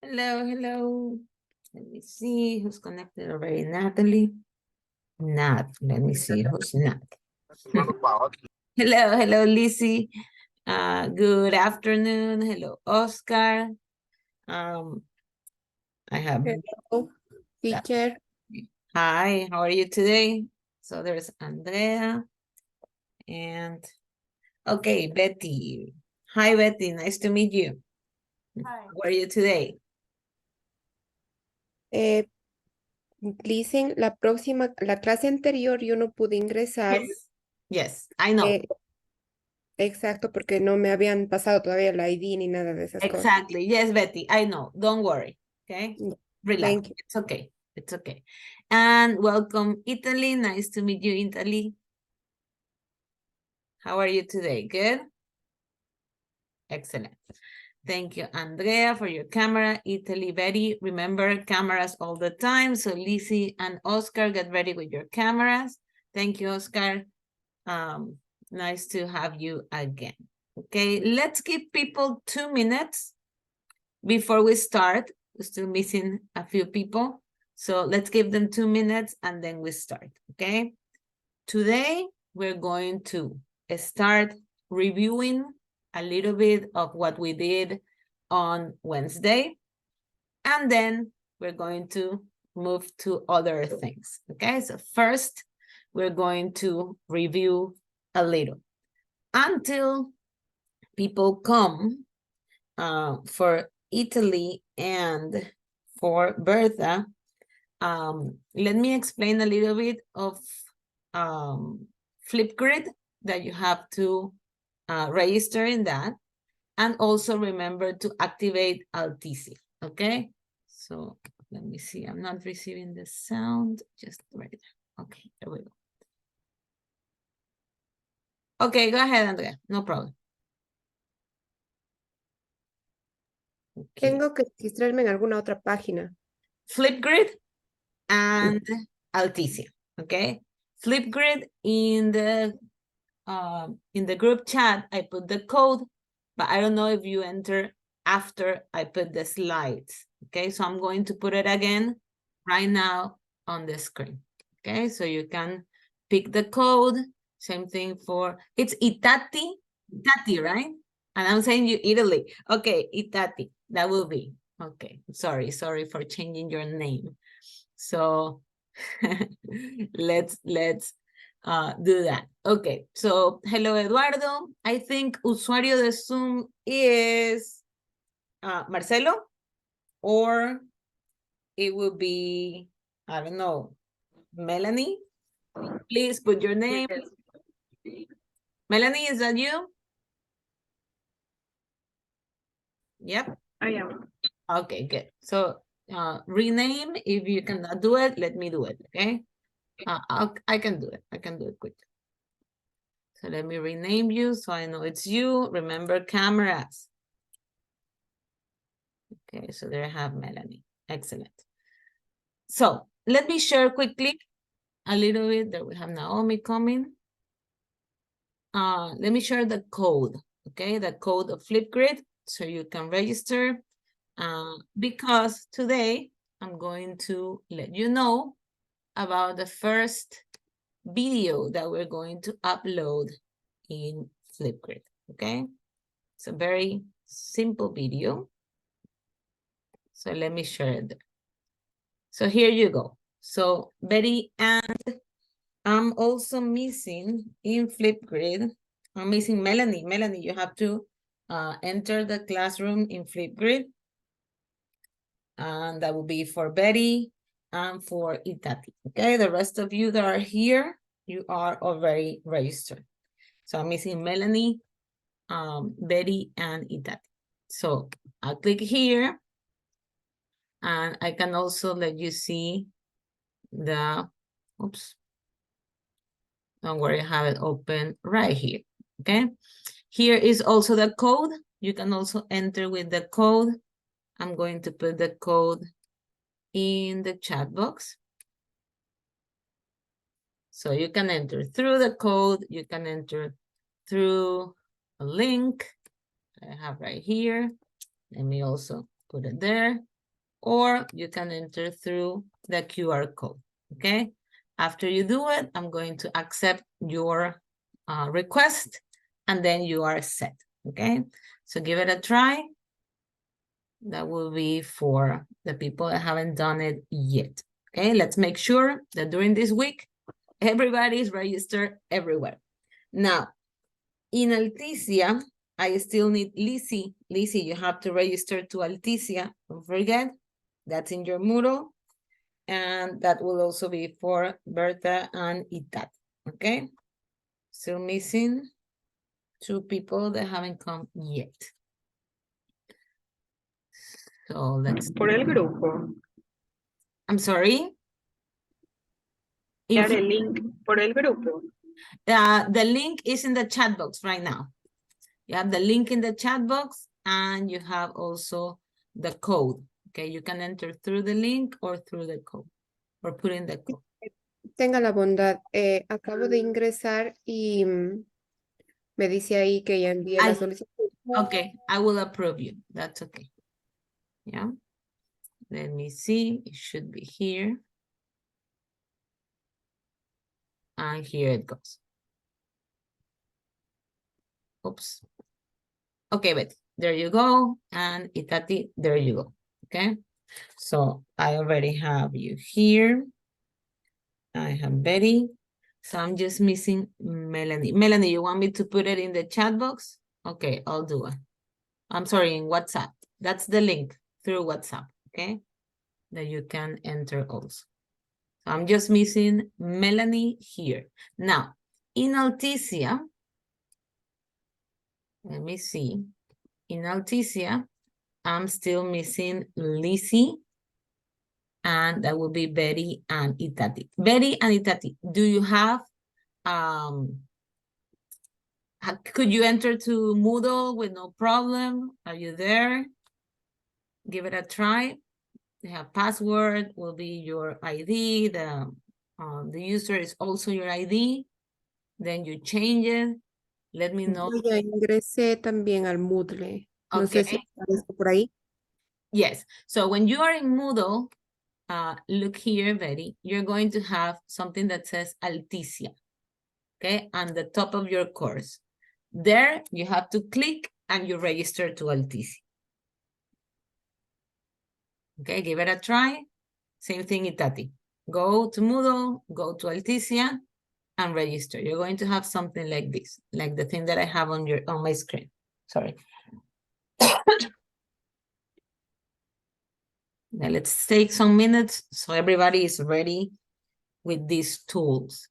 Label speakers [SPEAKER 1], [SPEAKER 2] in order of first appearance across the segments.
[SPEAKER 1] Hello, hello. Let me see who's connected already. Natalie. Nat. Let me see who's Nat. Hello, hello, Lizzie. Good afternoon. Hello, Oscar. I have.
[SPEAKER 2] Hello, teacher.
[SPEAKER 1] Hi, how are you today? So there's Andrea and okay, Betty. Hi, Betty. Nice to meet you.
[SPEAKER 2] Hi.
[SPEAKER 1] How are you today?
[SPEAKER 2] Listen, la clase anterior yo no pude ingresar.
[SPEAKER 1] Yes, I know.
[SPEAKER 2] Exacto, porque no me habían pasado todavía la ID ni nada de esas cosas.
[SPEAKER 1] Exactly. Yes, Betty, I know. Don't worry. Okay. Relax.
[SPEAKER 2] Thank you.
[SPEAKER 1] It's okay. It's okay. And welcome, Italy. Nice to meet you, Italy. How are you today? Good? Excellent. Thank you, Andrea, for your camera. Italy, Betty, remember cameras all the time. So Lizzie and Oscar, get ready with your cameras. Thank you, Oscar. Nice to have you again. Okay, let's give people 2 minutes before we start. We're still missing a few people. So let's give them 2 minutes and then we start, okay? Today, we're going to start reviewing a little bit of what we did on Wednesday. And then we're going to move to other things, okay? So first, we're going to review a little until people come for Italy and for Bertha. Let me explain a little bit of Flipgrid that you have to register in that. And also remember to activate Altici, okay? So let me see, I'm not receiving the sound, just right there. Okay, there we go. Okay, go ahead, Andrea, no problem. Okay.
[SPEAKER 2] Tengo que registrarme en alguna otra página.
[SPEAKER 1] Flipgrid and Alticia, okay? Flipgrid in the group chat, I put the code, but I don't know if you enter after I put the slides, okay? So I'm going to put it again right now on the screen, okay? So you can pick the code, same thing for, it's Itati, right? And I'm saying you Italy. Okay, Itati, that will be, okay. Sorry for changing your name. So let's do that. Okay, so hello, Eduardo. I think usuario de Zoom is Marcelo, or it will be, I don't know, Melanie. Please put your name. Melanie, is that you? Yep.
[SPEAKER 3] I am.
[SPEAKER 1] Okay, good. So rename, if you cannot do it, let me do it, okay? I can do it. I can do it quick. So let me rename you so I know it's you. Remember cameras. Okay, so there I have Melanie. Excellent. So let me share quickly a little bit. There we have Naomi coming. Let me share the code, okay? The code of Flipgrid so you can register. Because today I'm going to let you know about the first video that we're going to upload in Flipgrid, okay? It's a very simple video. So let me share it. So here you go. So Betty, and I'm also missing in Flipgrid, I'm missing Melanie. Melanie, you have to enter the classroom in Flipgrid. And that will be for Betty and for Itati, okay? The rest of you that are here, you are already registered. So I'm missing Melanie, Betty, and Itati. So I'll click here. And I can also let you see the, oops. Don't worry, I have it open right here, okay? Here is also the code. You can also enter with the code. I'm going to put the code in the chat box. So you can enter through the code. You can enter through a link I have right here. Let me also put it there. or you can enter through the QR code, okay? After you do it, I'm going to accept your request, and then you are set, okay? So give it a try. That will be for the people that haven't done it yet, okay? Let's make sure that during this week, everybody is registered everywhere. Now, in Alticia, I still need Lizzie. Lizzie, you have to register to Alticia. Don't forget, that's in your Moodle. And that will also be for Berta and Itat, okay? Still missing 2 people that haven't come yet. So let's...
[SPEAKER 3] Por el grupo.
[SPEAKER 1] I'm sorry?
[SPEAKER 3] Dar el link por el grupo.
[SPEAKER 1] The link is in the chat box right now. You have the link in the chat box, and you have also the code. Okay, you can enter through the link or through the code, or put in the code.
[SPEAKER 2] Tenga la bondad, acabo de ingresar y me dice ahí que ya envié la solicitud.
[SPEAKER 1] Okay, I will approve you. That's okay. Yeah. Let me see. It should be here. And here it goes. Oops. Okay, but there you go. And Itati, there you go. Okay. So I already have you here. I have Betty. So I'm just missing Melanie. Melanie, you want me to put it in the chat box? Okay, I'll do it. I'm sorry, in WhatsApp. That's the link through WhatsApp, okay? That you can enter also. So I'm just missing Melanie here. Now, in Alticia, let me see. In Alticia, I'm still missing Lizzie, and that will be Betty and Itati. Betty and Itati, do you have, could you enter to Moodle with no problem? Are you there? Give it a try. They have password, will be your ID. The user is also your ID. Then you change it. Let me know.
[SPEAKER 2] Yo ya ingresé también al Moodle. No sé si aparece por ahí.
[SPEAKER 1] Yes. So when you are in Moodle, look here, Betty, you're going to have something that says Alticia, okay, on the top of your course. There, you have to click and you register to Alticia. Okay, give it a try. Same thing, Itati. Go to Moodle, go to Alticia, and register. You're going to have something like this, like the thing that I have on my screen. Sorry. Now let's take some minutes so everybody is ready with these tools.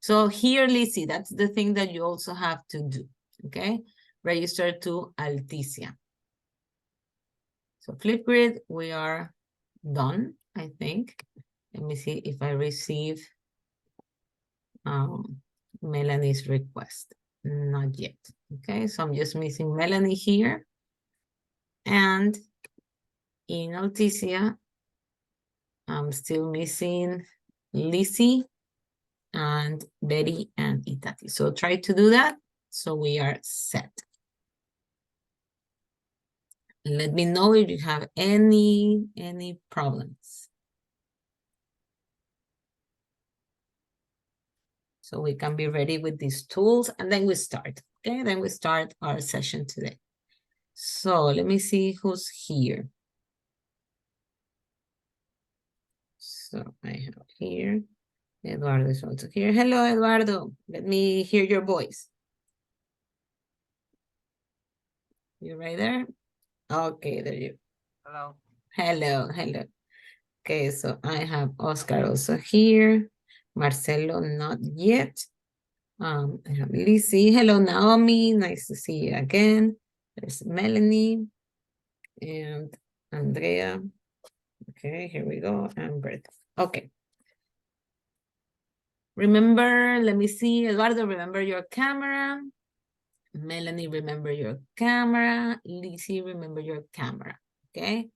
[SPEAKER 1] So here, Lizzie, that's the thing that you also have to do, okay? Register to Alticia. So Flipgrid, we are done, I think. Let me see if I receive Melanie's request. Not yet, okay? So I'm just missing Melanie here. And in Alticia, I'm still missing Lizzie and Betty and Itati. So try to do that so we are set. Let me know if you have any problems. So we can be ready with these tools and then we start, okay? Then we start our session today. So let me see who's here. So I have here, Eduardo is also here. Hello, Eduardo. Let me hear your voice. You right there? Okay, there you.
[SPEAKER 4] Hello.
[SPEAKER 1] Hello, hello. Okay, so I have Oscar also here. Marcelo, not yet. I have Lizzie. Hello, Naomi. Nice to see you again. There's Melanie and Andrea. Okay, here we go. And Berta. Okay. Remember, let me see. Eduardo, remember your camera. Melanie, remember your camera. Lizzie, remember your camera. Okay.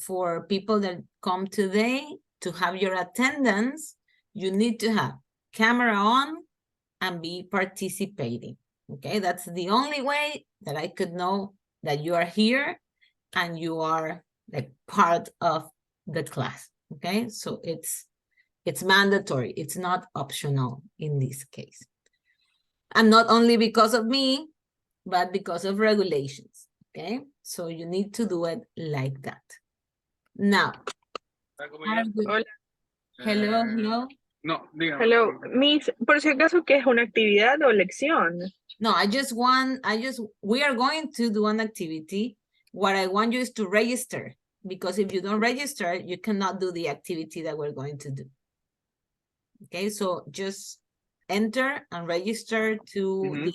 [SPEAKER 1] For people that come today, to have your attendance, you need to have camera on and be participating. Okay, that's the only way that I could know that you are here and you are like part of the class, okay? So it's mandatory. It's not optional in this case. And not only because of me, but because of regulations, okay? So you need to do it like that. Now,
[SPEAKER 3] Hola.
[SPEAKER 1] hello.
[SPEAKER 4] No, dígame.
[SPEAKER 3] Hello, Miss, por si acaso, ¿qué es una actividad o lección?
[SPEAKER 1] No, we are going to do an activity. What I want you is to register, because if you don't register, you cannot do the activity that we're going to do. Okay, so just enter and register to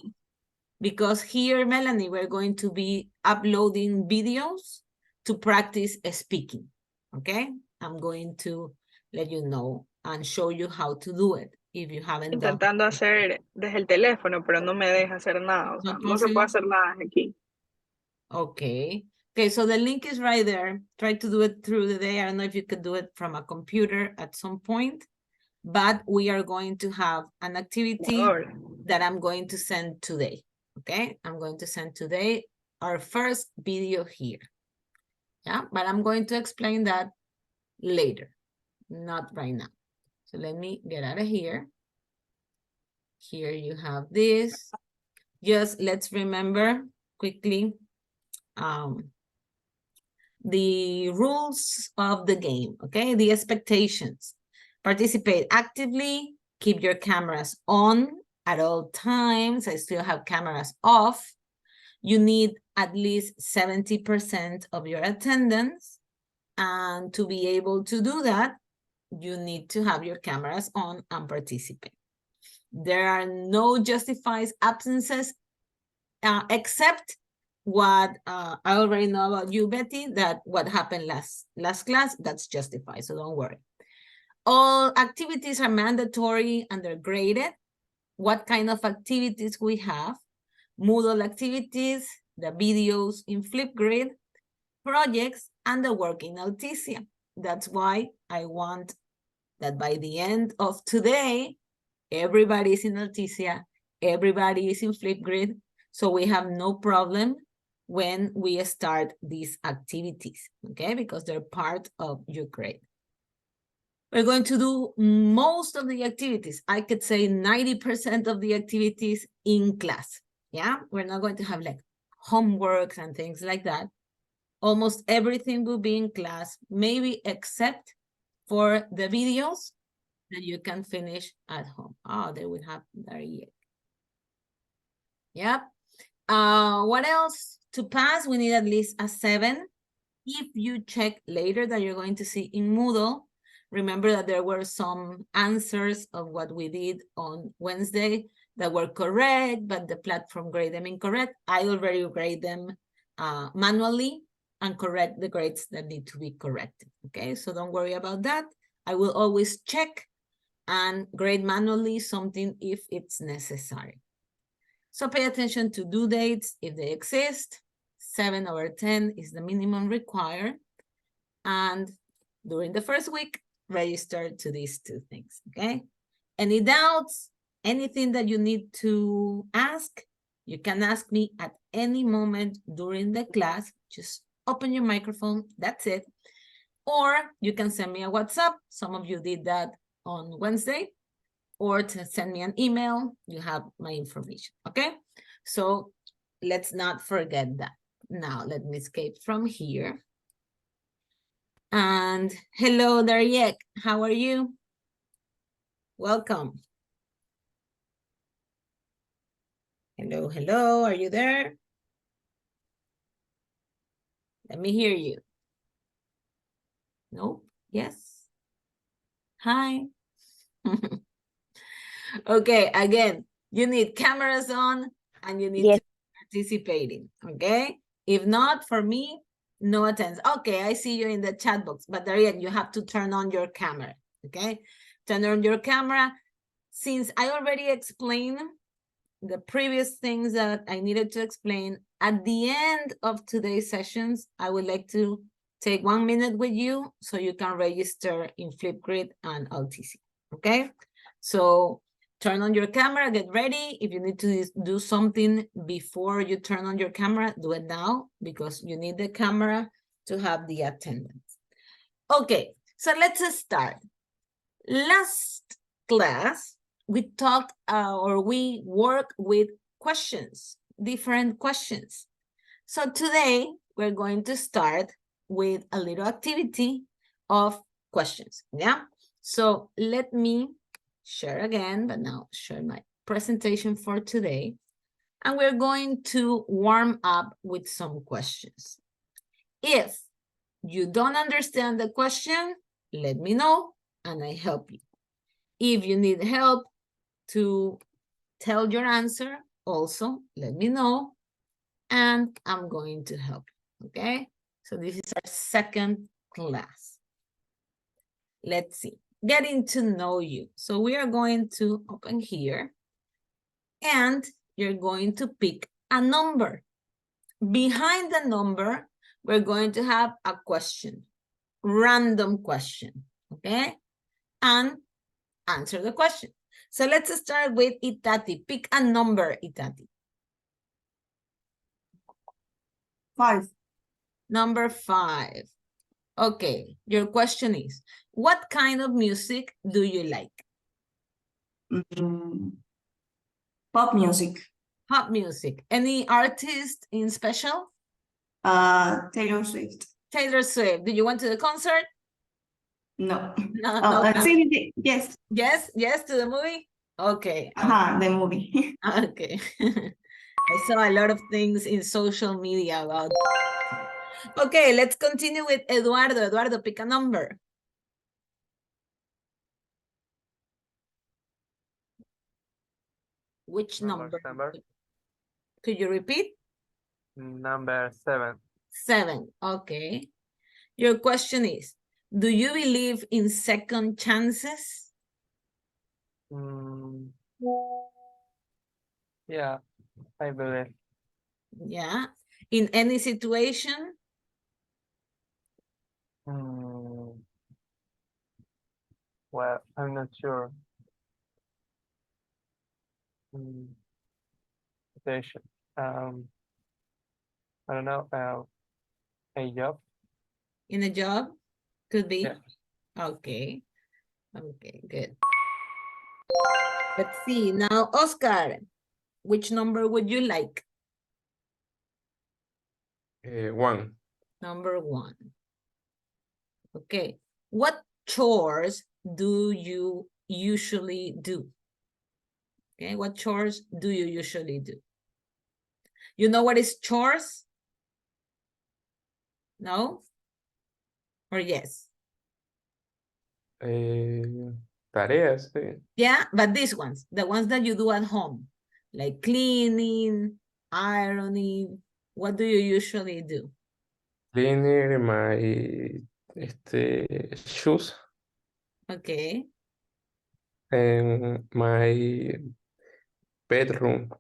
[SPEAKER 1] because here, Melanie, we're going to be uploading videos to practice speaking. Okay, I'm going to let you know and show you how to do it if you haven't done.
[SPEAKER 3] Intentando hacer desde el teléfono, pero no me deja hacer nada. O sea, no se puede hacer nada aquí.
[SPEAKER 1] Okay. Okay, so the link is right there. Try to do it through the day. I don't know if you could do it from a computer at some point, but we are going to have an activity that I'm going to send today. Okay, I'm going to send today our first video here. Yeah, but I'm going to explain that later, not right now. So let me get out of here. Here you have this. Just let's remember quickly the rules of the game, okay? The expectations. Participate actively, keep your cameras on at all times. I still have cameras off. You need at least 70% of your attendance. And to be able to do that, you need to have your cameras on and participate. There are no justified absences except what I already know about you, Betty, that what happened last class, that's justified, so don't worry. All activities are mandatory and they're graded. What kind of activities we have? Moodle activities, the videos in Flipgrid, projects, and the work in Alticia. That's why I want that by the end of today, everybody is in Alticia, everybody is in Flipgrid, so we have no problem when we start these activities, okay? Because they're part of your grade. We're going to do most of the activities. I could say 90% of the activities in class, yeah? We're not going to have like homeworks and things like that. Almost everything will be in class, maybe except for the videos that you can finish at home. Oh, they would have there yet. Yep. What else? To pass, we need at least a 7. If you check later that you're going to see in Moodle, remember that there were some answers of what we did on Wednesday that were correct, but the platform graded them incorrect. I already grade them manually and correct the grades that need to be corrected, okay? So don't worry about that. I will always check and grade manually something if it's necessary. So pay attention to due dates if they exist. 7 over 10 is the minimum required. And during the first week, register to these 2 things, okay? Any doubts, anything that you need to ask, you can ask me at any moment during the class. Just open your microphone, that's it. Or you can send me a WhatsApp. Some of you did that on Wednesday. Or to send me an email, you have my information, okay? So let's not forget that. Now, let me escape from here. And hello, Dariek, how are you? Welcome. Hello, hello, are you there? Let me hear you. Nope, yes. Hi. Okay, again, you need cameras on and you need to be participating, okay? If not, for me, no attendance. Okay, I see you in the chat box, but there again, you have to turn on your camera, okay? Turn on your camera. Since I already explained the previous things that I needed to explain, at the end of today's sessions, I would like to take 1 minute with you so you can register in Flipgrid and Alticia, okay? So turn on your camera, get ready. If you need to do something before you turn on your camera, do it now because you need the camera to have the attendance. Okay, so let's start. Last class, we talked or we worked with questions, different questions. So today, we're going to start with a little activity of questions, yeah? So let me share again, but now share my presentation for today. And we're going to warm up with some questions. If you don't understand the question, let me know and I help you. If you need help to tell your answer, also let me know and I'm going to help you, okay? So this is our second class. Let's see, getting to know you. So we are going to open here and you're going to pick a number. Behind the number, we're going to have a question, random question, okay? And answer the question. So let's start with Itati. Pick a number, Itati.
[SPEAKER 4] 5.
[SPEAKER 1] Number 5. Okay, your question is, what kind of music do you like?
[SPEAKER 4] Pop music.
[SPEAKER 1] Pop music. Any artist in special?
[SPEAKER 4] Taylor Swift.
[SPEAKER 1] Taylor Swift. Did you went to the concert?
[SPEAKER 4] No.
[SPEAKER 1] No,
[SPEAKER 4] Oh,
[SPEAKER 1] no.
[SPEAKER 4] yes.
[SPEAKER 1] Yes to the movie? Okay.
[SPEAKER 4] The movie.
[SPEAKER 1] Okay. I saw a lot of things in social media about. Okay, let's continue with Eduardo. Eduardo, pick a number. Which number? Could you repeat?
[SPEAKER 5] Number 7.
[SPEAKER 1] 7. Okay. Your question is, do you believe in second chances?
[SPEAKER 5] Yeah, I believe.
[SPEAKER 1] Yeah. In any situation?
[SPEAKER 5] Well, I'm not sure. Situation. I don't know. A job.
[SPEAKER 1] In a job? Could be.
[SPEAKER 5] Yeah.
[SPEAKER 1] Okay. Okay, good. Let's see. Now, Oscar, which number would you like?
[SPEAKER 6] 1.
[SPEAKER 1] Number 1. Okay. What chores do you usually do? Okay, what chores do you usually do? You know what is chores? No? Or yes?
[SPEAKER 6] Tareas, sí.
[SPEAKER 1] Yeah, but these ones, the ones that you do at home, like cleaning, ironing, what do you usually do?
[SPEAKER 6] Cleaning my shoes
[SPEAKER 1] Okay.
[SPEAKER 6] and my bedroom.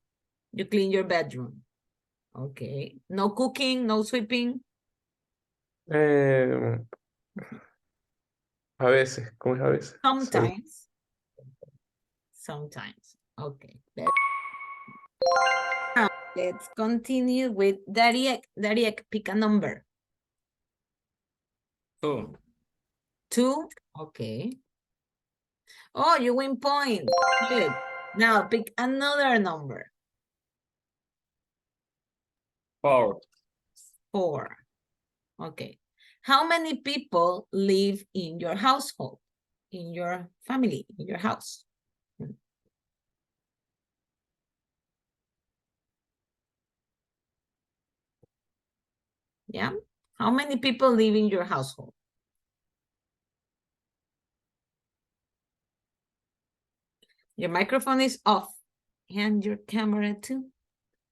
[SPEAKER 1] You clean your bedroom. Okay. No cooking, no sweeping.
[SPEAKER 6] A veces, ¿cómo es a veces?
[SPEAKER 1] Sometimes. Sometimes. Okay. Now, let's continue with Dariek. Dariek, pick a number.
[SPEAKER 7] 2.
[SPEAKER 1] 2. Okay. Oh, you win points. Good. Now pick another number.
[SPEAKER 7] 4.
[SPEAKER 1] 4. Okay. How many people live in your household, in your family, in your house? Yeah. How many people live in your household? Your microphone is off and your camera too.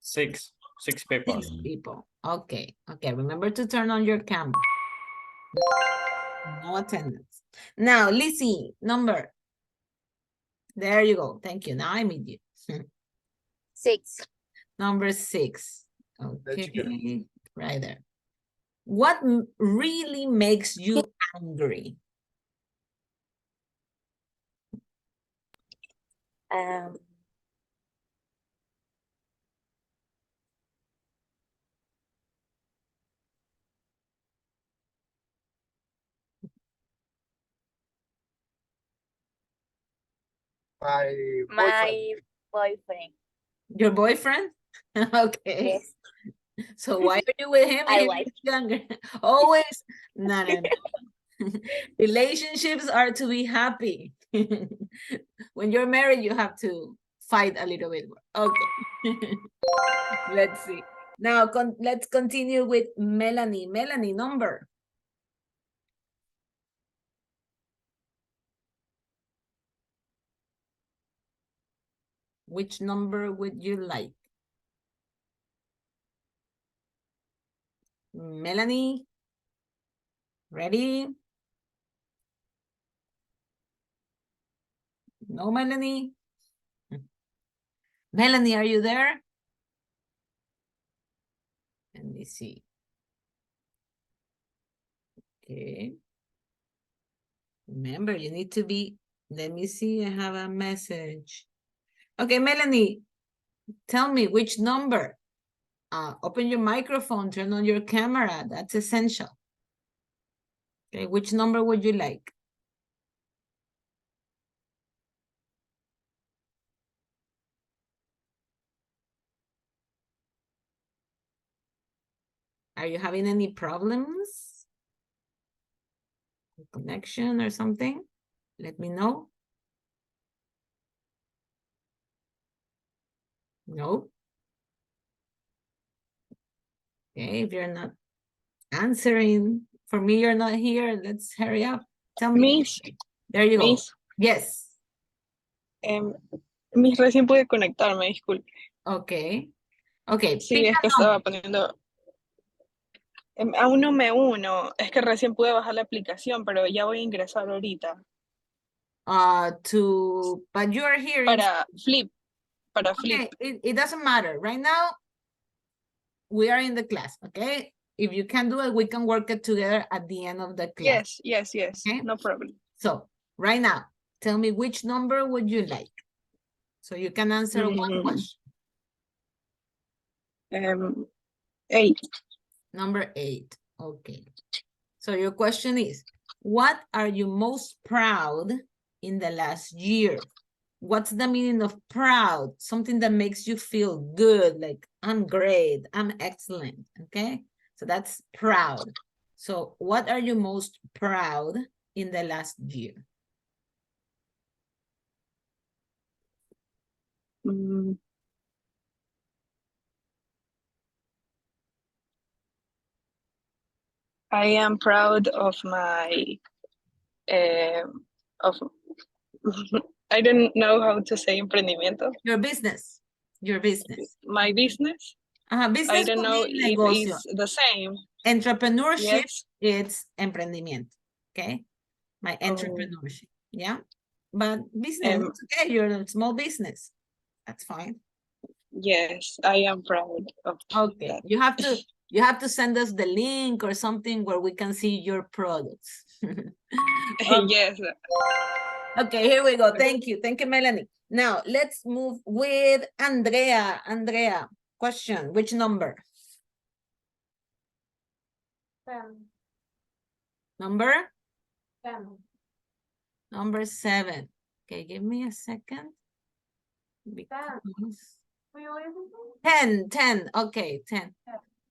[SPEAKER 7] 6. 6 people.
[SPEAKER 1] 6 people. Okay. Okay. Remember to turn on your camera. No attendance. Now, Lizzie, number. There you go. Thank you. Now I meet you.
[SPEAKER 2] 6.
[SPEAKER 1] Number 6. Okay. Right there. What really makes you angry?
[SPEAKER 6] My boyfriend.
[SPEAKER 8] My boyfriend.
[SPEAKER 1] Your boyfriend? Okay.
[SPEAKER 8] Yes.
[SPEAKER 1] So why are you with him
[SPEAKER 8] I
[SPEAKER 1] if
[SPEAKER 8] like
[SPEAKER 1] he's younger? Always, no, no, no. Relationships are to be happy. When you're married, you have to fight a little bit more. Okay. Let's see. Now, let's continue with Melanie. Melanie, number. Which number would you like? Melanie, ready? No, Melanie? Melanie, are you there? Let me see. Okay. Remember, you need to be, let me see, I have a message. Okay, Melanie, tell me which number. Open your microphone, turn on your camera. That's essential. Okay, which number would you like? Are you having any problems? Connection or something? Let me know. No. Okay, if you're not answering, for me, you're not here. Let's hurry up. Tell me.
[SPEAKER 3] Miss,
[SPEAKER 1] There you go.
[SPEAKER 3] Miss,
[SPEAKER 1] Yes.
[SPEAKER 3] Miss, recién pude conectarme, disculpe.
[SPEAKER 1] Okay. Okay.
[SPEAKER 3] Sí,
[SPEAKER 1] pick
[SPEAKER 3] es
[SPEAKER 1] a
[SPEAKER 3] que
[SPEAKER 1] number.
[SPEAKER 3] estaba poniendo. Aún no me uno, es que recién pude bajar la aplicación, pero ya voy a ingresar ahorita.
[SPEAKER 1] But you are here.
[SPEAKER 3] Para flip.
[SPEAKER 1] Okay, it doesn't matter. Right now, we are in the class, okay? If you can do it, we can work it together at the end of the class.
[SPEAKER 3] Yes.
[SPEAKER 1] Okay.
[SPEAKER 3] No problem.
[SPEAKER 1] So, right now, tell me which number would you like? So you can answer one question.
[SPEAKER 3] 8.
[SPEAKER 1] Number 8, okay. So your question is, what are you most proud in the last year? What's the meaning of proud? Something that makes you feel good, like I'm great, I'm excellent, okay? So that's proud. So what are you most proud in the last year?
[SPEAKER 3] I am proud of my, I don't know how to say emprendimiento.
[SPEAKER 1] Your business.
[SPEAKER 3] My business.
[SPEAKER 1] Business
[SPEAKER 3] I don't
[SPEAKER 1] would
[SPEAKER 3] know
[SPEAKER 1] be
[SPEAKER 3] if
[SPEAKER 1] negocio.
[SPEAKER 3] it's the same.
[SPEAKER 1] Entrepreneurship,
[SPEAKER 3] Yes.
[SPEAKER 1] it's emprendimiento, okay? My entrepreneurship, yeah? But business, it's okay, you're a small business. That's fine.
[SPEAKER 3] Yes, I am proud of
[SPEAKER 1] Okay,
[SPEAKER 3] that.
[SPEAKER 1] you have to send us the link or something where we can see your products.
[SPEAKER 3] Yes.
[SPEAKER 1] Okay, here we go. Thank you, Melanie. Now let's move with Andrea. Andrea, question, which number?
[SPEAKER 8] 10.
[SPEAKER 1] Number?
[SPEAKER 8] 10.
[SPEAKER 1] Number 7. Okay, give me a second. Because 10, okay, 10.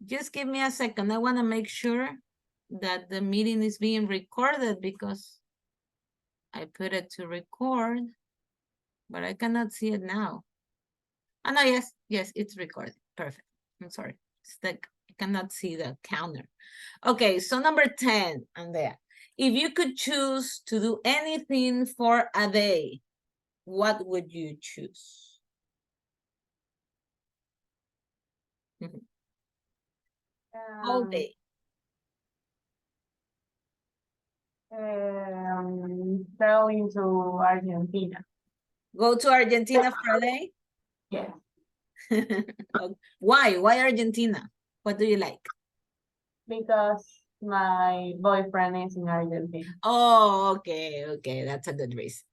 [SPEAKER 1] Just give me a second. I want to make sure that the meeting is being recorded because I put it to record, but I cannot see it now. Oh, no, yes, it's recorded. Perfect. I'm sorry. It's like I cannot see the counter. Okay, so number 10, Andrea. If you could choose to do anything for a day, what would you choose? All day.
[SPEAKER 8] Traveling to Argentina.
[SPEAKER 1] Go to Argentina for a day?
[SPEAKER 8] Yes.
[SPEAKER 1] Why? Why Argentina? What do you like?
[SPEAKER 8] Because my boyfriend is in Argentina.
[SPEAKER 1] Oh, okay. That's a good reason.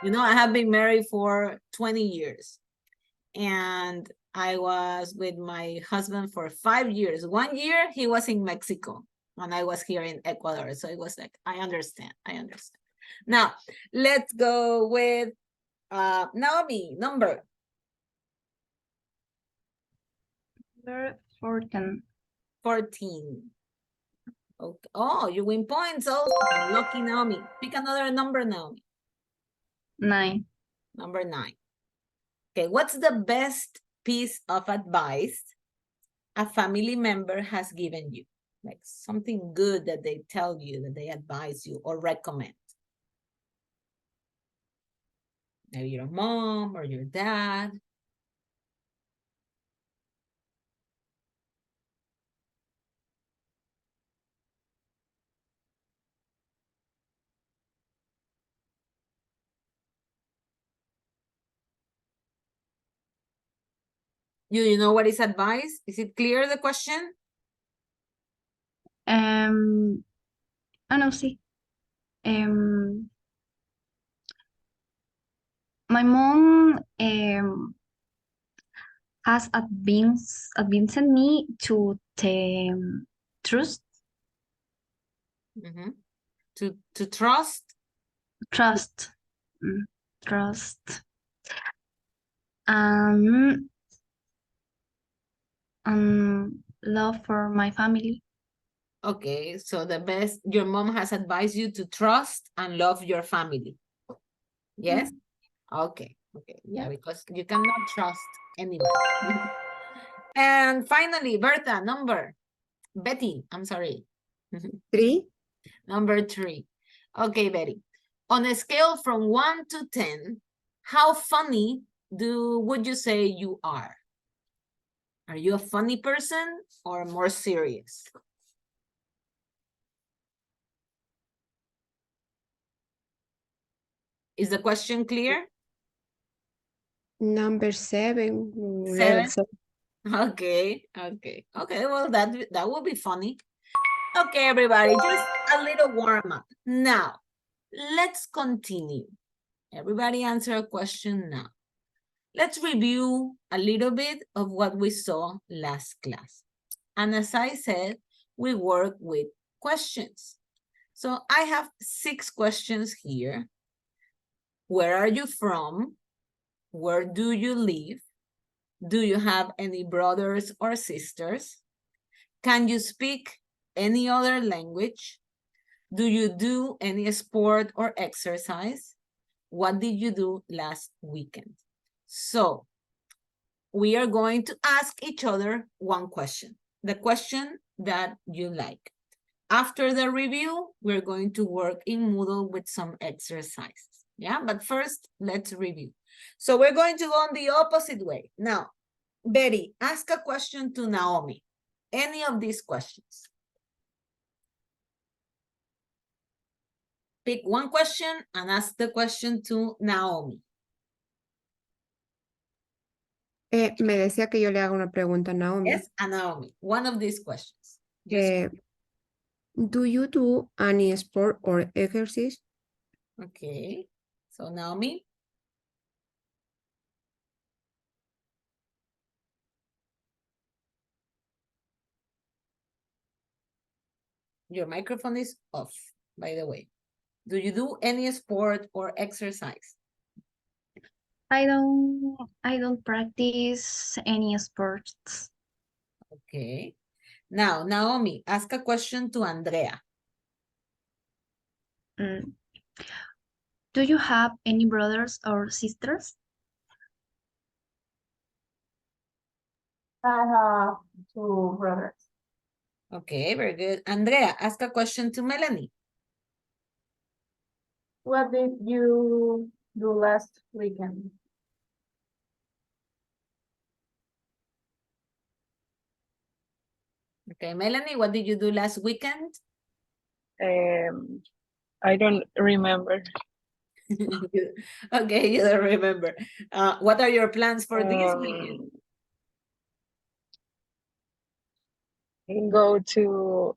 [SPEAKER 1] You know, I have been married for 20 years. And I was with my husband for 5 years. 1 year, he was in Mexico. And I was here in Ecuador. So it was like, I understand. Now, let's go with Naomi, number.
[SPEAKER 4] Number 14.
[SPEAKER 1] 14. Okay. Oh, you win points also. Lucky Naomi. Pick another number, Naomi.
[SPEAKER 4] 9.
[SPEAKER 1] Number 9. Okay, what's the best piece of advice a family member has given you? Like something good that they tell you, that they advise you or recommend. Maybe your mom or your dad. You know what is advice? Is it clear, the question?
[SPEAKER 4] No, sí. My mom has advised me to the trust.
[SPEAKER 1] Mm-hmm. To trust.
[SPEAKER 4] Trust. Trust. Love for my family.
[SPEAKER 1] Okay, so the best, your mom has advised you to trust and love your family. Yes? Okay, okay, yeah, because you cannot trust anybody. And finally, Berta, number. Betty, I'm sorry.
[SPEAKER 2] 3.
[SPEAKER 1] Number 3. Okay, Betty. On a scale from 1 to 10, how funny would you say you are? Are you a funny person or more serious? Is the question clear?
[SPEAKER 2] Number 7.
[SPEAKER 1] 7? Okay, okay, okay. Well, that would be funny. Okay, everybody, just a little warm up. Now, let's continue. Everybody answer a question now. Let's review a little bit of what we saw last class. And as I said, we work with questions. So I have 6 questions here. Where are you from? Where do you live? Do you have any brothers or sisters? Can you speak any other language? Do you do any sport or exercise? What did you do last weekend? So we are going to ask each other one question, the question that you like. After the review, we're going to work in Moodle with some exercises. Yeah, but first, let's review. So we're going to go on the opposite way. Now, Betty, ask a question to Naomi. Any of these questions. Pick one question and ask the question to Naomi.
[SPEAKER 2] Me decía que yo le haga una pregunta a Naomi.
[SPEAKER 1] Yes, a Naomi. One of these questions. Just
[SPEAKER 2] Do you do any sport or exercise?
[SPEAKER 1] okay. So Naomi. Your microphone is off, by the way. Do you do any sport or exercise?
[SPEAKER 4] I don't practice any sports.
[SPEAKER 1] Okay. Now, Naomi, ask a question to Andrea.
[SPEAKER 4] Do you have any brothers or sisters?
[SPEAKER 8] I have 2 brothers.
[SPEAKER 1] Okay, very good. Andrea, ask a question to Melanie.
[SPEAKER 8] What did you do last weekend?
[SPEAKER 1] Okay, Melanie, what did you do last weekend?
[SPEAKER 3] I don't remember.
[SPEAKER 1] Okay, you don't remember. What are your plans for this weekend?
[SPEAKER 3] Go to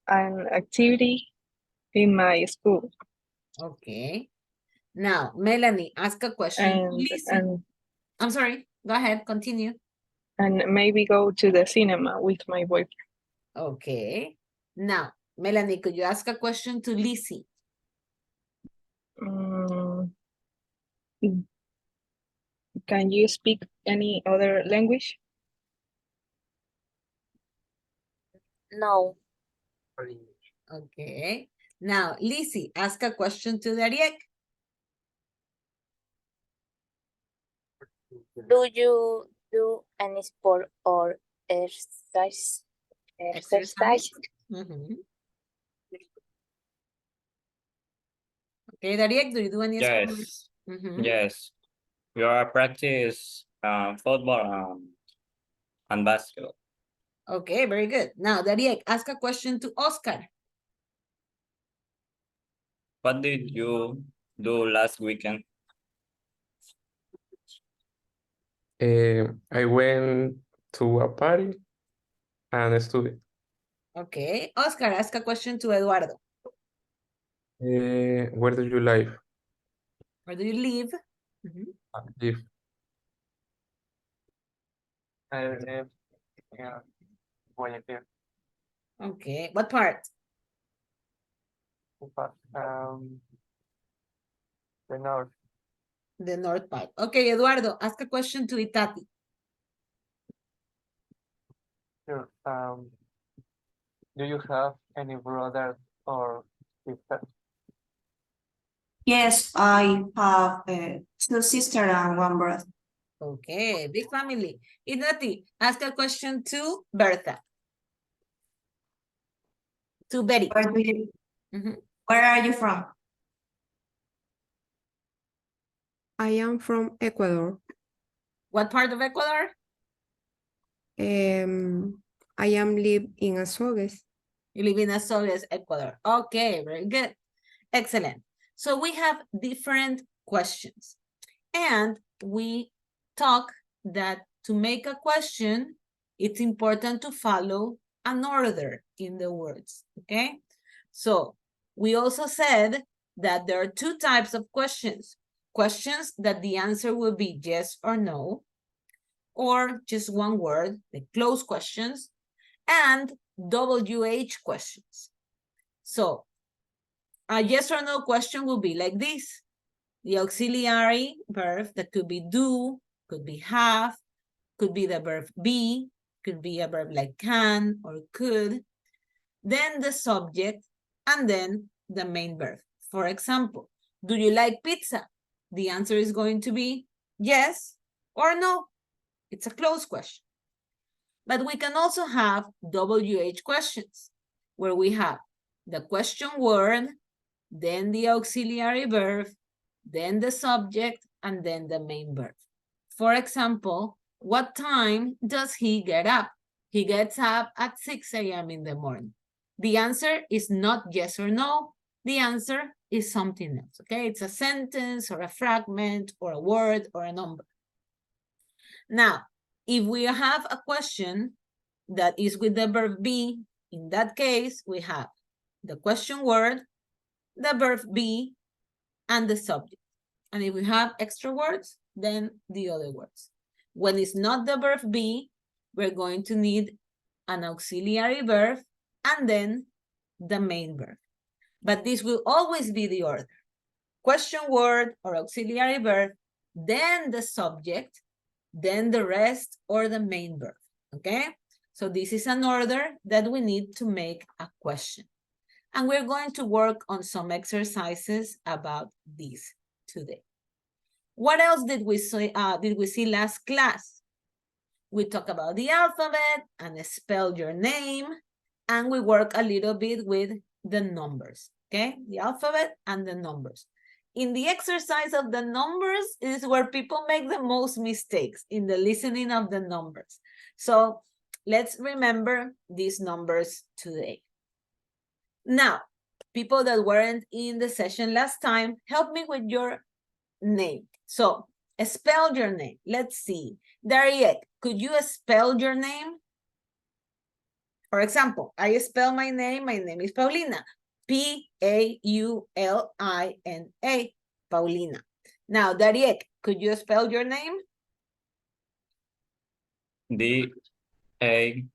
[SPEAKER 3] an activity in my school.
[SPEAKER 1] Okay. Now, Melanie, ask a question to Lizzie. I'm sorry, go ahead, continue.
[SPEAKER 3] And maybe go to the cinema with my boyfriend.
[SPEAKER 1] Okay. Now, Melanie, could you ask a question to Lizzie?
[SPEAKER 3] Mm, can you speak any other language?
[SPEAKER 9] No.
[SPEAKER 1] Okay. Now, Lizzie, ask a question to Dariek.
[SPEAKER 9] Do you do any sport or exercise? Exercise?
[SPEAKER 1] Mhm. Okay, Dariek, do you do any sport?
[SPEAKER 7] Yes,
[SPEAKER 1] Mhm.
[SPEAKER 7] yes. We are practice football and basketball.
[SPEAKER 1] Okay, very good. Now, Dariek, ask a question to Oscar.
[SPEAKER 7] What did you do last weekend?
[SPEAKER 6] I went to a party and studied.
[SPEAKER 1] Okay, Oscar, ask a question to Eduardo.
[SPEAKER 6] Where do you live?
[SPEAKER 1] Where do you live? Mhm.
[SPEAKER 6] Live.
[SPEAKER 5] I live in Guayaquil.
[SPEAKER 1] Okay, what part?
[SPEAKER 5] But, the north.
[SPEAKER 1] The north part. Okay, Eduardo, ask a question to Itati.
[SPEAKER 5] Sure. Do you have any brother or sister?
[SPEAKER 10] Yes, I have two sisters and one brother.
[SPEAKER 1] Okay, big family. Itati, ask a question to Bertha. To Betty. Mhm.
[SPEAKER 10] Where are you from?
[SPEAKER 2] I am from Ecuador.
[SPEAKER 1] What part of Ecuador?
[SPEAKER 2] I am live in Azogues.
[SPEAKER 1] You live in Azogues, Ecuador. Okay, very good. Excellent. So we have different questions. And we talk that to make a question, it's important to follow an order in the words, okay? So we also said that there are two types of questions. Questions that the answer will be yes or no, or just one word, the closed questions, and WH questions. So a yes or no question will be like this. The auxiliary verb that could be do, could be have, could be the verb be, could be a verb like can or could, then the subject, and then the main verb. For example, do you like pizza? The answer is going to be yes or no. It's a closed question. But we can also have WH questions, where we have the question word, then the auxiliary verb, then the subject, and then the main verb. For example, what time does he get up? He gets up at 6 a.m. in the morning. The answer is not yes or no. The answer is something else, okay? It's a sentence or a fragment or a word or a number. Now, if we have a question that is with the verb be, in that case, we have the question word, the verb be, and the subject. And if we have extra words, then the other words. When it's not the verb be, we're going to need an auxiliary verb and then the main verb. But this will always be the order. Question word or auxiliary verb, then the subject, then the rest or the main verb, okay? So this is an order that we need to make a question. And we're going to work on some exercises about this today. What else did we see last class? We talked about the alphabet and spell your name, and we work a little bit with the numbers, okay? The alphabet and the numbers. In the exercise of the numbers is where people make the most mistakes in the listening of the numbers. So let's remember these numbers today. Now, people that weren't in the session last time, help me with your name. So spell your name. Let's see. Dariet, could you spell your name? For example, I spell my name. My name is Paulina. P-A-U-L-I-N-A. Paulina. Now, Dariet, could you spell your name?
[SPEAKER 7] D-A-R-I-E-C-K.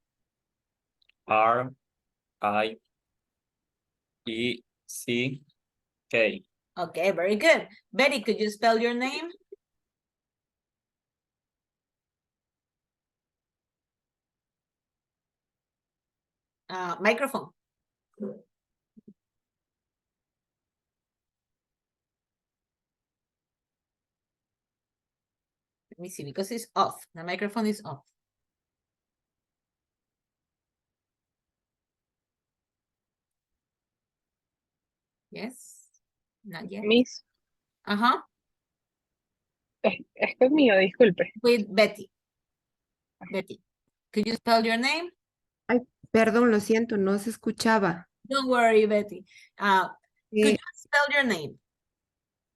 [SPEAKER 1] Okay, very good. Betty, could you spell your name? Microphone. Let me see, because it's off. The microphone is off. Yes, not yet.
[SPEAKER 3] Miss,
[SPEAKER 1] Uh-huh,
[SPEAKER 3] este es mío, disculpe.
[SPEAKER 1] with Betty. Betty, could you spell your name?
[SPEAKER 2] Ay, perdón, lo siento, no se escuchaba.
[SPEAKER 1] Don't worry, Betty. Could
[SPEAKER 2] Eh,
[SPEAKER 1] you spell your name?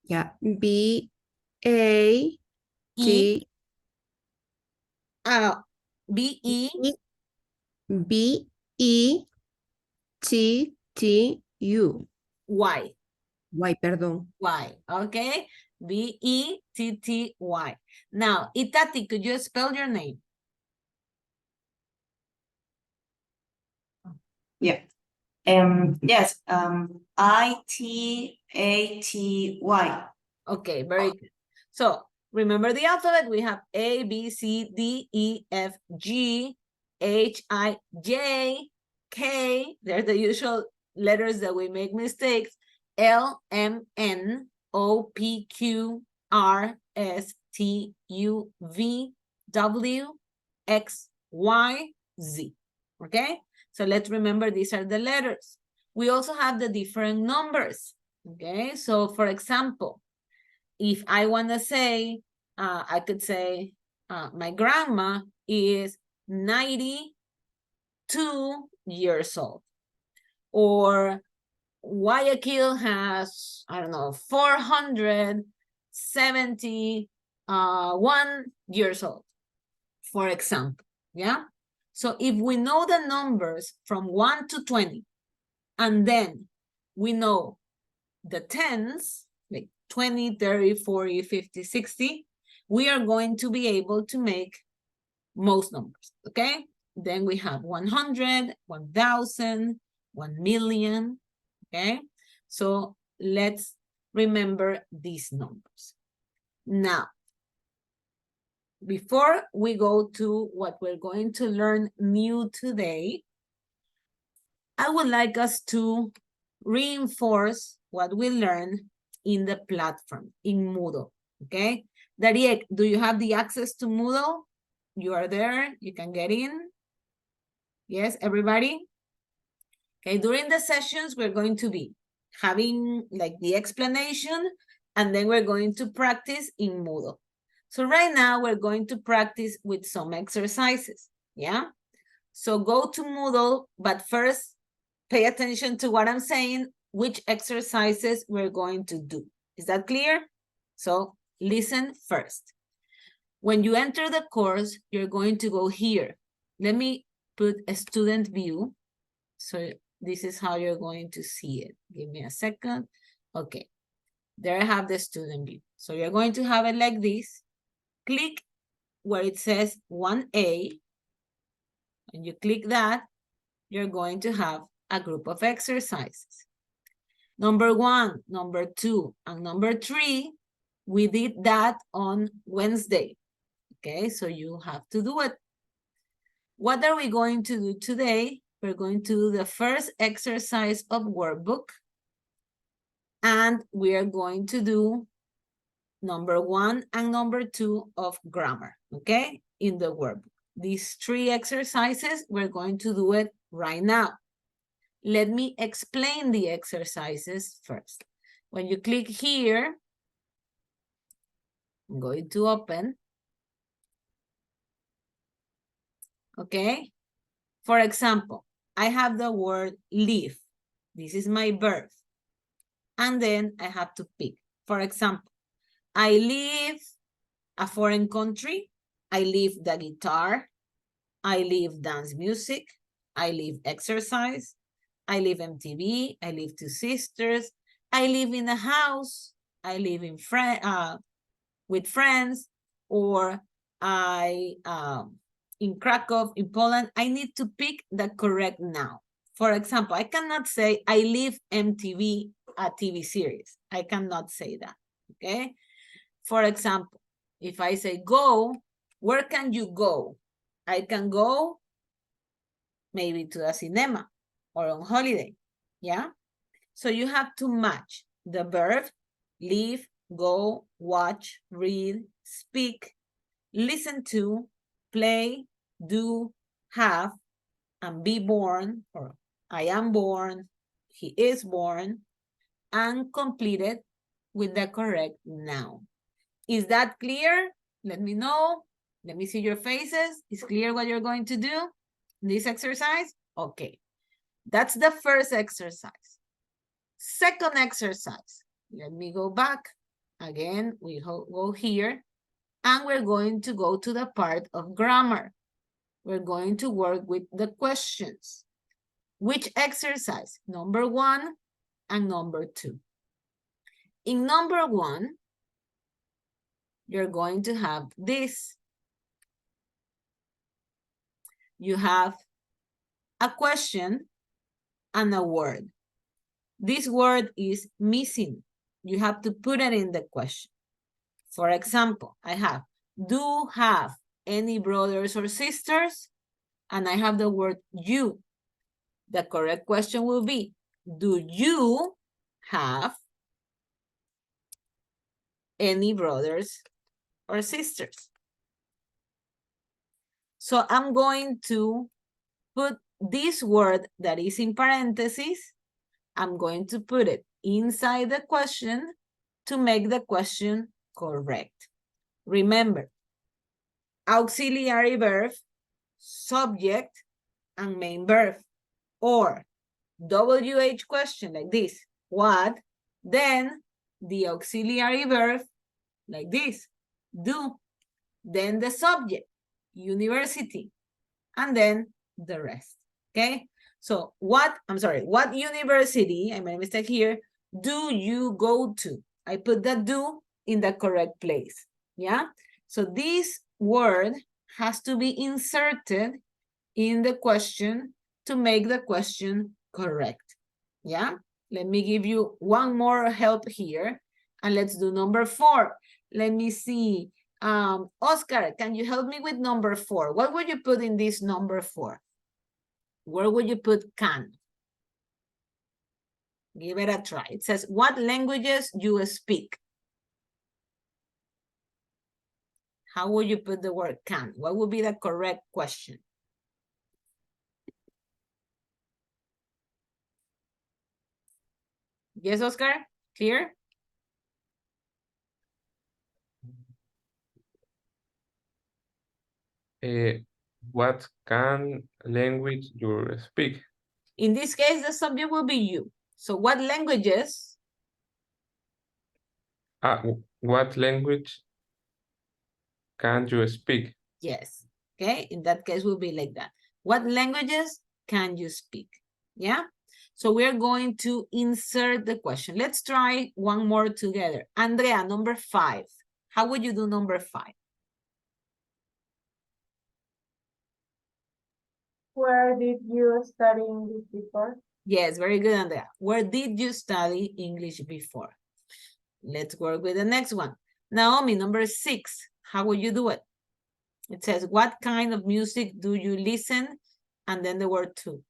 [SPEAKER 2] ya, B-A-T,
[SPEAKER 1] E, B-E,
[SPEAKER 2] B-E-T-T-U.
[SPEAKER 1] Y.
[SPEAKER 2] Guay, perdón.
[SPEAKER 1] Y, okay? B-E-T-T-Y. Now, Itati, could you spell your name?
[SPEAKER 10] Yeah. Yes, I-T-A-T-Y.
[SPEAKER 1] Okay, very good. So, remember the alphabet? We have A, B, C, D, E, F, G, H, I, J, K. They're the usual letters that we make mistakes. L, M, N, O, P, Q, R, S, T, U, V, W, X, Y, Z. Okay? So let's remember these are the letters. We also have the different numbers. Okay? So for example, if I want to say, I could say, my grandma is 92 years old. Or Guayaquil has, I don't know, 471 years old, for example, yeah? So if we know the numbers from 1 to 20, and then we know the tens, like 20, 30, 40, 50, 60, we are going to be able to make most numbers, okay? Then we have 100, 1,000, 1,000,000, okay? So let's remember these numbers. Now, before we go to what we're going to learn new today, I would like us to reinforce what we learned in the platform, in Moodle, okay? Dariek, do you have the access to Moodle? You are there, you can get in. Yes, everybody? Okay, during the sessions, we're going to be having like the explanation, and then we're going to practice in Moodle. So right now, we're going to practice with some exercises, yeah? So go to Moodle, but first, pay attention to what I'm saying, which exercises we're going to do. Is that clear? So listen first. When you enter the course, you're going to go here. Let me put a student view. So this is how you're going to see it. Give me a second. Okay, there I have the student view. So you're going to have it like this. Click where it says 1A. And you click that, you're going to have a group of exercises. Number 1, number 2, and number 3, we did that on Wednesday. Okay, so you have to do it. What are we going to do today? We're going to do the first exercise of workbook. And we are going to do number 1 and number 2 of grammar, okay, in the workbook. These 3 exercises, we're going to do it right now. Let me explain the exercises first. When you click here, I'm going to open. Okay. For example, I have the word live. This is my verb. And then I have to pick. For example, I live a foreign country. I live the guitar. I live dance music. I live exercise. I live MTV. I live Two Sisters. I live in a house. I live in with friends. Or I in Krakow, in Poland. I need to pick the correct noun. For example, I cannot say I live MTV a TV series. I cannot say that, okay? For example, if I say go, where can you go? I can go maybe to the cinema or on holiday, yeah? So you have to match the verb, leave, go, watch, read, speak, listen to, play, do, have, and be born, or I am born, he is born, and complete it with the correct noun. Is that clear? Let me know. Let me see your faces. Is clear what you're going to do in this exercise? Okay. That's the first exercise. Second exercise. Let me go back. Again, we go here. And we're going to go to the part of grammar. We're going to work with the questions. Which exercise? Number 1 and number 2. In number 1, you're going to have this. You have a question and a word. This word is missing. You have to put it in the question. For example, I have, do have any brothers or sisters? And I have the word you. The correct question will be, do you have any brothers or sisters? So I'm going to put this word that is in parentheses, I'm going to put it inside the question to make the question correct. Remember, auxiliary verb, subject, and main verb. Or WH question like this, what? Then the auxiliary verb like this, do. Then the subject, university. And then the rest, okay? So what university, I made a mistake here, do you go to? I put the do in the correct place, yeah? So this word has to be inserted in the question to make the question correct, yeah? Let me give you one more help here, and let's do number 4. Let me see. Oscar, can you help me with number 4? What would you put in this number 4? Where would you put can? Give it a try. It says, what languages you speak? How would you put the word can? What would be the correct question? Yes, Oscar? Clear?
[SPEAKER 6] What can language you speak?
[SPEAKER 1] In this case, the subject will be you. So what languages?
[SPEAKER 6] What language can you speak?
[SPEAKER 1] Yes. Okay. In that case, will be like that. What languages can you speak? Yeah. So we're going to insert the question. Let's try one more together. Andrea, number 5. How would you do number 5?
[SPEAKER 8] Where did you study English before?
[SPEAKER 1] Yes, very good, Andrea. Where did you study English before? Let's work with the next one. Naomi, number 6. How would you do it? It says, what kind of music do you listen? And then the word to.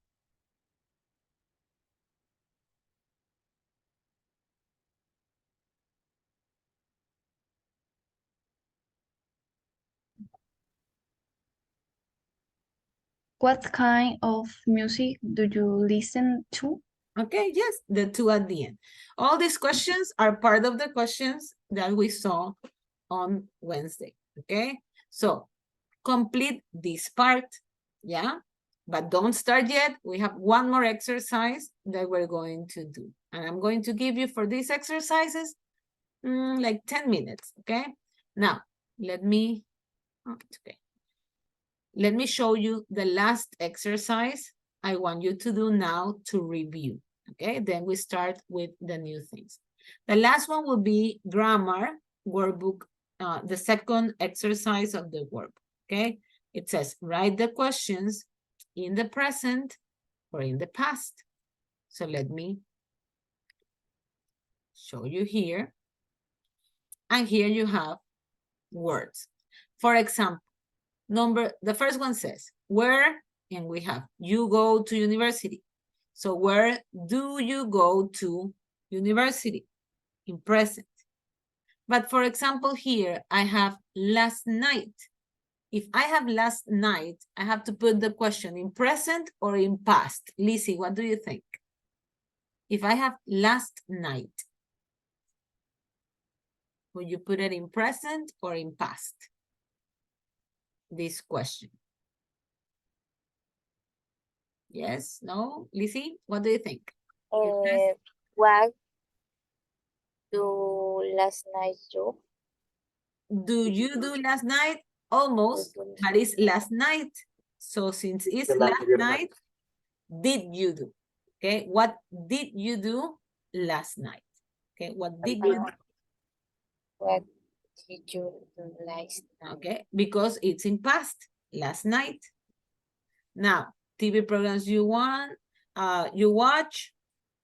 [SPEAKER 4] What kind of music do you listen to?
[SPEAKER 1] Okay, yes, the 2 at the end. All these questions are part of the questions that we saw on Wednesday, okay? So complete this part, yeah? But don't start yet. We have one more exercise that we're going to do. And I'm going to give you for these exercises, like 10 minutes, okay? Now, let me show you the last exercise I want you to do now to review, okay? Then we start with the new things. The last one will be grammar workbook, the second exercise of the workbook, okay? It says, write the questions in the present or in the past. So let me show you here. And here you have words. For example, the first one says, where, and we have, you go to university. So where do you go to university? In present. But for example, here I have last night. If I have last night, I have to put the question in present or in past. Lizzie, what do you think? If I have last night, will you put it in present or in past? This question. Yes, no? Lizzie, what do you think?
[SPEAKER 9] What do last night do?
[SPEAKER 1] Do you do last night? Almost, but it's last night. So since it's last night, did you do? Okay, what did you do last night? Okay, what did you do?
[SPEAKER 9] What did you do last night?
[SPEAKER 1] Okay, because it's in past, last night. Now, TV programs you want, you watch,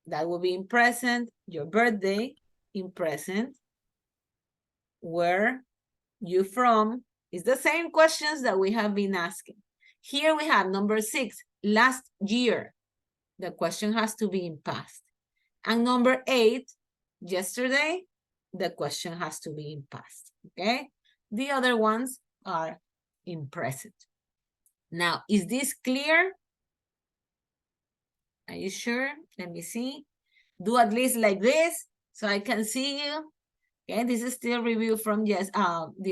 [SPEAKER 1] that will be in present. Your birthday, in present. Where you from? It's the same questions that we have been asking. Here we have number 6, last year. The question has to be in past. And number 8, yesterday, the question has to be in past, okay? The other ones are in present. Now, is this clear? Are you sure? Let me see. Do at least like this so I can see you. Okay, this is still review from the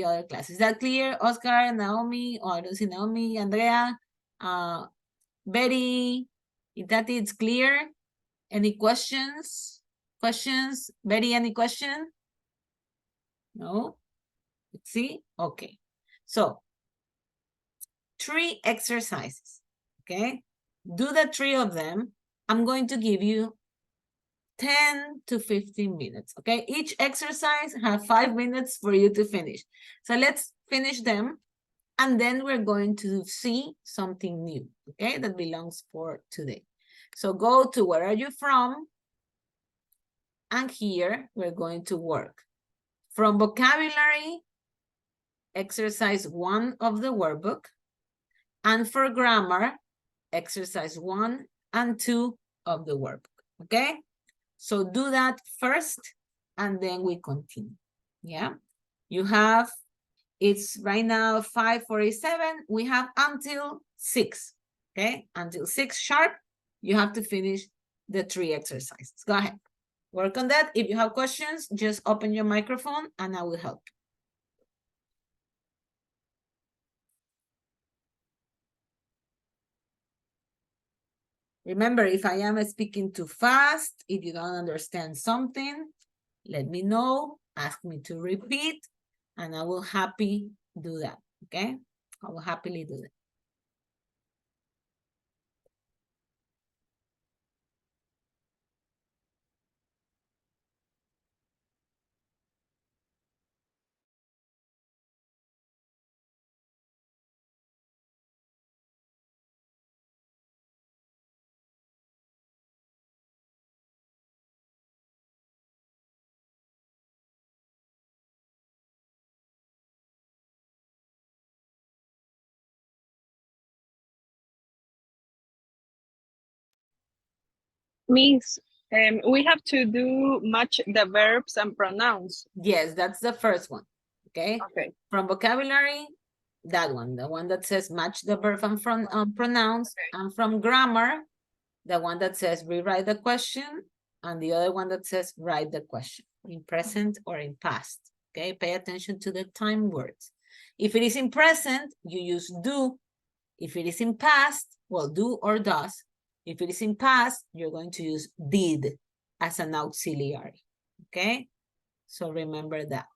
[SPEAKER 1] other class. Is that clear? Oscar, Naomi, or I don't see Naomi, Andrea, Betty, if that is clear. Any questions? Questions? Betty, any question? No? Let's see. Okay. So, 3 exercises. Okay. Do the 3 of them. I'm going to give you 10 to 15 minutes. Okay. Each exercise have 5 minutes for you to finish. So let's finish them. And then we're going to see something new. Okay. That belongs for today. So go to where are you from? And here we're going to work. From vocabulary, exercise 1 of the workbook. And for grammar, exercise 1 and 2 of the workbook. Okay? So do that first, and then we continue. Yeah? You have, it's right now 5:47. We have until 6. Okay? Until 6 sharp, you have to finish the 3 exercises. Go ahead. Work on that. If you have questions, just open your microphone and I will help. Remember, if I am speaking too fast, if you don't understand something, let me know, ask me to repeat, and I will happily do that, okay? I will happily do that.
[SPEAKER 3] Miss, we have to do match the verbs and pronouns.
[SPEAKER 1] Yes, that's the first one, okay?
[SPEAKER 3] Okay.
[SPEAKER 1] From vocabulary, that one, the one that says match the verb and from pronouns,
[SPEAKER 3] Okay.
[SPEAKER 1] and from grammar, the one that says rewrite the question, and the other one that says write the question in present or in past, okay? Pay attention to the time words. If it is in present, you use do. If it is in past, well, do or does. If it is in past, you're going to use did as an auxiliary, okay? So remember that.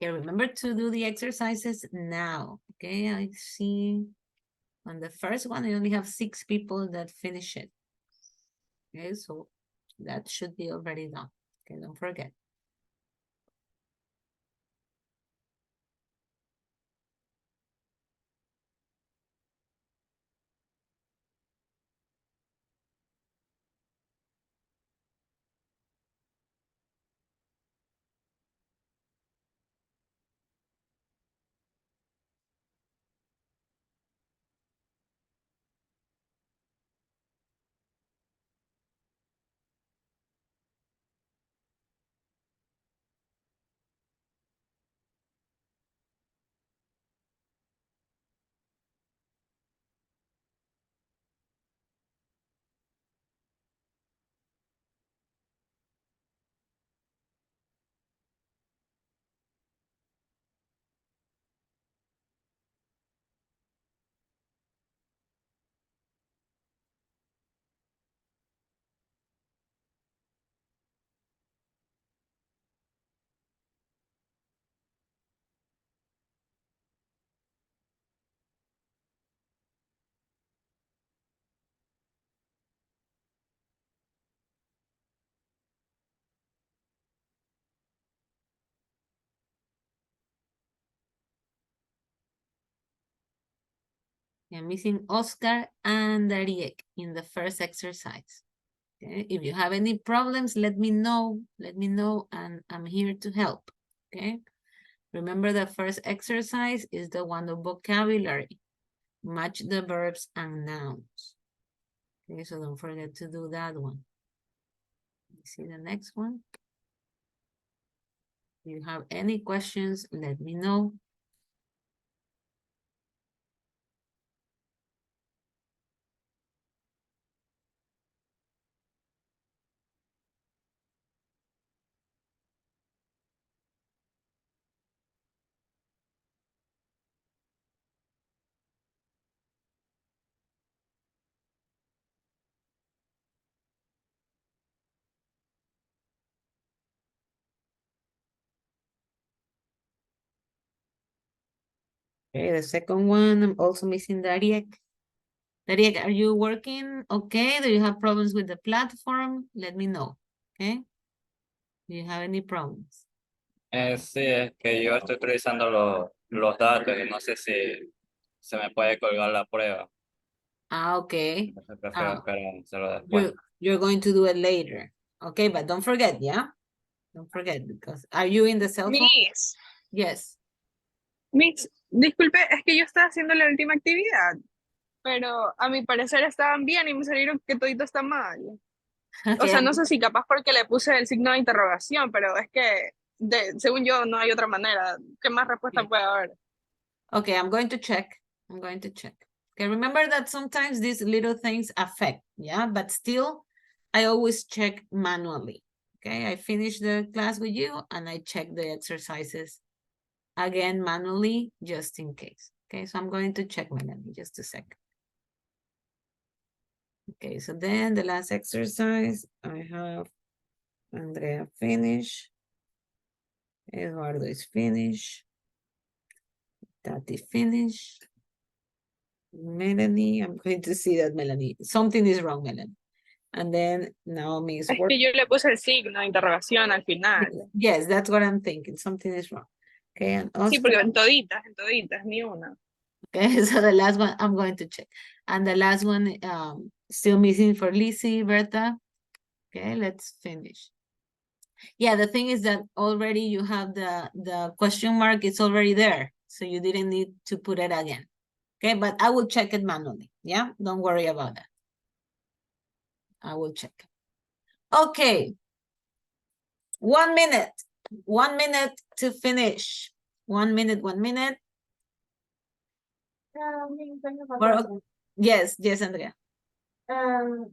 [SPEAKER 1] Okay, remember to do the exercises now. Okay, I see on the first one, I only have 6 people that finish it. Okay, so that should be already done. Okay, don't forget. I'm missing Oscar and Dariek in the first exercise. Okay, if you have any problems, let me know, and I'm here to help, okay? Remember the first exercise is the one of vocabulary. Match the verbs and nouns. Okay, so don't forget to do that one. See the next one? If you have any questions, let me know. Okay, the second one, I'm also missing Dariek. Dariek, are you working okay? Do you have problems with the platform? Let me know, okay? Do you have any problems?
[SPEAKER 7] Sí, es que yo estoy utilizando los datos y no sé si se me puede colgar la prueba.
[SPEAKER 1] Ah, okay.
[SPEAKER 7] Entonces prefiero
[SPEAKER 1] Ah,
[SPEAKER 7] esperárselo después.
[SPEAKER 1] You're going to do it later. Okay, but don't forget, yeah? Don't forget, because are you in the cell phone?
[SPEAKER 3] Miss,
[SPEAKER 1] Yes.
[SPEAKER 3] Miss, disculpe, es que yo estaba haciendo la última actividad, pero a mi parecer estaban bien y me salieron que todito está mal. O
[SPEAKER 1] Okay,
[SPEAKER 3] sea, no sé si capaz porque le puse el signo de interrogación, pero es que según yo no hay otra manera. ¿Qué más respuesta
[SPEAKER 1] Okay.
[SPEAKER 3] puede haber?
[SPEAKER 1] Okay, I'm going to check. Okay, remember that sometimes these little things affect, yeah? But still, I always check manually. Okay, I finish the class with you and I check the exercises again manually, just in case. Okay, so I'm going to check Melanie, just a second. Okay, so then the last exercise, I have Andrea finish. Eduardo is finish. Tati finish. Melanie, I'm going to see that Melanie, something is wrong, Melanie. And then Naomi is
[SPEAKER 3] Es
[SPEAKER 1] working.
[SPEAKER 3] que yo le puse el signo de interrogación al final.
[SPEAKER 1] Yes, that's what I'm thinking. Something is wrong. Okay, and
[SPEAKER 3] Sí,
[SPEAKER 1] Oscar.
[SPEAKER 3] porque en toditas, ni una.
[SPEAKER 1] Okay, so the last one I'm going to check. And the last one still missing for Lizzie, Berta. Okay, let's finish. Yeah, the thing is that already you have the question mark, it's already there. So you didn't need to put it again. Okay, but I will check it manually. Yeah, don't worry about that. I will check. Okay. 1 minute. 1 minute to finish. 1 minute, 1 minute. Yes, Andrea.
[SPEAKER 8] How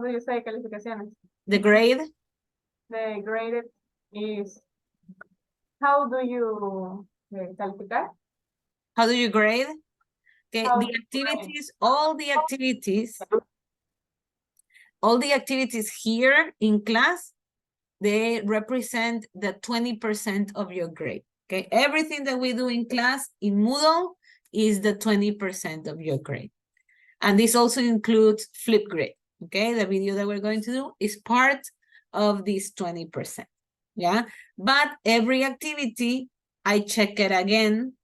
[SPEAKER 8] do you say calificaciones?
[SPEAKER 1] The grade?
[SPEAKER 8] The grade is, how do you calificar?
[SPEAKER 1] How do you grade? Okay,
[SPEAKER 8] How
[SPEAKER 1] the
[SPEAKER 8] do you
[SPEAKER 1] activities, all the activities here in class, they represent the 20% of your grade. Okay, everything that we do in class in Moodle is the 20% of your grade. And this also includes Flipgrid. Okay, the video that we're going to do is part of this 20%. Yeah, but every activity, I check it again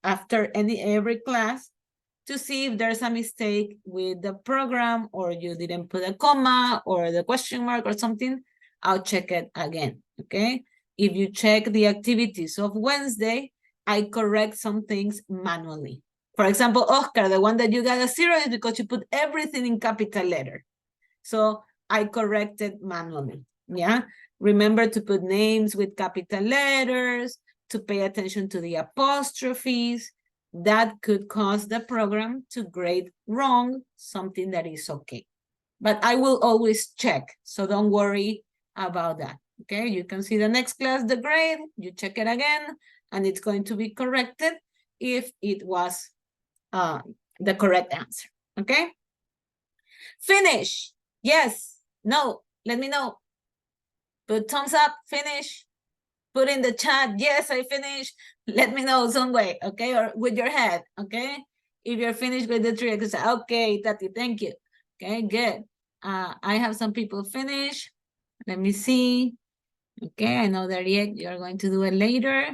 [SPEAKER 1] after every class to see if there's a mistake with the program or you didn't put a comma or the question mark or something. I'll check it again, okay? If you check the activities of Wednesday, I correct some things manually. For example, Oscar, the one that you got a 0 is because you put everything in capital letter. So I corrected manually, yeah? Remember to put names with capital letters, to pay attention to the apostrophes. That could cause the program to grade wrong, something that is okay. But I will always check, so don't worry about that, okay? You can see the next class, the grade, you check it again, and it's going to be corrected if it was the correct answer, okay? Finish, yes, no, let me know. Put thumbs up, finish. Put in the chat, yes, I finished. Let me know some way, okay? Or with your head, okay? If you're finished with the 3 exercises, okay, Tati, thank you. Okay, good. I have some people finish. Let me see. Okay, I know that yet you're going to do it later.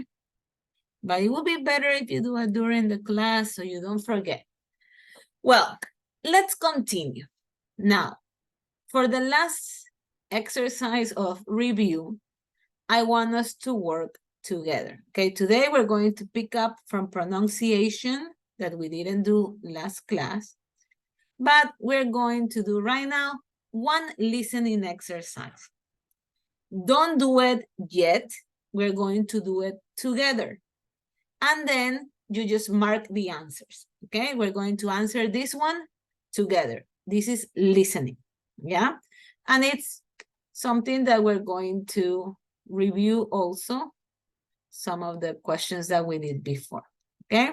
[SPEAKER 1] but it would be better if you do it during the class so you don't forget. Well, let's continue. Now, for the last exercise of review, I want us to work together. Okay, today we're going to pick up from pronunciation that we didn't do last class, but we're going to do right now one listening exercise. Don't do it yet. We're going to do it together. And then you just mark the answers. Okay, we're going to answer this one together. This is listening. Yeah, and it's something that we're going to review also some of the questions that we did before. Okay,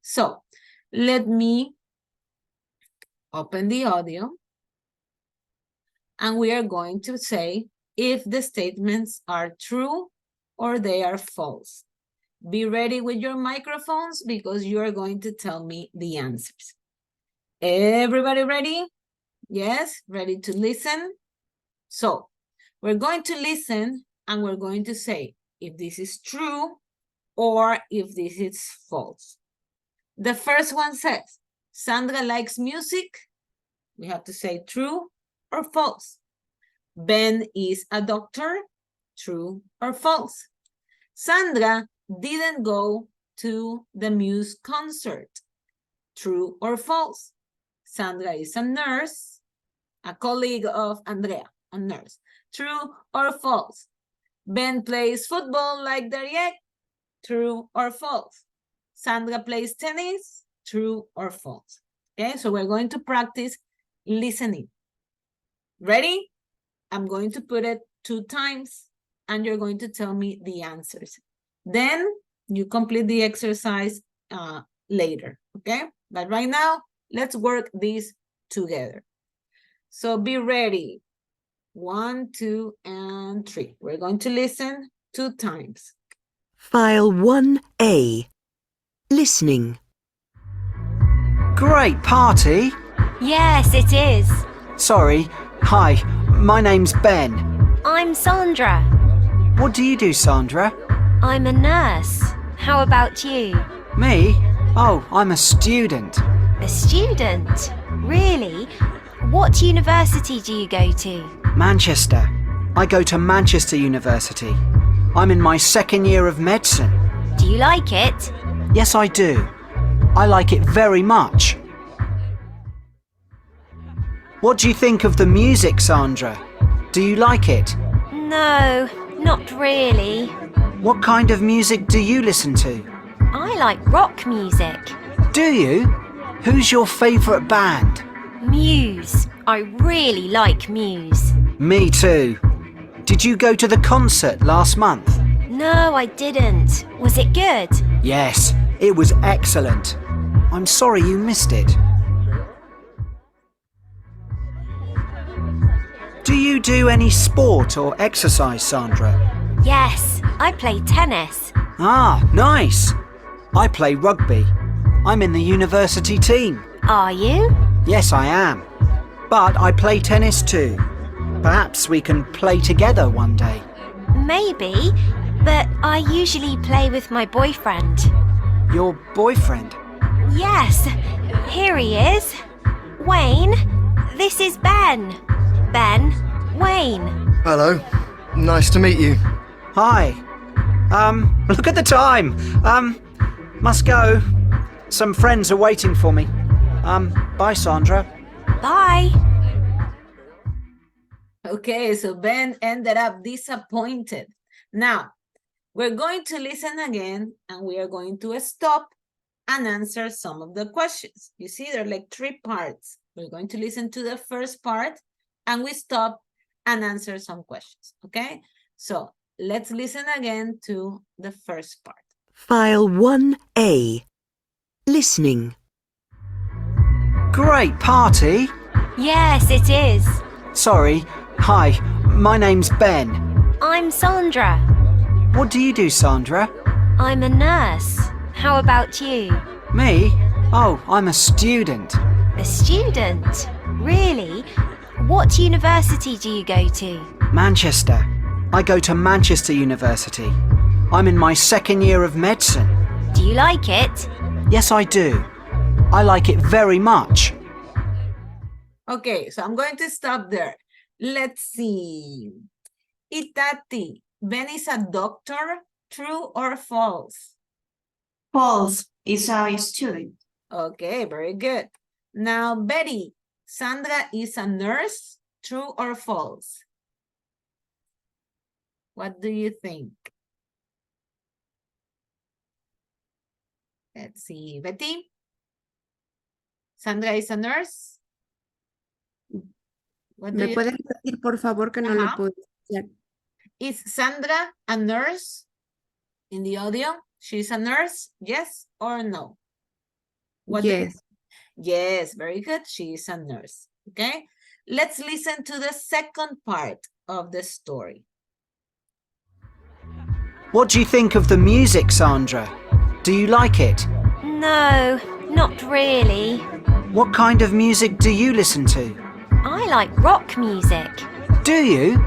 [SPEAKER 1] so let me open the audio and we are going to say if the statements are true or they are false. Be ready with your microphones because you are going to tell me the answers. Everybody ready? Yes, ready to listen? So we're going to listen and we're going to say if this is true or if this is false. The first one says, Sandra likes music. We have to say true or false. Ben is a doctor. True or false. Sandra didn't go to the Muse concert. True or false. Sandra is a nurse, a colleague of Andrea, a nurse. True or false. Ben plays football like Dariek. True or false. Sandra plays tennis. True or false. Okay, so we're going to practice listening. Ready? I'm going to put it 2 times and you're going to tell me the answers. Then you complete the exercise later, okay? But right now, let's work this together. So be ready. 1, 2, and 3. We're going to listen 2 times.
[SPEAKER 11] File 1A. Listening.
[SPEAKER 12] Great party.
[SPEAKER 13] Yes, it is.
[SPEAKER 12] Sorry. Hi, my name's Ben.
[SPEAKER 13] I'm Sandra.
[SPEAKER 12] What do you do, Sandra?
[SPEAKER 13] I'm a nurse. How about you?
[SPEAKER 12] Me? Oh, I'm a student.
[SPEAKER 13] A student? Really? What university do you go to?
[SPEAKER 12] Manchester. I go to Manchester University. I'm in my 2nd year of medicine.
[SPEAKER 13] Do you like it?
[SPEAKER 12] Yes, I do. I like it very much. What do you think of the music, Sandra? Do you like it?
[SPEAKER 13] No, not really.
[SPEAKER 12] What kind of music do you listen to?
[SPEAKER 13] I like rock music.
[SPEAKER 12] Do you? Who's your favourite band?
[SPEAKER 13] Muse. I really like Muse.
[SPEAKER 12] Me too. Did you go to the concert last month?
[SPEAKER 13] No, I didn't. Was it good?
[SPEAKER 12] Yes, it was excellent. I'm sorry you missed it. Do you do any sport or exercise, Sandra?
[SPEAKER 13] Yes, I play tennis.
[SPEAKER 12] Ah, nice. I play rugby. I'm in the university team.
[SPEAKER 13] Are you?
[SPEAKER 12] Yes, I am. But I play tennis too. Perhaps we can play together one day.
[SPEAKER 13] Maybe, but I usually play with my boyfriend.
[SPEAKER 12] Your boyfriend?
[SPEAKER 13] Yes, here he is. Wayne, this is Ben. Ben, Wayne.
[SPEAKER 14] Hello, nice to meet you.
[SPEAKER 12] Hi. Look at the time. Must go. Some friends are waiting for me. Bye, Sandra.
[SPEAKER 13] Bye.
[SPEAKER 1] Okay, so Ben ended up disappointed. Now, we're going to listen again and we are going to stop and answer some of the questions. You see, there are like 3 parts. We're going to listen to the first part and we stop and answer some questions, okay? So let's listen again to the first part.
[SPEAKER 11] File 1A. Listening.
[SPEAKER 12] Great party.
[SPEAKER 13] Yes, it is.
[SPEAKER 12] Sorry. Hi, my name's Ben.
[SPEAKER 13] I'm Sandra.
[SPEAKER 12] What do you do, Sandra?
[SPEAKER 13] I'm a nurse. How about you?
[SPEAKER 12] Me? Oh, I'm a student.
[SPEAKER 13] A student? Really? What university do you go to?
[SPEAKER 12] Manchester. I go to Manchester University. I'm in my 2nd year of medicine.
[SPEAKER 13] Do you like it?
[SPEAKER 12] Yes, I do. I like it very much.
[SPEAKER 1] Okay, so I'm going to stop there. Let's see. Itati, Ben is a doctor, true or false?
[SPEAKER 10] False is a student.
[SPEAKER 1] Okay, very good. Now, Betty, Sandra is a nurse, true or false? What do you think? Let's see, Betty. Sandra is a nurse. What do
[SPEAKER 2] ¿Me
[SPEAKER 1] you
[SPEAKER 2] puedes repetir, por favor, que no lo
[SPEAKER 1] Ajá.
[SPEAKER 2] puedo escuchar?
[SPEAKER 1] Is Sandra a nurse in the audio? She's a nurse, yes or no? What do you
[SPEAKER 2] Yes.
[SPEAKER 1] think? Yes, very good. She is a nurse. Okay, let's listen to the second part of the story.
[SPEAKER 12] What do you think of the music, Sandra? Do you like it?
[SPEAKER 13] No, not really.
[SPEAKER 12] What kind of music do you listen to?
[SPEAKER 13] I like rock music.
[SPEAKER 12] Do you?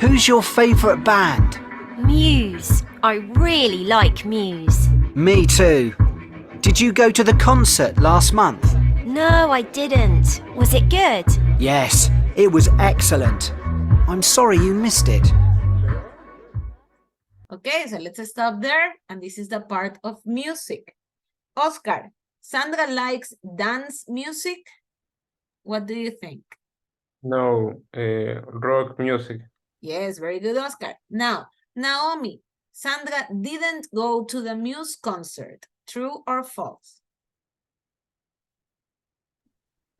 [SPEAKER 12] Who's your favourite band?
[SPEAKER 13] Muse. I really like Muse.
[SPEAKER 12] Me too. Did you go to the concert last month?
[SPEAKER 13] No, I didn't. Was it good?
[SPEAKER 12] Yes, it was excellent. I'm sorry you missed it.
[SPEAKER 1] Okay, so let's stop there. And this is the part of music. Oscar, Sandra likes dance music. What do you think?
[SPEAKER 6] No, rock music.
[SPEAKER 1] Yes, very good, Oscar. Now, Naomi, Sandra didn't go to the Muse concert. True or false?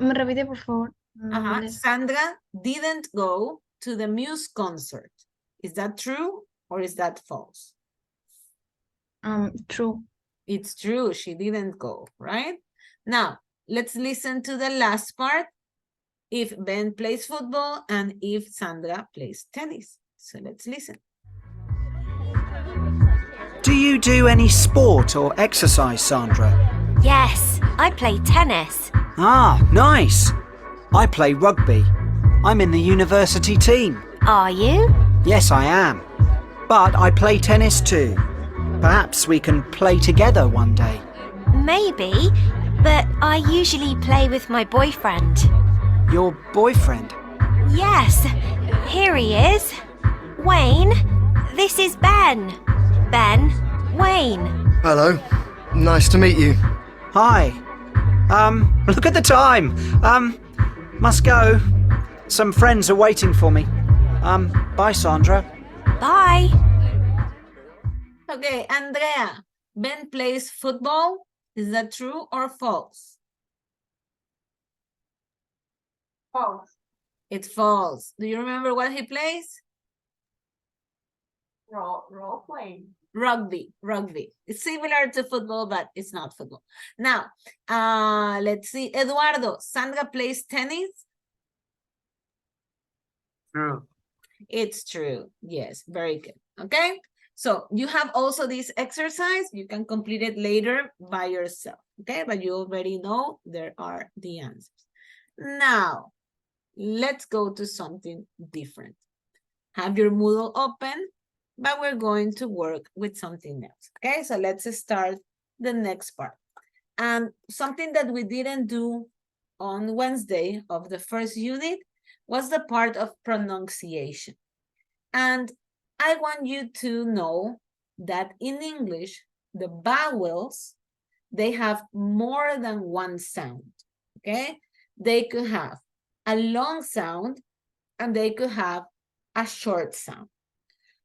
[SPEAKER 4] ¿Me repite, por favor?
[SPEAKER 1] Sandra didn't go to the Muse concert. Is that true or is that false?
[SPEAKER 4] True.
[SPEAKER 1] It's true. She didn't go, right? Now, let's listen to the last part. If Ben plays football and if Sandra plays tennis. So let's listen.
[SPEAKER 12] Do you do any sport or exercise, Sandra?
[SPEAKER 13] Yes, I play tennis.
[SPEAKER 12] Ah, nice. I play rugby. I'm in the university team.
[SPEAKER 13] Are you?
[SPEAKER 12] Yes, I am. But I play tennis too. Perhaps we can play together one day.
[SPEAKER 13] Maybe, but I usually play with my boyfriend.
[SPEAKER 12] Your boyfriend?
[SPEAKER 13] Yes, here he is. Wayne, this is Ben. Ben, Wayne.
[SPEAKER 14] Hello. Nice to meet you.
[SPEAKER 12] Hi. Look at the time. Must go. Some friends are waiting for me. Bye, Sandra.
[SPEAKER 13] Bye.
[SPEAKER 1] Okay, Andrea, Ben plays football. Is that true or false?
[SPEAKER 8] False.
[SPEAKER 1] It's false. Do you remember what he plays?
[SPEAKER 8] Role playing.
[SPEAKER 1] Rugby. It's similar to football, but it's not football. Now, let's see. Eduardo, Sandra plays tennis?
[SPEAKER 5] True.
[SPEAKER 1] It's true. Yes, very good. Okay, so you have also this exercise. You can complete it later by yourself. Okay, but you already know there are the answers. Now, let's go to something different. Have your Moodle open, but we're going to work with something else. Okay, so let's start the next part. And something that we didn't do on Wednesday of the first unit was the part of pronunciation. And I want you to know that in English, the vowels, they have more than one sound, okay? They could have a long sound and they could have a short sound.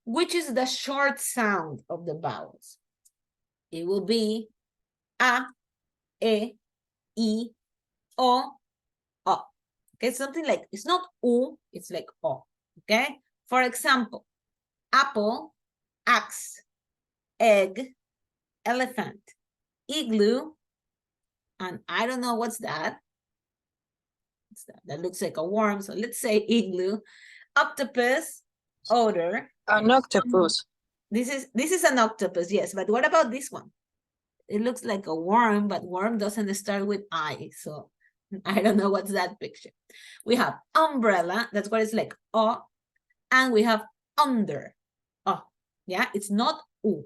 [SPEAKER 1] Which is the short sound of the vowels? It will be a, e, I, o, o. Okay, something like, it's not u, it's like o, okay? For example, apple, axe, egg, elephant, igloo, and I don't know what's that. What's that? That looks like a worm, so let's say igloo, octopus, otter.
[SPEAKER 3] An octopus.
[SPEAKER 1] This is an octopus, yes, but what about this one? It looks like a worm, but worm doesn't start with I, so I don't know what's that picture. We have umbrella, that's what it's like, o, and we have under, oh, yeah, it's not u,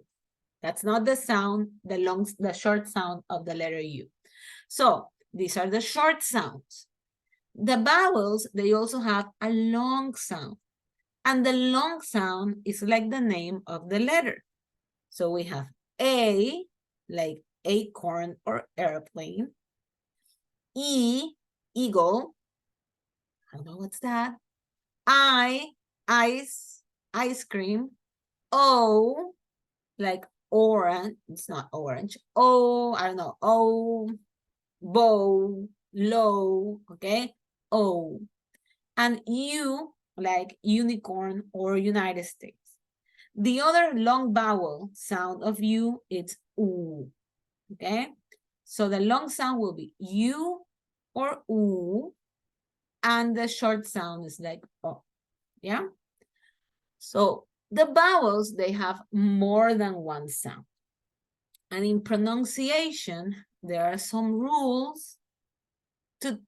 [SPEAKER 1] That's not the sound, the short sound of the letter U. So these are the short sounds. The vowels, they also have a long sound. And the long sound is like the name of the letter. So we have A, like acorn or airplane. E, eagle. I don't know what's that. I, ice cream. O, like orange. It's not orange. O, I don't know. O, bow, low, okay? O. And U, like unicorn or United States. The other long vowel sound of U, it's U, okay? So the long sound will be U or U, and the short sound is like O, yeah? So the vowels, they have more than one sound. And in pronunciation, there are some rules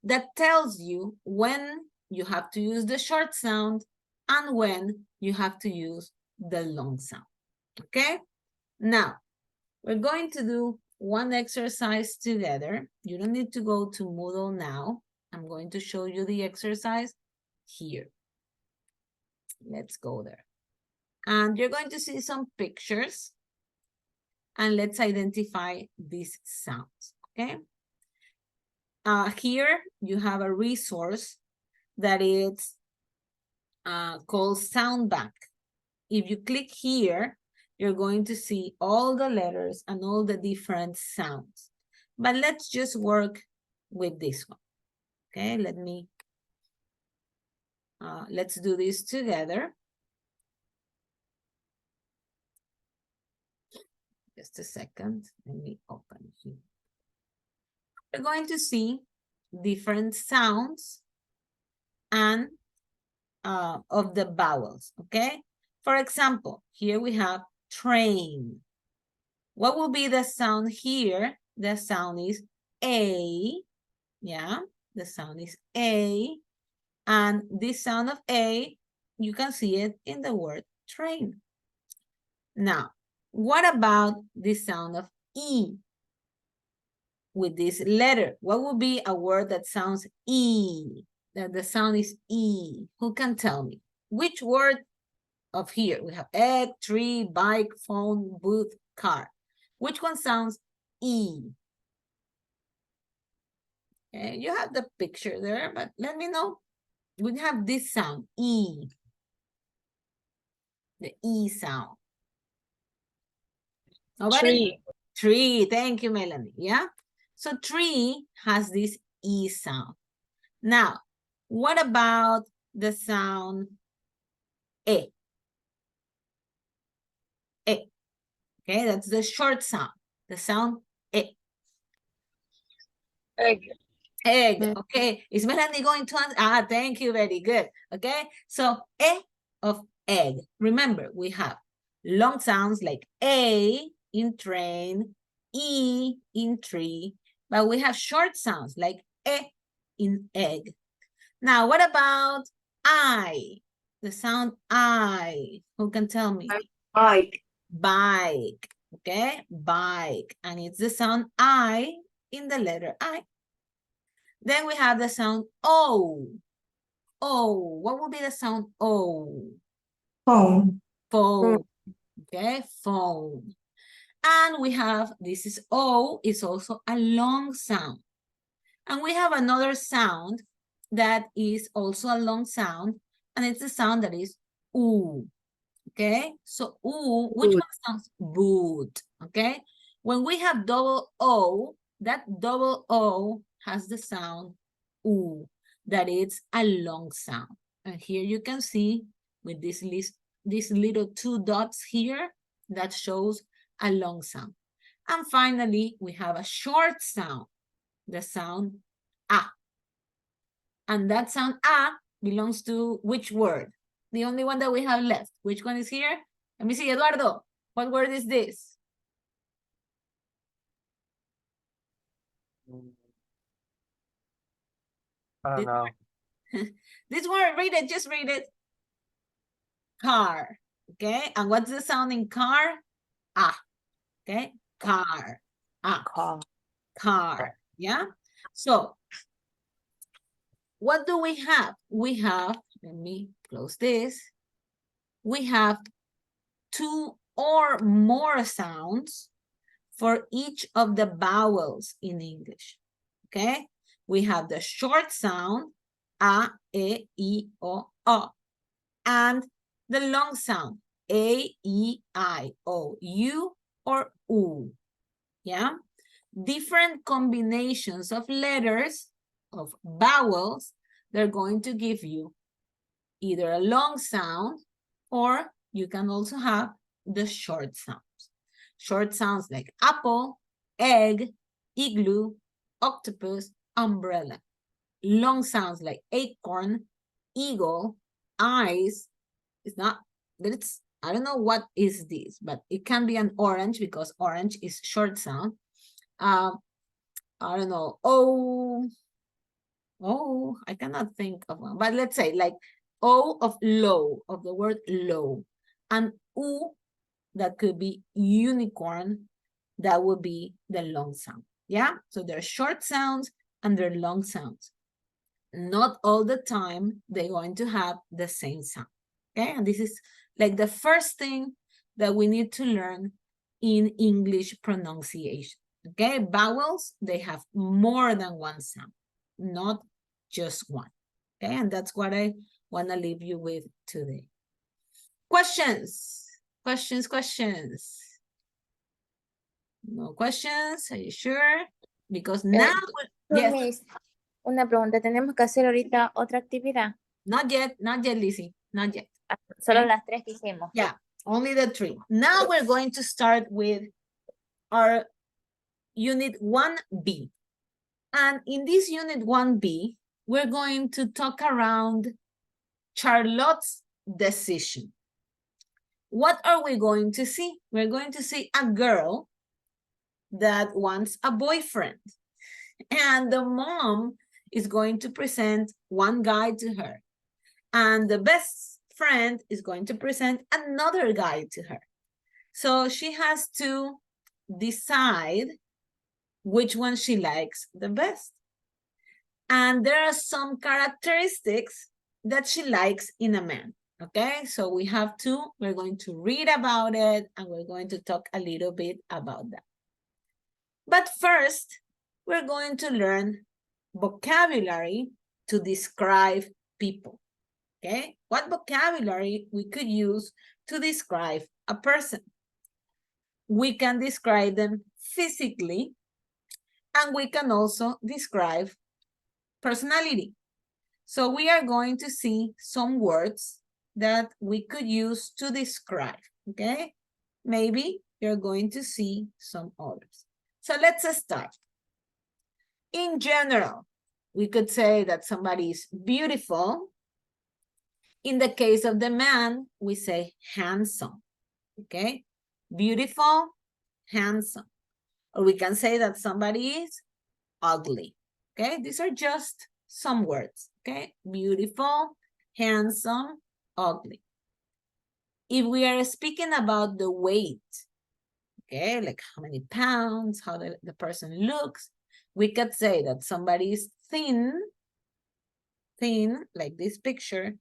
[SPEAKER 1] that tells you when you have to use the short sound and when you have to use the long sound, okay? Now, we're going to do one exercise together. You don't need to go to Moodle now. I'm going to show you the exercise here. Let's go there. And you're going to see some pictures. And let's identify these sounds, okay? Here you have a resource that is called SoundBank. If you click here, you're going to see all the letters and all the different sounds. But let's just work with this one, okay? Let's do this together. Just a second, let me open here. You're going to see different sounds and of the vowels, okay? For example, here we have train. What will be the sound here? The sound is A, yeah? The sound is A. And this sound of A, you can see it in the word train. Now, what about the sound of E? With this letter, what would be a word that sounds E? That the sound is E. Who can tell me? Which word of here? We have egg, tree, bike, phone, booth, car. Which one sounds E? Okay, you have the picture there, but let me know. We have this sound, E. The E sound. Nobody?
[SPEAKER 3] Tree.
[SPEAKER 1] Tree, thank you, Melanie, yeah? So tree has this E sound. Now, what about the sound E? E. Okay, that's the short sound. The sound E.
[SPEAKER 3] Egg.
[SPEAKER 1] Egg, okay. Is Melanie going to answer? Thank you, very good. Okay, so E of egg. Remember, we have long sounds like A in train, E in tree, but we have short sounds like E in egg. Now, what about I? The sound I. Who can tell me?
[SPEAKER 10] Bike.
[SPEAKER 1] Bike, okay? Bike. And it's the sound I in the letter I. Then we have the sound O. O. What would be the sound O?
[SPEAKER 10] Phone.
[SPEAKER 1] Phone. Okay, phone. And we have, this is O, is also a long sound. And we have another sound that is also a long sound, and it's the sound that is U. Okay, so U, which one sounds boot? Okay, when we have double O, that double O has the sound U, that is a long sound. And here you can see with this list, these little 2 dots here, that shows a long sound. And finally, we have a short sound, the sound A. And that sound A belongs to which word? The only one that we have left. Which one is here? Let me see, Eduardo. What word is this?
[SPEAKER 5] I don't know.
[SPEAKER 1] This word, read it, just read it. Car, okay? And what's the sound in car? Ah. Okay, car.
[SPEAKER 9] Car.
[SPEAKER 1] Car. Yeah. So what do we have? We have, let me close this. We have 2 or more sounds for each of the vowels in English. Okay, we have the short sound a, e, I, o, and the long sound a, e, I, o, u, or u. Yeah, different combinations of letters, of vowels, they're going to give you either a long sound, or you can also have the short sounds. Short sounds like apple, egg, igloo, octopus, umbrella. Long sounds like acorn, eagle, eyes. It's not, it's, I don't know what is this, but it can be an orange because orange is short sound. I don't know. Oh, I cannot think of one, but let's say like O of low, of the word low, and U, that could be unicorn, that would be the long sound. Yeah, so they're short sounds and they're long sounds. Not all the time they're going to have the same sound. Okay, and this is like the first thing that we need to learn in English pronunciation. Okay, vowels, they have more than one sound, not just one. Okay, and that's what I want to leave you with today. Questions? Questions? No questions? Are you sure? Because now, yes.
[SPEAKER 9] Miss, una pregunta, ¿tenemos que hacer ahorita otra actividad?
[SPEAKER 1] Not yet, Lizzie, not yet.
[SPEAKER 9] Solo
[SPEAKER 1] Okay.
[SPEAKER 9] las 3 que hicimos.
[SPEAKER 1] Yeah, only the 3. Now we're going to start with our Unit 1B. And in this Unit 1B, we're going to talk around Charlotte's decision. What are we going to see? We're going to see a girl that wants a boyfriend. And the mom is going to present one guy to her. And the best friend is going to present another guy to her. So she has to decide which one she likes the best. And there are some characteristics that she likes in a man. Okay, so we have to, we're going to read about it and we're going to talk a little bit about that. But first, we're going to learn vocabulary to describe people. Okay, what vocabulary we could use to describe a person? We can describe them physically, and we can also describe personality. So we are going to see some words that we could use to describe, okay? Maybe you're going to see some others. So let's start. In general, we could say that somebody is beautiful. In the case of the man, we say handsome, okay? Beautiful, handsome. Or we can say that somebody is ugly, okay? These are just some words, okay? Beautiful, handsome, ugly. If we are speaking about the weight, okay, like how many pounds, how the person looks, we could say that somebody is thin, like this picture,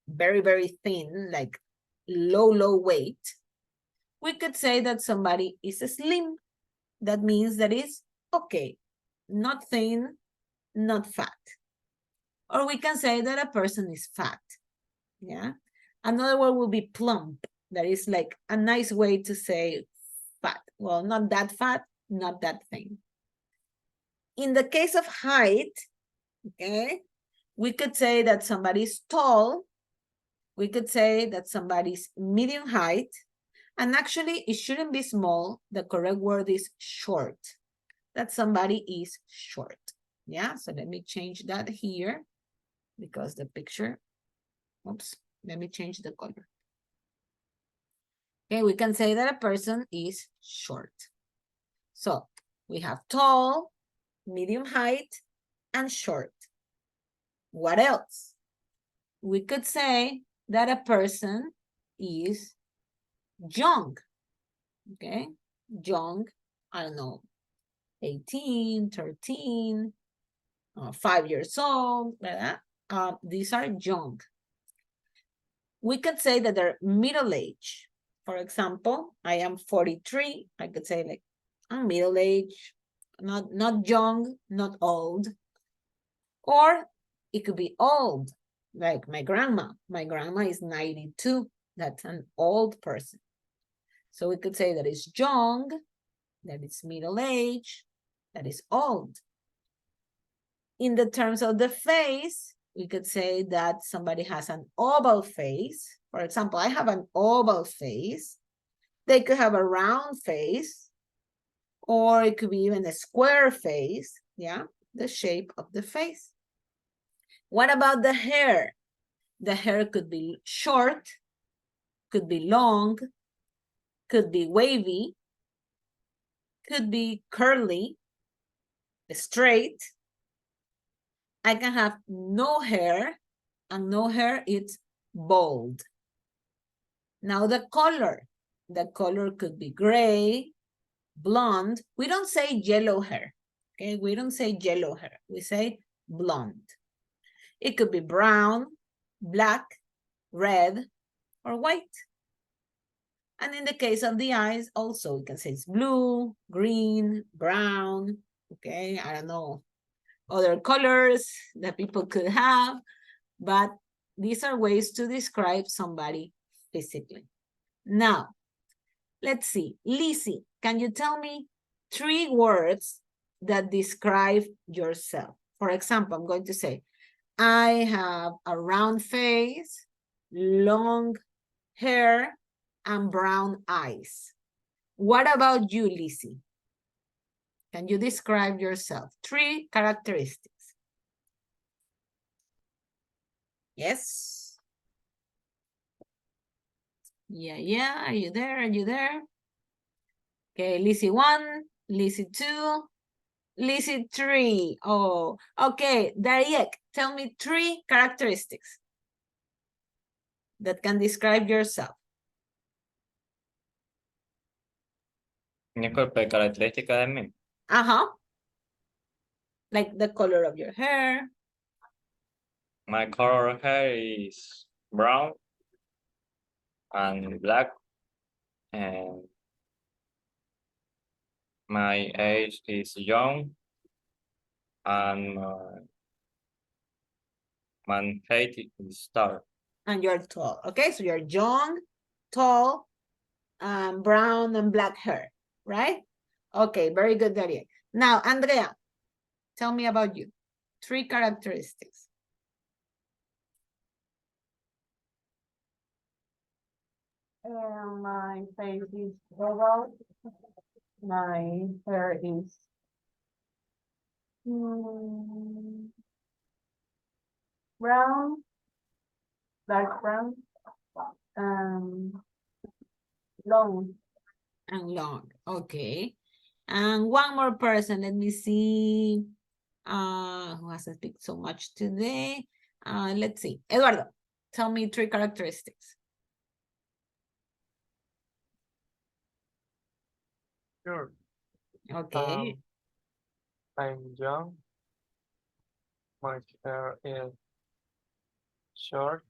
[SPEAKER 1] very, very thin, like low weight. We could say that somebody is slim. That means that is okay, not thin, not fat. Or we can say that a person is fat, yeah? Another word would be plump. That is like a nice way to say fat. Well, not that fat, not that thin. In the case of height, okay, we could say that somebody is tall. We could say that somebody is medium height. And actually, it shouldn't be small. The correct word is short. That somebody is short. Yeah, so let me change that here because the picture, oops, let me change the color. Okay, we can say that a person is short. So we have tall, medium height, and short. What else? We could say that a person is young. Okay, young, I don't know, 18, 13, 5 years old, ¿verdad? These are young. We could say that they're middle age. For example, I am 43. I could say like, I'm middle age, not young, not old. Or it could be old, like my grandma. My grandma is 92. That's an old person. So we could say that it's young, that it's middle age, that is old. In the terms of the face, we could say that somebody has an oval face. For example, I have an oval face. They could have a round face, or it could be even a square face, yeah, the shape of the face. What about the hair? The hair could be short, could be long, could be wavy, could be curly, straight. I can have no hair, and no hair is bald. Now the color could be gray, blonde. We don't say yellow hair, okay? We don't say yellow hair, we say blonde. It could be brown, black, red, or white. And in the case of the eyes, also we can say it's blue, green, brown, okay? I don't know, other colors that people could have, but these are ways to describe somebody physically. Now, let's see. Lizzie, can you tell me 3 words that describe yourself? For example, I'm going to say, I have a round face, long hair, and brown eyes. What about you, Lizzie? Can you describe yourself? 3 characteristics. Yes. Yeah. Are you there? Are you there? Okay, Lizzie 1, Lizzie 2, Lizzie 3. Oh, okay. Dariek, tell me 3 characteristics that can describe yourself.
[SPEAKER 7] Disculpe, característica de mí.
[SPEAKER 1] Like the color of your hair.
[SPEAKER 7] My color of hair is brown and black, and my age is young, and my height is tall.
[SPEAKER 1] And you're tall. Okay, so you're young, tall, brown and black hair, right? Okay, very good, Daria. Now, Andrea, tell me about you. 3 characteristics.
[SPEAKER 8] My face is oval. My hair is brown, dark brown, long.
[SPEAKER 1] And long, okay. And one more person, let me see. Who hasn't speak so much today? Let's see. Eduardo, tell me 3 characteristics.
[SPEAKER 5] Sure.
[SPEAKER 1] Okay.
[SPEAKER 5] I'm young. My hair is short.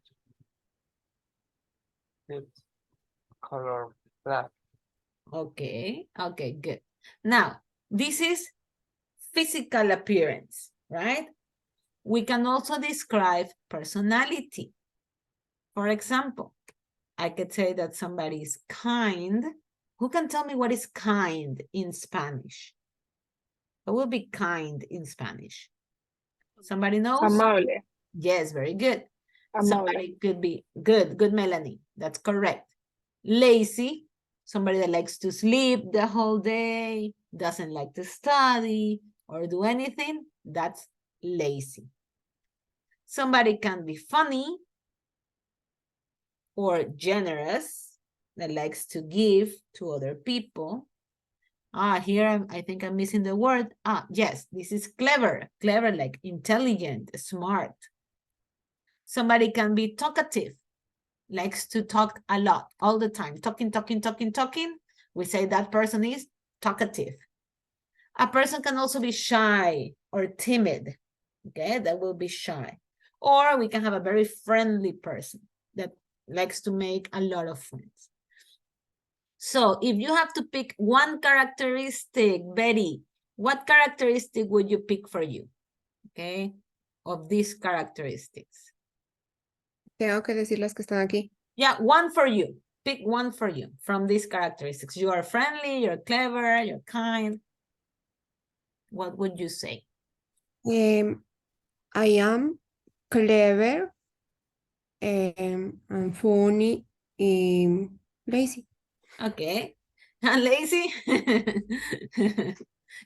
[SPEAKER 5] It's color black.
[SPEAKER 1] Okay, good. Now, this is physical appearance, right? We can also describe personality. For example, I could say that somebody is kind. Who can tell me what is kind in Spanish? What will be kind in Spanish? Somebody knows?
[SPEAKER 3] Amable.
[SPEAKER 1] Yes, very good.
[SPEAKER 3] Amable.
[SPEAKER 1] Somebody could be good, Melanie. That's correct. Lazy, somebody that likes to sleep the whole day, doesn't like to study or do anything, that's lazy. Somebody can be funny or generous, that likes to give to other people. Here I think I'm missing the word. Yes, this is clever. Clever, like intelligent, smart. Somebody can be talkative, likes to talk a lot, all the time, talking, We say that person is talkative. A person can also be shy or timid. Okay, that will be shy. Or we can have a very friendly person that likes to make a lot of friends. So if you have to pick one characteristic, Betty, what characteristic would you pick for you? Okay, of these characteristics.
[SPEAKER 2] Tengo que decir las que están aquí.
[SPEAKER 1] Yeah, one for you. Pick one for you from these characteristics. You are friendly, you're clever, you're kind. What would you say?
[SPEAKER 2] I am clever, I'm funny, lazy.
[SPEAKER 1] Okay. And lazy?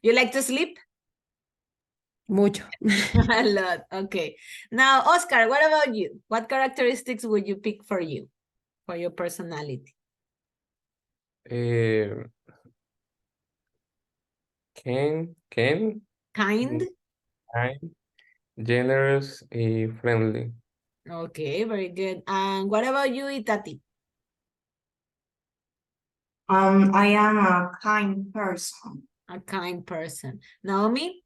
[SPEAKER 1] You like to sleep?
[SPEAKER 2] Mucho.
[SPEAKER 1] A lot. Okay. Now, Oscar, what about you? What characteristics would you pick for you, for your personality?
[SPEAKER 6] Kind,
[SPEAKER 1] Kind?
[SPEAKER 6] kind, generous, friendly.
[SPEAKER 1] Okay, very good. And what about you, Itati?
[SPEAKER 10] I am a kind person.
[SPEAKER 1] A kind person. Naomi?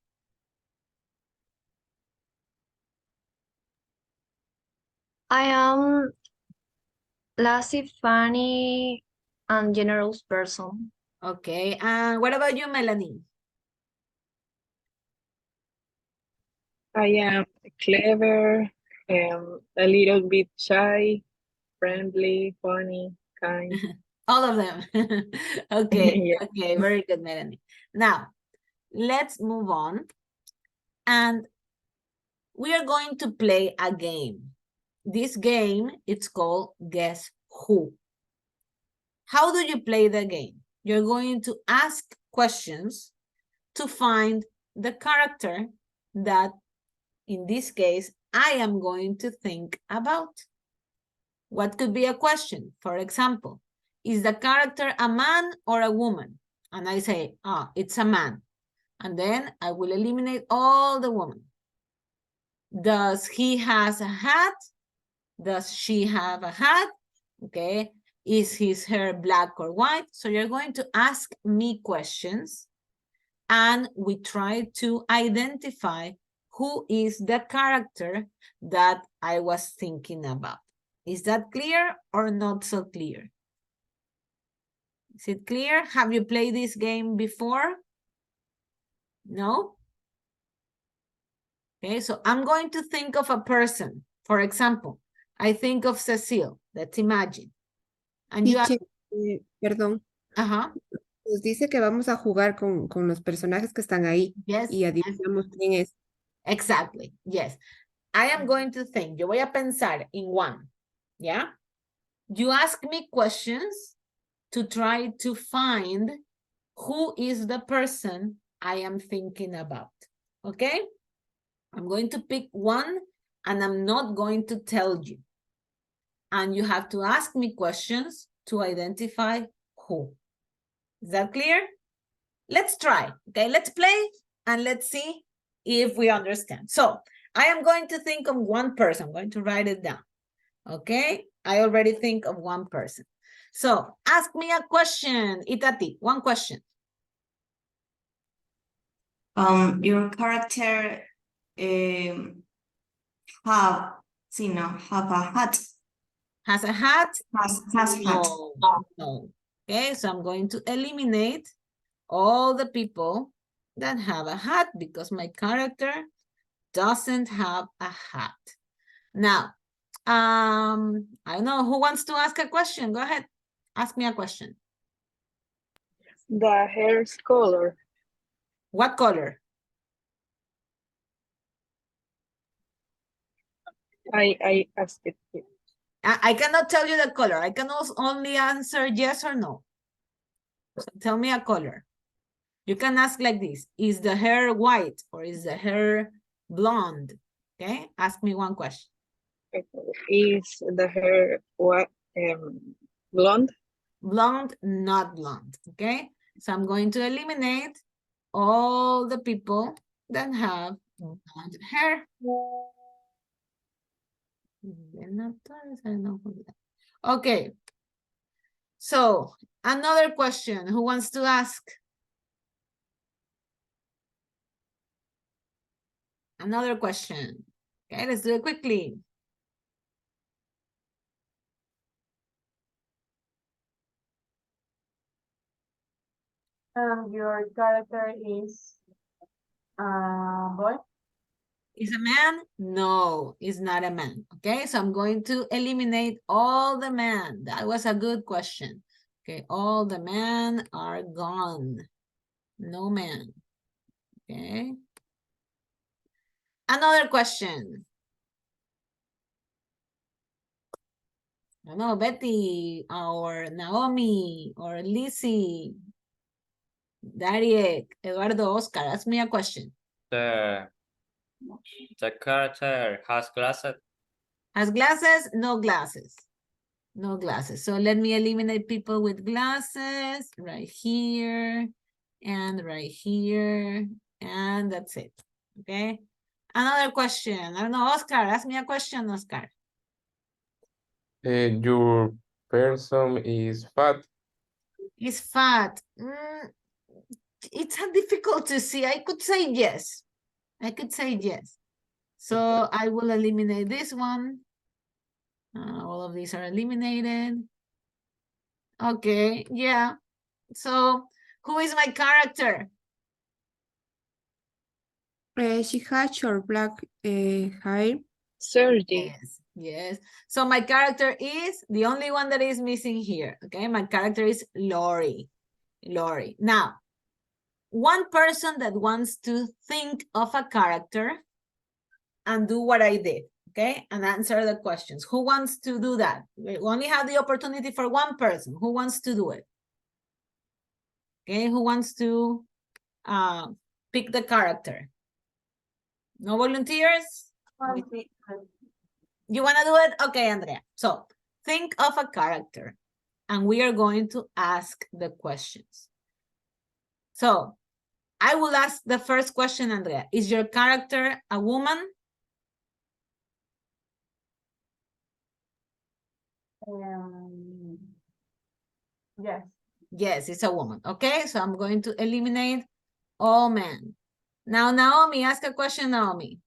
[SPEAKER 4] I am lazy, funny, and generous person.
[SPEAKER 1] Okay. And what about you, Melanie?
[SPEAKER 3] I am clever, a little bit shy, friendly, funny, kind.
[SPEAKER 1] All of them. Okay.
[SPEAKER 3] Yeah.
[SPEAKER 1] Okay. Very good, Melanie. Now, let's move on. And we are going to play a game. This game, it's called Guess Who. How do you play the game? You're going to ask questions to find the character that, in this case, I am going to think about. What could be a question? For example, is the character a man or a woman? And I say, it's a man. And then I will eliminate all the women. Does he has a hat? Does she have a hat? Okay. Is his hair black or white? So you're going to ask me questions and we try to identify who is the character that I was thinking about. Is that clear or not so clear? Is it clear? Have you played this game before? No? Okay, so I'm going to think of a person. For example, I think of Cecile. Let's imagine. And you
[SPEAKER 2] Teacher, perdón.
[SPEAKER 1] Ajá.
[SPEAKER 2] Nos dice que vamos a jugar con los personajes que están ahí.
[SPEAKER 1] Yes.
[SPEAKER 2] Y adivinamos quién es.
[SPEAKER 1] Exactly. Yes. I am going to think. Yo voy a pensar in one. Yeah? You ask me questions to try to find who is the person I am thinking about. Okay? I'm going to pick one and I'm not going to tell you. And you have to ask me questions to identify who. Is that clear? Let's try. Okay, let's play and let's see if we understand. So I am going to think of one person. I'm going to write it down. Okay, I already think of one person. So ask me a question, Itati, one question.
[SPEAKER 10] Your character have a hat.
[SPEAKER 1] Has a hat?
[SPEAKER 10] Has hat.
[SPEAKER 1] No, no. Okay, so I'm going to eliminate all the people that have a hat because my character doesn't have a hat. Now, I don't know who wants to ask a question. Go ahead. Ask me a question.
[SPEAKER 3] The hair's color.
[SPEAKER 1] What color?
[SPEAKER 3] I asked it.
[SPEAKER 1] I cannot tell you the color. I can only answer yes or no. So tell me a color. You can ask like this. Is the hair white or is the hair blonde? Okay, ask me one question.
[SPEAKER 3] Is the hair what blonde?
[SPEAKER 1] Blonde, not blonde. Okay, so I'm going to eliminate all the people that have blonde hair. Okay, So another question, who wants to ask? Another question. Okay, let's do it quickly.
[SPEAKER 8] Your character is boy?
[SPEAKER 1] Is a man? No, is not a man. Okay, so I'm going to eliminate all the men. That was a good question. Okay, all the men are gone. No man. Okay. Another question. I don't know, Betty or Naomi or Lizzie, Dariek, Eduardo, Oscar, ask me a question.
[SPEAKER 7] The character has glasses.
[SPEAKER 1] Has glasses? No glasses. No glasses. So let me eliminate people with glasses right here and right here. And that's it. Okay. Another question. I don't know, Oscar, ask me a question, Oscar.
[SPEAKER 6] Your person is fat.
[SPEAKER 1] Is fat. It's difficult to see. I could say yes. I could say yes. So I will eliminate this one. All of these are eliminated. Okay, yeah. So who is my character?
[SPEAKER 2] She has short black hair.
[SPEAKER 3] Sergi.
[SPEAKER 1] Yes, yes. So my character is the only one that is missing here. Okay, my character is Lori. Lori. Now, one person that wants to think of a character and do what I did, okay, and answer the questions. Who wants to do that? We only have the opportunity for one person. Who wants to do it? Okay, who wants to pick the character? No volunteers? You want to do it? Okay, Andrea. So think of a character and we are going to ask the questions. So I will ask the first question, Andrea. Is your character a woman?
[SPEAKER 8] Yes.
[SPEAKER 1] Yes, it's a woman. Okay, so I'm going to eliminate all men. Now, Naomi, ask a question, Naomi.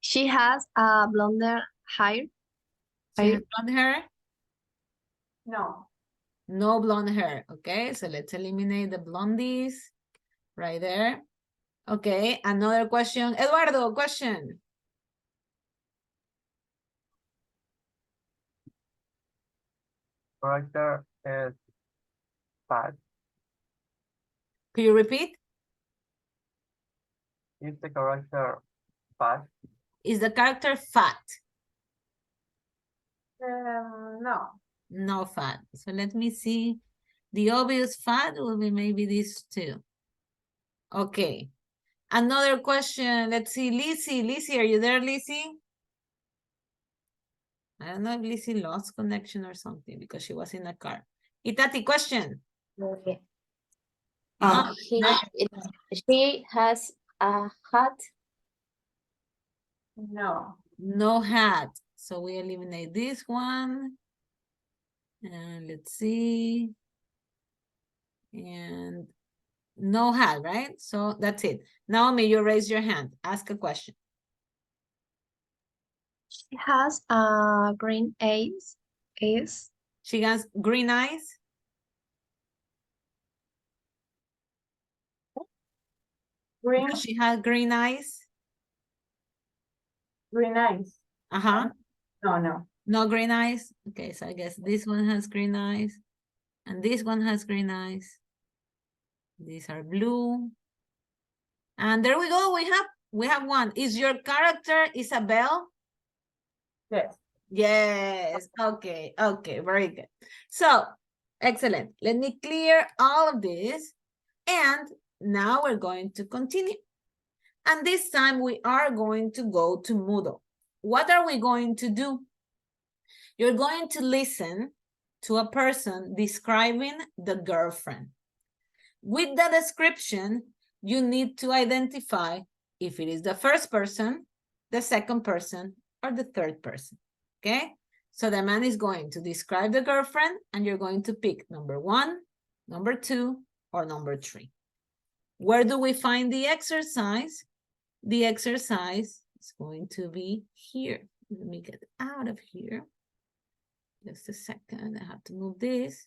[SPEAKER 4] She has blonde hair.
[SPEAKER 1] She has blonde hair?
[SPEAKER 8] No.
[SPEAKER 1] No blonde hair. Okay, so let's eliminate the blondies right there. Okay, another question. Eduardo, question.
[SPEAKER 5] Character is fat.
[SPEAKER 1] Could you repeat?
[SPEAKER 5] Is the character fat?
[SPEAKER 1] Is the character fat?
[SPEAKER 8] No.
[SPEAKER 1] No fat. So let me see. The obvious fat will be maybe these two. Okay. Another question. Let's see. Lizzie. Lizzie, are you there, Lizzie? I don't know if Lizzie lost connection or something because she was in a car. Itati, question.
[SPEAKER 9] Okay.
[SPEAKER 1] Ah,
[SPEAKER 9] She has a hat.
[SPEAKER 8] No.
[SPEAKER 1] no hat. So we eliminate this one. And let's see. And no hat, right? So that's it. Naomi, you raise your hand. Ask a question.
[SPEAKER 4] She has green eyes.
[SPEAKER 1] She has green eyes.
[SPEAKER 8] Green.
[SPEAKER 1] Does she has green eyes.
[SPEAKER 8] Green eyes.
[SPEAKER 1] Uh-huh.
[SPEAKER 8] No.
[SPEAKER 1] No green eyes. Okay, so I guess this one has green eyes. And this one has green eyes. These are blue. And there we go. We have one. Is your character Isabel?
[SPEAKER 8] Yes.
[SPEAKER 1] Yes. Okay. Okay. Very good. So, excellent. Let me clear all of this. And now we're going to continue. And this time we are going to go to Moodle. What are we going to do? You're going to listen to a person describing the girlfriend. With the description, you need to identify if it is the first person, the second person, or the third person, okay? So the man is going to describe the girlfriend, and you're going to pick number 1, number 2, or number 3. Where do we find the exercise? The exercise is going to be here. Let me get out of here. Just a second, I have to move this.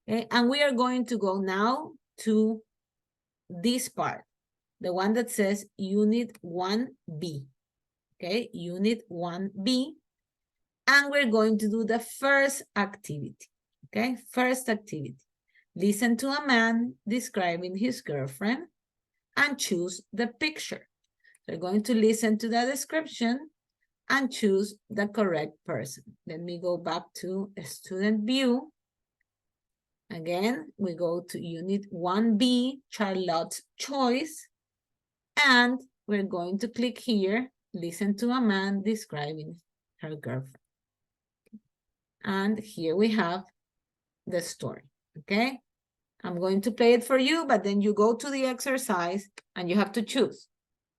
[SPEAKER 1] Okay, and we are going to go now to this part, the one that says Unit 1B. Okay, Unit 1B. And we're going to do the first activity. Okay, first activity. Listen to a man describing his girlfriend and choose the picture. So we're going to listen to the description and choose the correct person. Let me go back to student view. Again, we go to Unit 1B, Charlotte's Choice, and we're going to click here, listen to a man describing her girlfriend. And here we have the story, okay? I'm going to play it for you, but then you go to the exercise and you have to choose.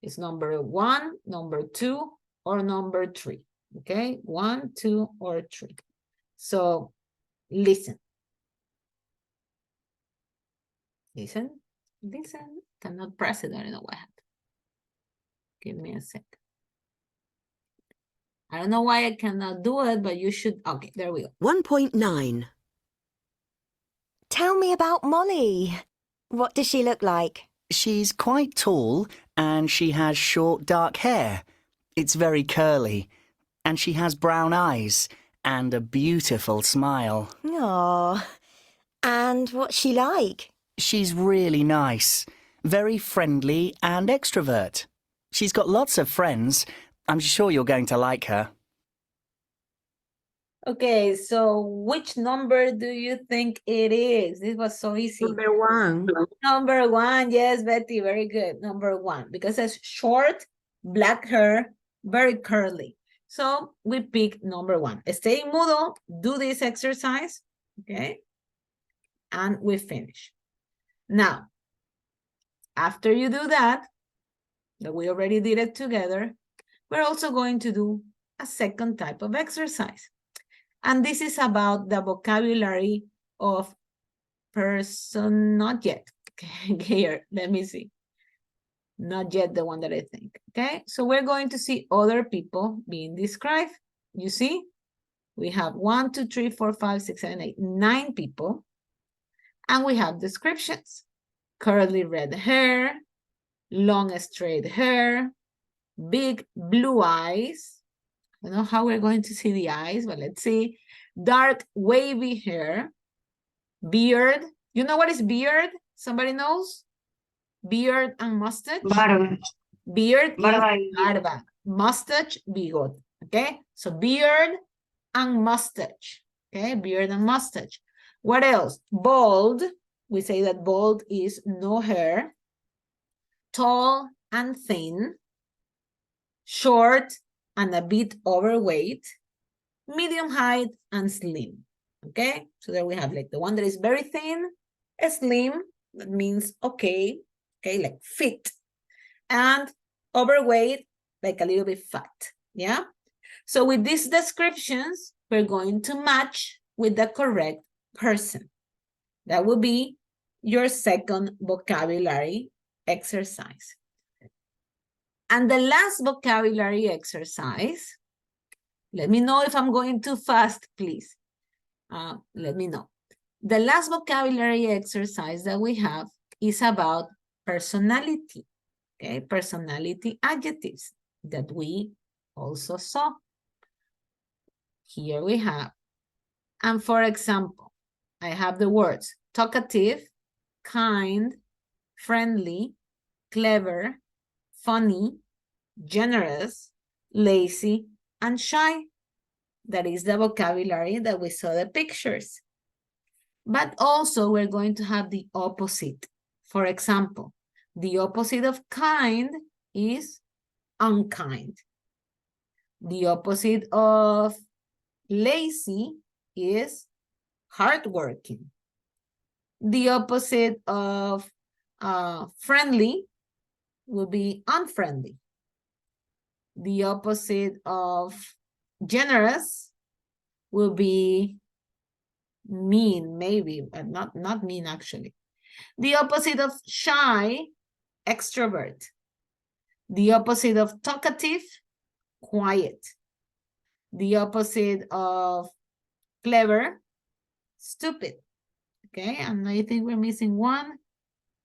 [SPEAKER 1] It's number 1, number 2, or number 3, okay? 1, 2, or 3. So listen. Listen, listen. Cannot press it. I don't know what happened. Give me a second. I don't know why I cannot do it, but you should. Okay, there we go.
[SPEAKER 11] 1.9.
[SPEAKER 13] Tell me about Molly. What does she look like?
[SPEAKER 12] She's quite tall and she has short dark hair. It's very curly. And she has brown eyes and a beautiful smile.
[SPEAKER 13] Aww. And what's she like?
[SPEAKER 12] She's really nice, very friendly and extrovert. She's got lots of friends. I'm sure you're going to like her.
[SPEAKER 1] Okay, so which number do you think it is? This was so easy.
[SPEAKER 2] Number 1.
[SPEAKER 1] Number 1, yes, Betty, very good. Number 1, because it's short, black hair, very curly. So we pick number 1. Stay in Moodle, do this exercise, okay? And we finish. Now, after you do that we already did it together, we're also going to do a second type of exercise. And this is about the vocabulary of person, not yet. Okay, here, let me see. Not yet the one that I think, okay? So we're going to see other people being described. You see, we have 1, 2, 3, 4, 5, 6, 7, 8, 9 people. And we have descriptions. Curly red hair, long straight hair, big blue eyes. I don't know how we're going to see the eyes, but let's see. Dark wavy hair, beard. You know what is beard? Somebody knows? Beard and mustache?
[SPEAKER 10] Barba.
[SPEAKER 1] Beard
[SPEAKER 10] Barba.
[SPEAKER 1] is barba. Mustache, bigot. Okay? So beard and mustache. Okay? Beard and mustache. What else? Bald. We say that bald is no hair. Tall and thin. Short and a bit overweight. Medium height and slim. Okay? So there we have like the one that is very thin, slim, that means okay, like fit. And overweight, like a little bit fat. Yeah? So with these descriptions, we're going to match with the correct person. That will be your second vocabulary exercise. And the last vocabulary exercise, let me know if I'm going too fast, please. Let me know. The last vocabulary exercise that we have is about personality, okay? Personality adjectives that we also saw. Here we have. And for example, I have the words talkative, kind, friendly, clever, funny, generous, lazy, and shy. That is the vocabulary that we saw the pictures. But also we're going to have the opposite. For example, the opposite of kind is unkind. The opposite of lazy is hardworking. The opposite of friendly will be unfriendly. The opposite of generous will be mean, maybe, but not mean actually. The opposite of shy, extrovert. The opposite of talkative, quiet. The opposite of clever, stupid. Okay, and I think we're missing one.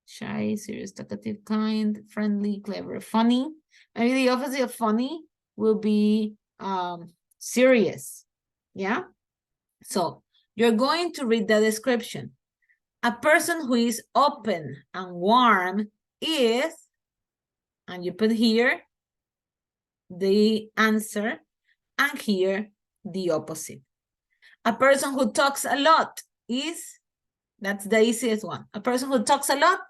[SPEAKER 1] Shy, serious, talkative, kind, friendly, clever, funny. Maybe the opposite of funny will be serious. Yeah. So you're going to read the description. A person who is open and warm is, and you put here the answer, and here the opposite. A person who talks a lot is, that's the easiest one. A person who talks a lot.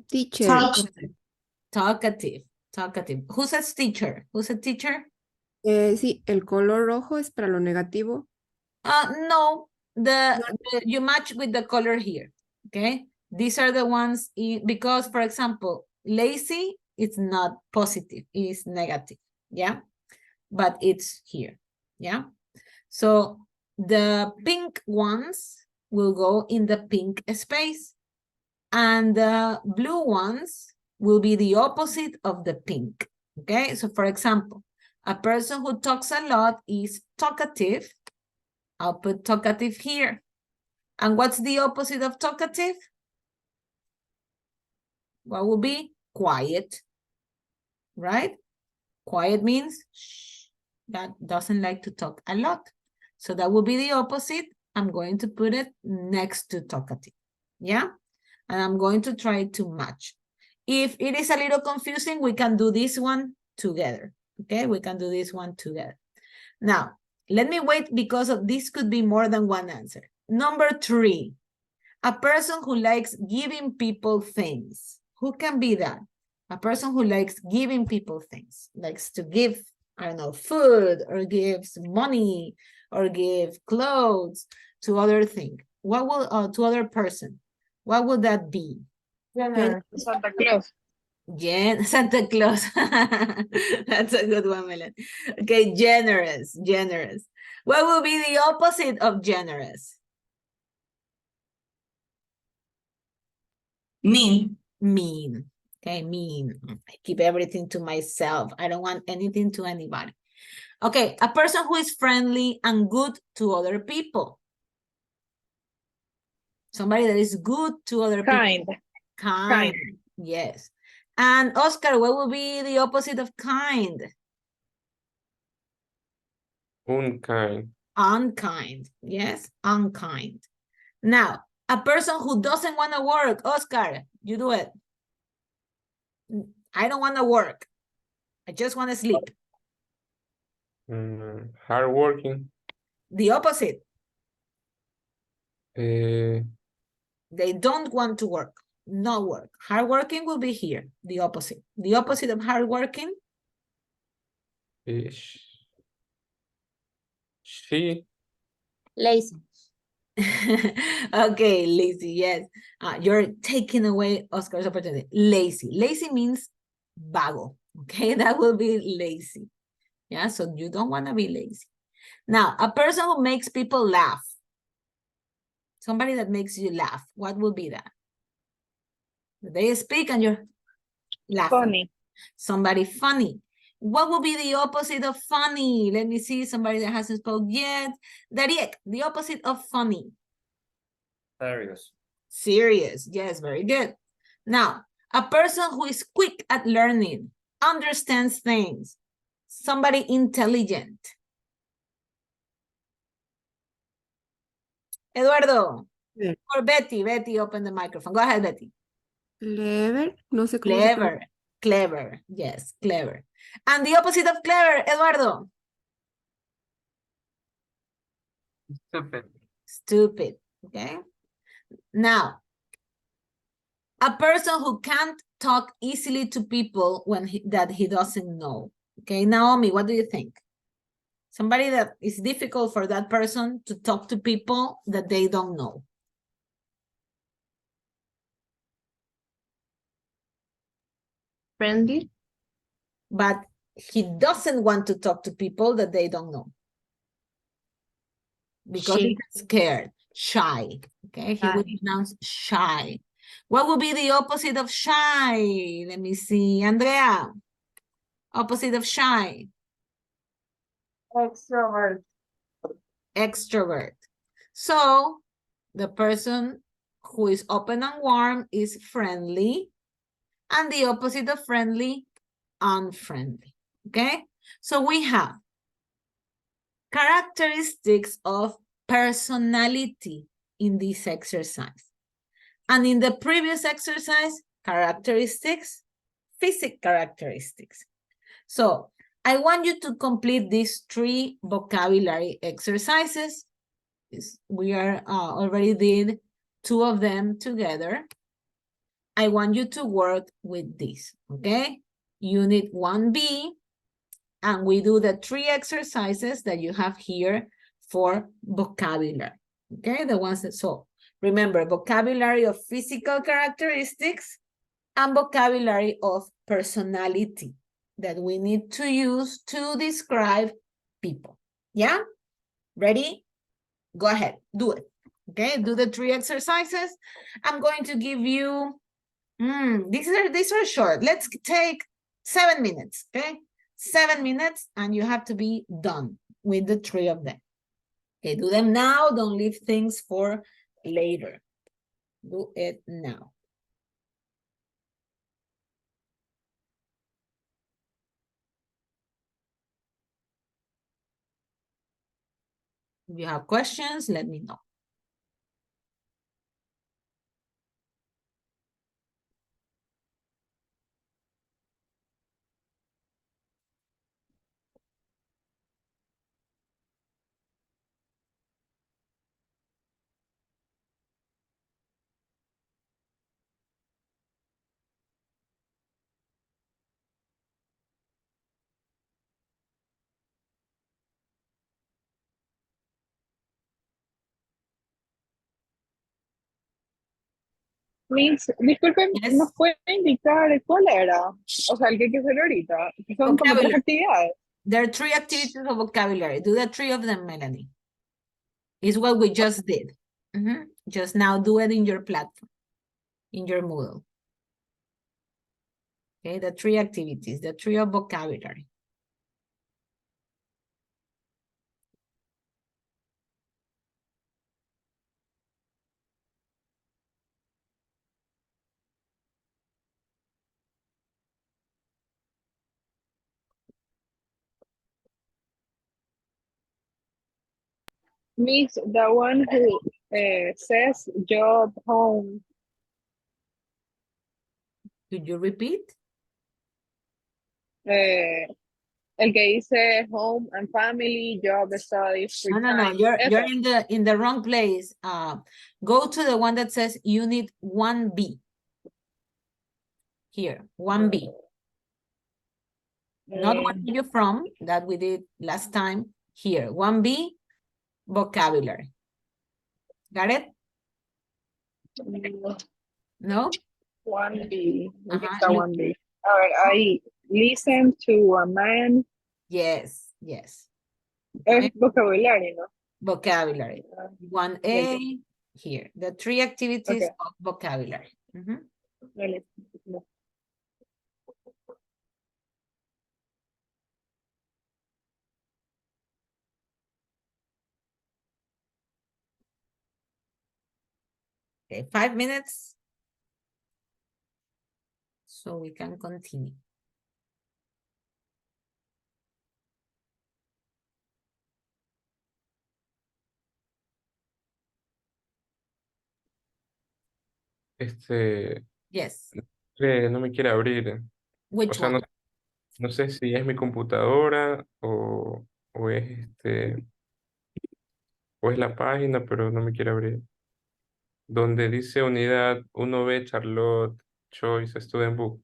[SPEAKER 2] Teacher.
[SPEAKER 1] Talkative. Talkative. Who says teacher? Who said teacher?
[SPEAKER 2] Sí, el color rojo es para lo negativo.
[SPEAKER 1] No, you match with the color here. Okay, these are the ones because, for example, lazy, it's not positive, it's negative. Yeah, but it's here. Yeah, so the pink ones will go in the pink space, and the blue ones will be the opposite of the pink. Okay, so for example, a person who talks a lot is talkative. I'll put talkative here. And what's the opposite of talkative? What will be? Quiet, right? Quiet means shh, that doesn't like to talk a lot. So that will be the opposite. I'm going to put it next to talkative. Yeah? And I'm going to try to match. If it is a little confusing, we can do this one together. Okay, we can do this one together. Now, let me wait because of this could be more than one answer. Number 3, a person who likes giving people things. Who can be that? A person who likes giving people things, likes to give, I don't know, food, or gives money, or give clothes to other thing. What will, to other person? What would that be?
[SPEAKER 3] Santa Claus.
[SPEAKER 1] Santa Claus. That's a good one, Melanie. Okay, generous, generous. What will be the opposite of generous?
[SPEAKER 10] Mean.
[SPEAKER 1] Mean. Okay, mean. I keep everything to myself. I don't want anything to anybody. Okay, a person who is friendly and good to other people. Somebody that is good to other people. Kind. Yes. And Oscar, what will be the opposite of kind?
[SPEAKER 6] Unkind.
[SPEAKER 1] Unkind. Yes, unkind. Now, a person who doesn't want to work. Oscar, you do it. I don't want to work. I just want to sleep.
[SPEAKER 6] Hardworking.
[SPEAKER 1] The opposite.
[SPEAKER 6] Uh,
[SPEAKER 1] They don't want to work. No work. Hardworking will be here. The opposite. The opposite of hardworking.
[SPEAKER 6] She.
[SPEAKER 9] Lazy.
[SPEAKER 1] Okay, lazy. Yes. You're taking away Oscar's opportunity. Lazy. Lazy means vago. Okay, that will be lazy. Yeah, so you don't want to be lazy. Now, a person who makes people laugh. Somebody that makes you laugh. What will be that? They speak and you're laughing.
[SPEAKER 3] Funny.
[SPEAKER 1] Somebody funny. What will be the opposite of funny? Let me see. Somebody that hasn't spoken yet. Dariek, the opposite of funny.
[SPEAKER 7] Serious.
[SPEAKER 1] Serious. Yes, very good. Now, a person who is quick at learning, understands things. Somebody intelligent. Eduardo.
[SPEAKER 2] Yeah.
[SPEAKER 1] Or Betty. Betty, open the microphone. Go ahead, Betty.
[SPEAKER 2] Clever. No sé cómo se
[SPEAKER 1] Clever. Clever. Yes, clever. And the opposite of clever, Eduardo.
[SPEAKER 5] Stupid.
[SPEAKER 1] Stupid. Okay. Now, a person who can't talk easily to people when that he doesn't know. Okay, Naomi, what do you think? Somebody that is difficult for that person to talk to people that they don't know.
[SPEAKER 4] Friendly.
[SPEAKER 1] But he doesn't want to talk to people that they don't know. Because
[SPEAKER 4] Shy.
[SPEAKER 1] he's scared, shy. Okay, he would
[SPEAKER 4] Shy.
[SPEAKER 1] pronounce shy. What would be the opposite of shy? Let me see. Andrea, opposite of shy.
[SPEAKER 8] Extrovert.
[SPEAKER 1] Extrovert. So the person who is open and warm is friendly, and the opposite of friendly, unfriendly. Okay, so we have characteristics of personality in this exercise. And in the previous exercise, characteristics, physical characteristics. So I want you to complete these 3 vocabulary exercises. We are already did 2 of them together. I want you to work with this, okay? Unit 1B, and we do the 3 exercises that you have here for vocabulary, okay? The ones that, so remember, vocabulary of physical characteristics and vocabulary of personality that we need to use to describe people. Yeah? Ready? Go ahead, do it. Okay, do the 3 exercises. I'm going to give you, these are short. Let's take 7 minutes, okay? 7 minutes, and you have to be done with the 3 of them. Okay, do them now. Don't leave things for later. Do it now. If you have questions, let me know.
[SPEAKER 3] Miss, disculpen,
[SPEAKER 1] Yes.
[SPEAKER 3] ¿nos puede indicar cuál era? O sea, el que hay que hacer ahorita. Son como 3
[SPEAKER 1] Vocabulary.
[SPEAKER 3] actividades.
[SPEAKER 1] There are 3 activities of vocabulary. Do the 3 of them, Melanie. It's what we just did. Just now do it in your platform, in your Moodle. Okay, the 3 activities, the 3 of vocabulary.
[SPEAKER 3] Miss, the one who says job, home.
[SPEAKER 1] Could you repeat?
[SPEAKER 3] El que dice home and family, job, studies, free
[SPEAKER 1] No.
[SPEAKER 3] time.
[SPEAKER 1] You're
[SPEAKER 3] Eso.
[SPEAKER 1] in the wrong place. Go to the one that says unit 1B. Here, 1B. Not where you're from, that we did last time. Here, 1B, vocabulary. Got it? No?
[SPEAKER 3] 1B.
[SPEAKER 1] Uh-huh,
[SPEAKER 3] Está
[SPEAKER 1] look.
[SPEAKER 3] 1B. A ver, ahí. Listen to a man.
[SPEAKER 1] Yes.
[SPEAKER 3] Es
[SPEAKER 1] Okay.
[SPEAKER 3] vocabulario, ¿no?
[SPEAKER 1] Vocabulary. 1A, here. The 3 activities
[SPEAKER 3] Okay.
[SPEAKER 1] of vocabulary.
[SPEAKER 3] Vale.
[SPEAKER 1] Okay, 5 minutes. So we can continue. Yes.
[SPEAKER 6] No me quiere abrir. O
[SPEAKER 1] Which
[SPEAKER 6] sea,
[SPEAKER 1] one?
[SPEAKER 6] no sé si es mi computadora o es o es la página, pero no me quiere abrir. Donde dice unidad 1B Charlotte Choice Student Book.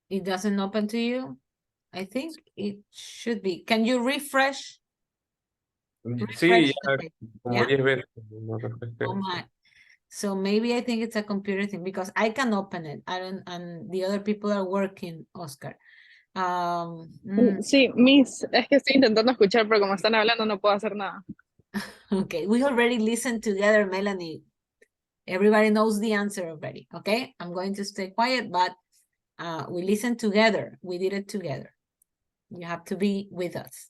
[SPEAKER 1] It doesn't open to you? I think it should be. Can you refresh
[SPEAKER 6] Sí,
[SPEAKER 1] Refresh
[SPEAKER 6] ya
[SPEAKER 1] the page,
[SPEAKER 6] como
[SPEAKER 1] yeah?
[SPEAKER 6] 10 veces. No refresqué.
[SPEAKER 1] Oh my. So maybe I think it's a computer thing because I can open it. I don't, and the other people are working, Oscar.
[SPEAKER 3] Sí, Miss, es que estoy intentando escuchar, pero como están hablando no puedo hacer nada.
[SPEAKER 1] Okay, we already listened together, Melanie. Everybody knows the answer already, okay? I'm going to stay quiet, but we listened together. We did it together. You have to be with us.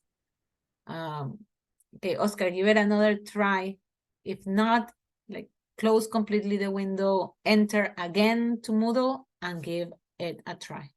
[SPEAKER 1] Okay, Oscar, give it another try. If not, like close completely the window, enter again to Moodle and give it a try.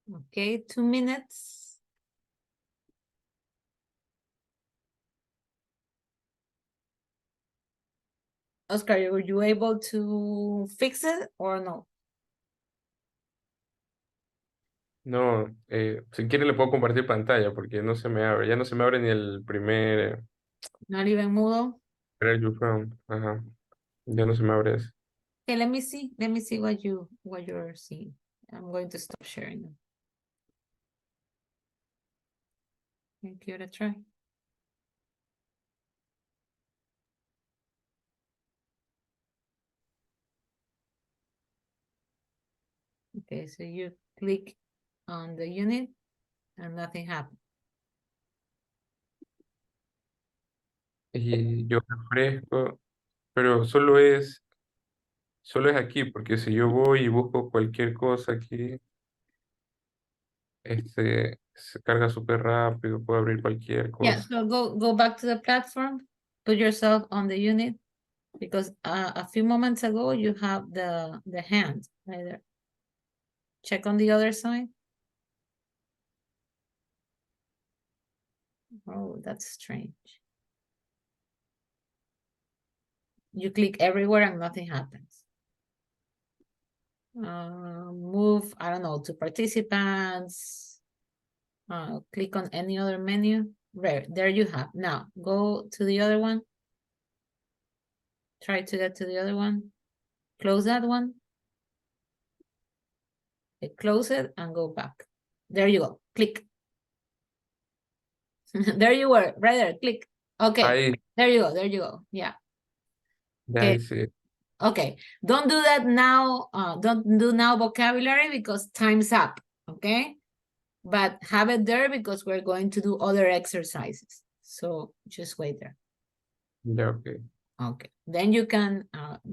[SPEAKER 1] Okay, 2 minutes. Oscar, were you able to fix it or no?
[SPEAKER 6] No, si quiere le puedo compartir pantalla porque no se me abre. Ya no se me abre ni el primer
[SPEAKER 1] Not even Moodle?
[SPEAKER 6] where you from. Ajá. Ya no se me abre eso.
[SPEAKER 1] Okay, let me see. Let me see what you're seeing. I'm going to stop sharing now. Give it a try. Okay, so you click on the unit and nothing happened.
[SPEAKER 6] Y yo refresco, pero solo es aquí, porque si yo voy y busco cualquier cosa aquí, se carga súper rápido, puedo abrir cualquier
[SPEAKER 1] Yeah,
[SPEAKER 6] cosa.
[SPEAKER 1] so go back to the platform, put yourself on the unit, because a few moments ago you have the hand right there. Check on the other side. Oh, that's strange. You click everywhere and nothing happens. Move, I don't know, to participants. Click on any other menu. There you have. Now go to the other one. Try to get to the other one. Close that one. Okay, close it and go back. There you go. Click. There you were, right there. Click. Okay.
[SPEAKER 6] Ahí,
[SPEAKER 1] There you go. There you go. Yeah.
[SPEAKER 6] ya
[SPEAKER 1] Okay.
[SPEAKER 6] ahí sí.
[SPEAKER 1] Okay. Don't do that now. Don't do now vocabulary because time's up. Okay. But have it there because we're going to do other exercises. So just wait there.
[SPEAKER 6] Ya, ok.
[SPEAKER 1] Okay. Then you can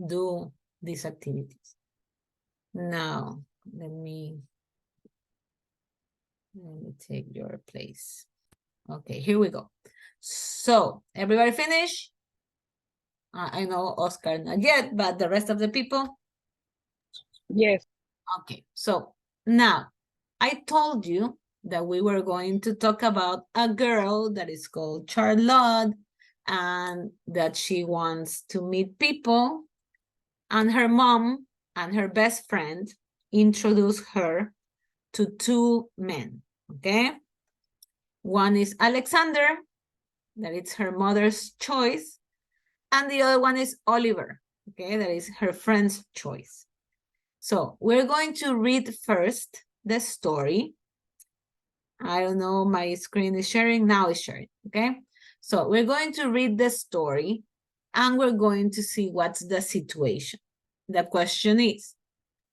[SPEAKER 1] do these activities. Now, let me take your place. Okay, here we go. So, everybody finish? I know Oscar not yet, but the rest of the people?
[SPEAKER 3] Yes.
[SPEAKER 1] Okay, so now, I told you that we were going to talk about a girl that is called Charlotte and that she wants to meet people, and her mom and her best friend introduce her to two men, okay? One is Alexander, that is her mother's choice, and the other one is Oliver, okay? That is her friend's choice. So we're going to read first the story. I don't know, my screen is sharing, now it's sharing, okay? So we're going to read the story and we're going to see what's the situation. The question is,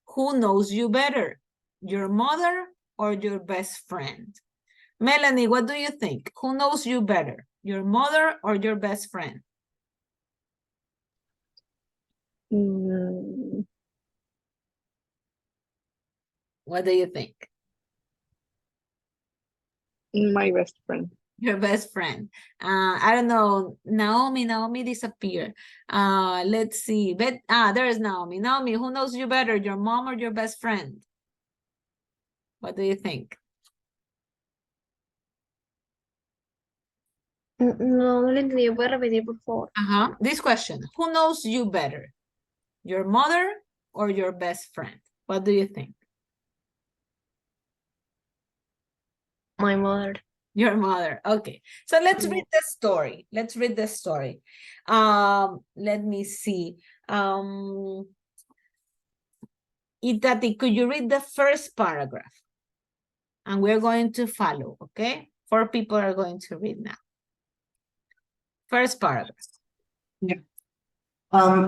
[SPEAKER 1] who knows you better, your mother or your best friend? Melanie, what do you think? Who knows you better, your mother or your best friend? What do you think?
[SPEAKER 3] My best friend.
[SPEAKER 1] Your best friend. I don't know. Naomi disappeared. Let's see. There is Naomi. Naomi, who knows you better, your mom or your best friend? What do you think?
[SPEAKER 9] No, no lo entendí. ¿Puedes repetir, por favor?
[SPEAKER 1] This question. Who knows you better, your mother or your best friend? What do you think?
[SPEAKER 9] My mother.
[SPEAKER 1] Your mother. Okay. So let's read the story. Let's read the story. Let me see. Itati, could you read the first paragraph? And we're going to follow, okay? 4 people are going to read now. First paragraph.
[SPEAKER 10] Yeah.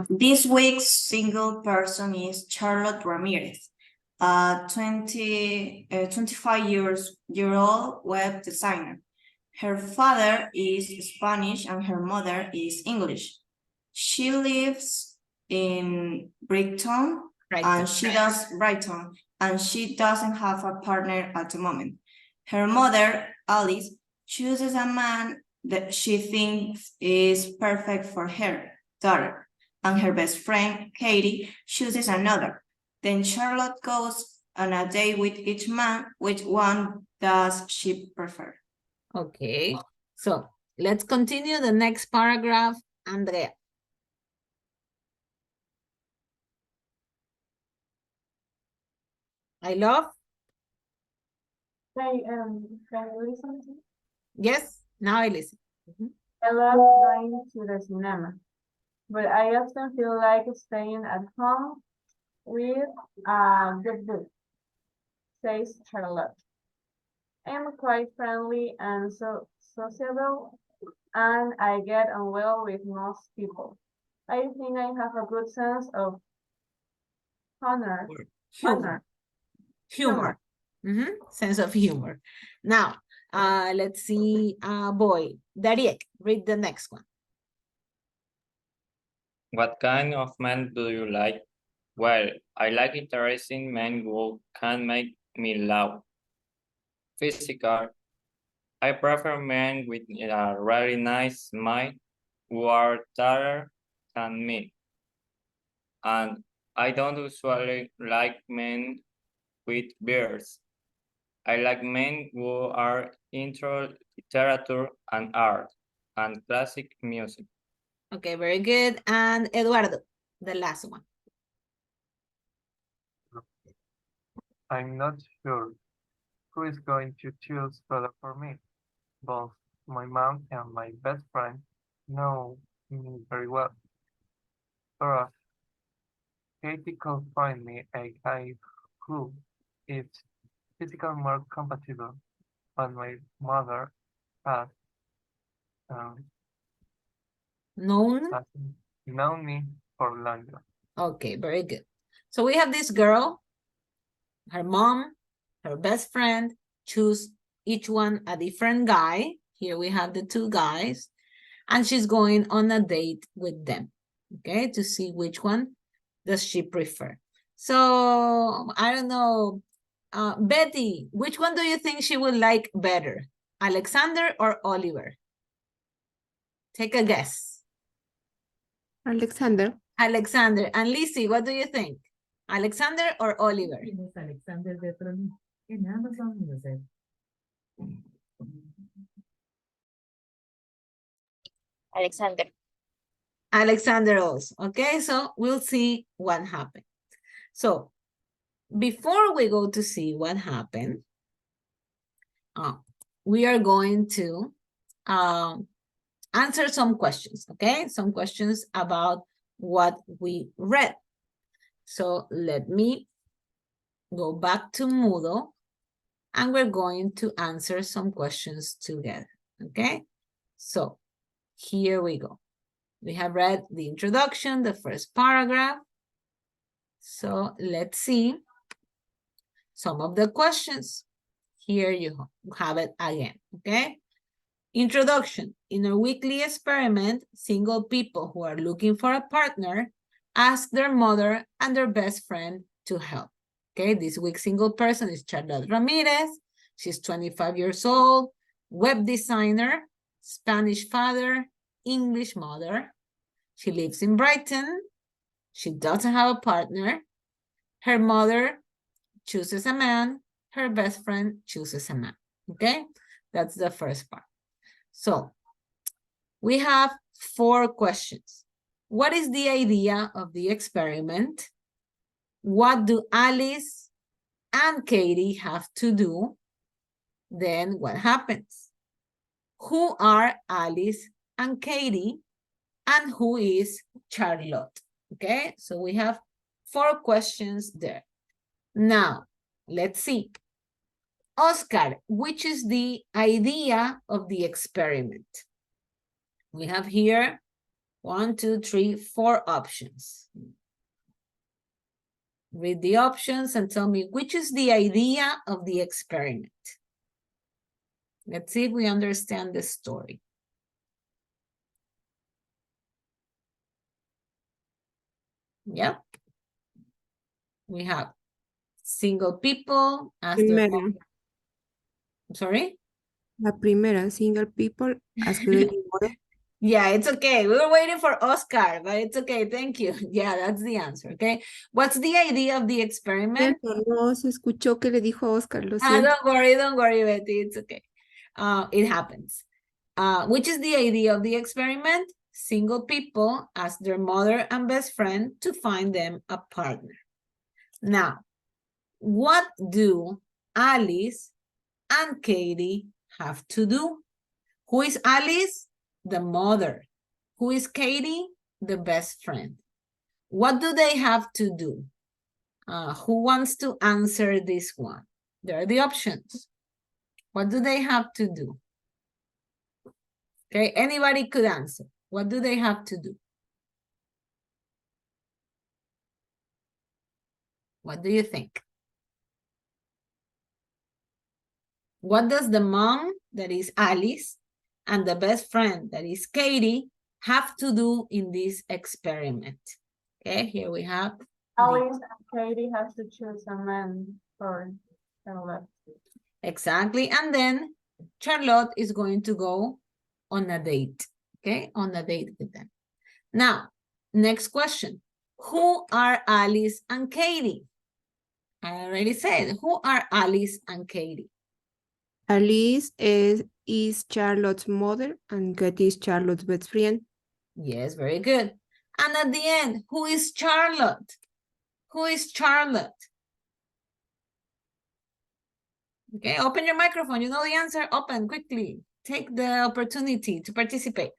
[SPEAKER 10] This week's single person is Charlotte Ramirez, a 25-year-old web designer. Her father is Spanish and her mother is English. She lives in Brighton, and she doesn't have a partner at the moment. Her mother, Alice, chooses a man that she thinks is perfect for her daughter, and her best friend, Katie, chooses another. Then Charlotte goes on a date with each man. Which one does she prefer?
[SPEAKER 1] Okay, so let's continue the next paragraph, Andrea. I love.
[SPEAKER 8] Hey, can you listen to me?
[SPEAKER 1] Yes, now I listen.
[SPEAKER 8] I love going to the cinema, but I often feel like staying at home with a good book, says Charlotte. I'm quite friendly and sociable, and I get on well with most people. I think I have a good sense of honor.
[SPEAKER 1] Humor. Humor. Sense of humor. Now, let's see, boy, Dariek, read the next one.
[SPEAKER 7] What kind of men do you like? Well, I like interesting men who can make me laugh. Physical. I prefer men with a really nice smile who are taller than me. And I don't usually like men with beards. I like men who are into literature and art and classic music.
[SPEAKER 1] Okay, very good. And Eduardo, the last one.
[SPEAKER 5] I'm not sure who is going to choose Frodo for me. Both my mom and my best friend know me very well. For us, Katie could find me a guy who is physically more compatible, but my mother has known me for longer.
[SPEAKER 1] Okay, very good. So we have this girl, her mom, her best friend, choose each one a different guy. Here we have the two guys, and she's going on a date with them, okay, to see which one does she prefer. So, I don't know, Betty, which one do you think she would like better, Alexander or Oliver? Take a guess.
[SPEAKER 2] Alexander.
[SPEAKER 1] Alexander. And Lizzie, what do you think? Alexander or Oliver?
[SPEAKER 9] Alexander.
[SPEAKER 1] Alexander also. Okay, so we'll see what happened. So before we go to see what happened, we are going to answer some questions, okay? Some questions about what we read. So let me go back to Moodle, and we're going to answer some questions together, okay? So here we go. We have read the introduction, the first paragraph. So let's see some of the questions. Here you have it again, okay? Introduction. In a weekly experiment, single people who are looking for a partner ask their mother and their best friend to help. Okay, this week's single person is Charlotte Ramirez. She's 25 years old, web designer, Spanish father, English mother. She lives in Brighton. She doesn't have a partner. Her mother chooses a man. Her best friend chooses a man. Okay, that's the first part. So we have 4 questions. What is the idea of the experiment? What do Alice and Katie have to do? Then what happens? Who are Alice and Katie? And who is Charlotte? Okay, so we have 4 questions there. Now, let's see. Oscar, which is the idea of the experiment? We have here 1, 2, 3, 4 options. Read the options and tell me which is the idea of the experiment. Let's see if we understand the story. Yep. We have single people as their
[SPEAKER 2] Primera.
[SPEAKER 1] Sorry?
[SPEAKER 2] La primera, single people ask their mother.
[SPEAKER 1] Yeah, it's okay. We were waiting for Oscar, but it's okay. Thank you. Yeah, that's the answer. Okay. What's the idea of the experiment?
[SPEAKER 2] No se escuchó que le dijo a Oscar, lo siento.
[SPEAKER 1] Don't worry, Betty. It's okay. It happens. Which is the idea of the experiment? Single people ask their mother and best friend to find them a partner. Now, what do Alice and Katie have to do? Who is Alice? The mother. Who is Katie? The best friend. What do they have to do? Who wants to answer this one? There are the options. What do they have to do? Okay, anybody could answer. What do they have to do? What do you think? What does the mom, that is Alice, and the best friend, that is Katie, have to do in this experiment? Okay, here we have.
[SPEAKER 8] Alice and Katie have to choose a man for Charlotte.
[SPEAKER 1] Exactly, and then Charlotte is going to go on a date, okay? On a date with them. Now, next question. Who are Alice and Katie? I already said, who are Alice and Katie?
[SPEAKER 2] Alice is Charlotte's mother and Katie is Charlotte's best friend.
[SPEAKER 1] Yes, very good. And at the end, who is Charlotte? Who is Charlotte? Okay, open your microphone. You know the answer. Open quickly. Take the opportunity to participate.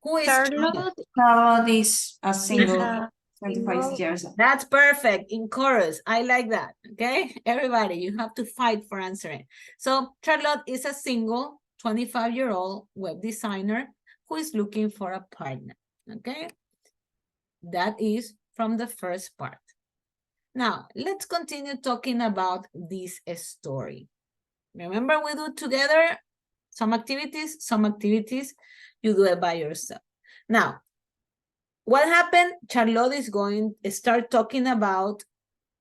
[SPEAKER 1] Who is Charlotte?
[SPEAKER 10] Charlotte is a single,
[SPEAKER 4] a
[SPEAKER 10] 25 years old.
[SPEAKER 1] That's perfect. In chorus. I like that. Okay, everybody, you have to fight for answering. So Charlotte is a single 25-year-old web designer who is looking for a partner. Okay, that is from the first part. Now, let's continue talking about this story. Remember, we do together some activities you do it by yourself. Now, what happened? Charlotte is going to start talking about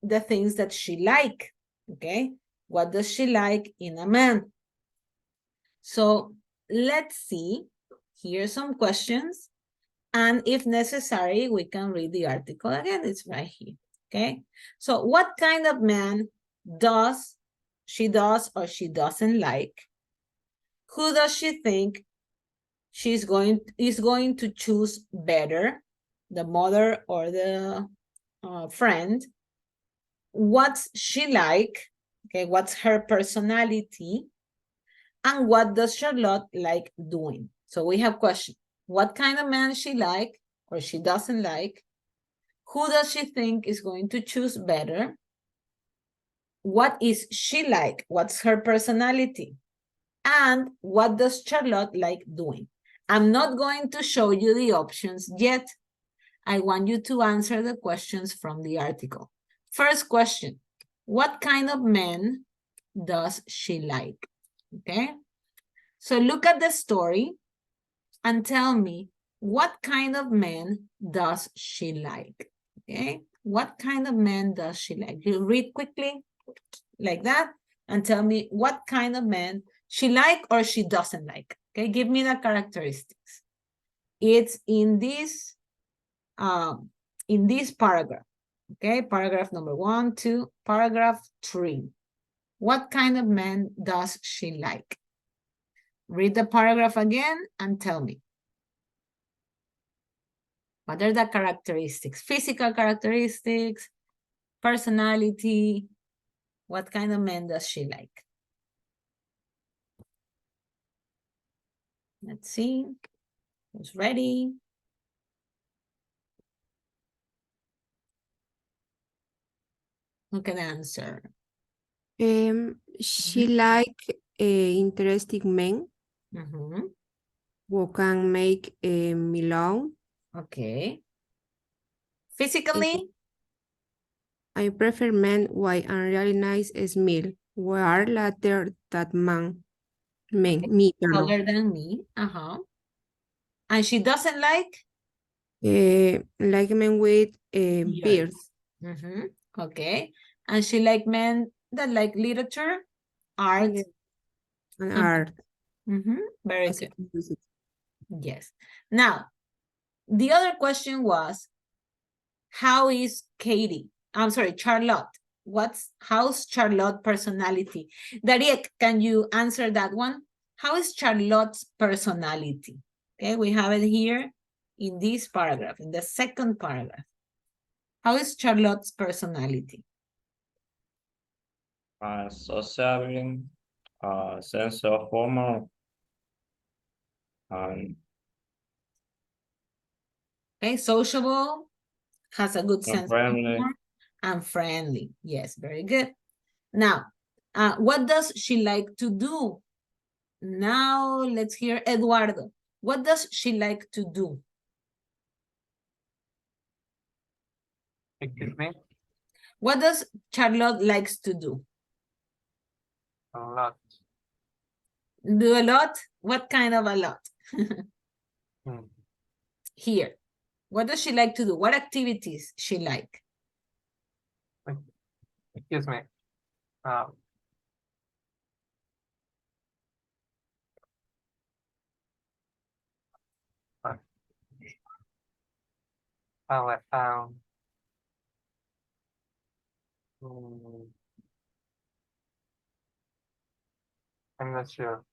[SPEAKER 1] the things that she like, okay? What does she like in a man? So let's see. Here are some questions. And if necessary, we can read the article again. It's right here, okay? So what kind of man does she doesn't like? Who does she think is going to choose better, the mother or the friend? What's she like? Okay, what's her personality? And what does Charlotte like doing? So we have questions. What kind of man she like or she doesn't like? Who does she think is going to choose better? What is she like? What's her personality? And what does Charlotte like doing? I'm not going to show you the options yet. I want you to answer the questions from the article. First question, what kind of men does she like? Okay, so look at the story and tell me what kind of men does she like? Okay, what kind of men does she like? You read quickly like that and tell me what kind of men she like or she doesn't like. Okay, give me the characteristics. It's in this paragraph. Okay, paragraph number 1, 2, paragraph 3. What kind of man does she like? Read the paragraph again and tell me. What are the characteristics? Physical characteristics, personality. What kind of man does she like? Let's see. Who's ready? Who can answer?
[SPEAKER 2] She like interesting men who can make me laugh.
[SPEAKER 1] Okay. Physically?
[SPEAKER 2] I prefer men white and really nice smell. Where later that man, me,
[SPEAKER 1] Taller than me. And she doesn't like?
[SPEAKER 2] like men with beards.
[SPEAKER 1] Okay. And she like men that like literature, art.
[SPEAKER 2] And art.
[SPEAKER 1] Very good. Yes. Now, the other question was, how is Katie? I'm sorry, Charlotte. How's Charlotte's personality? Dariek, can you answer that one? How is Charlotte's personality? Okay, we have it here in this paragraph, in the second paragraph. How is Charlotte's personality?
[SPEAKER 7] sociable, sense of humor, and
[SPEAKER 1] Okay, sociable, has a good sense of
[SPEAKER 7] friendly.
[SPEAKER 1] humor, and friendly. Yes, very good. Now, what does she like to do? Now, let's hear Eduardo. What does she like to do?
[SPEAKER 5] Excuse me?
[SPEAKER 1] What does Charlotte likes to do?
[SPEAKER 5] A lot.
[SPEAKER 1] Do a lot? What kind of a lot?
[SPEAKER 5] Hmm.
[SPEAKER 1] Here. What does she like to do? What activities she like?
[SPEAKER 5] Excuse me. Uh, uh, uh, um, hmm, I'm not sure.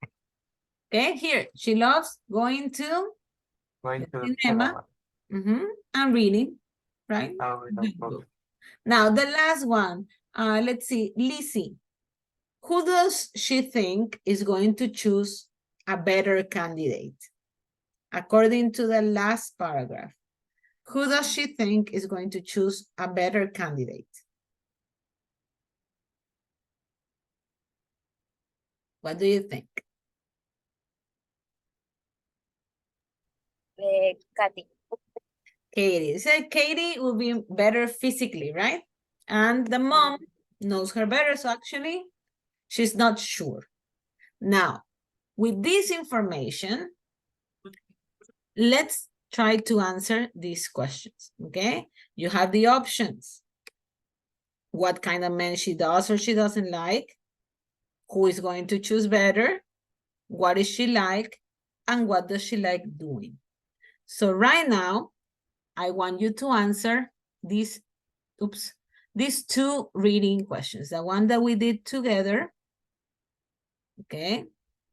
[SPEAKER 1] Okay, here. She loves going to
[SPEAKER 5] Going
[SPEAKER 1] the
[SPEAKER 5] to the
[SPEAKER 1] cinema.
[SPEAKER 5] cinema.
[SPEAKER 1] And reading, right?
[SPEAKER 5] I'll read a
[SPEAKER 1] Good
[SPEAKER 5] book.
[SPEAKER 1] book. Now, the last one. Let's see. Lizzie. Who does she think is going to choose a better candidate? According to the last paragraph, who does she think is going to choose a better candidate? What do you think?
[SPEAKER 9] Katy.
[SPEAKER 1] Katie. So Katie will be better physically, right? And the mom knows her better, so actually she's not sure. Now, with this information, let's try to answer these questions, okay? You have the options. What kind of men she does or she doesn't like, who is going to choose better, what is she like, and what does she like doing. So right now, I want you to answer these two reading questions. The one that we did together, okay?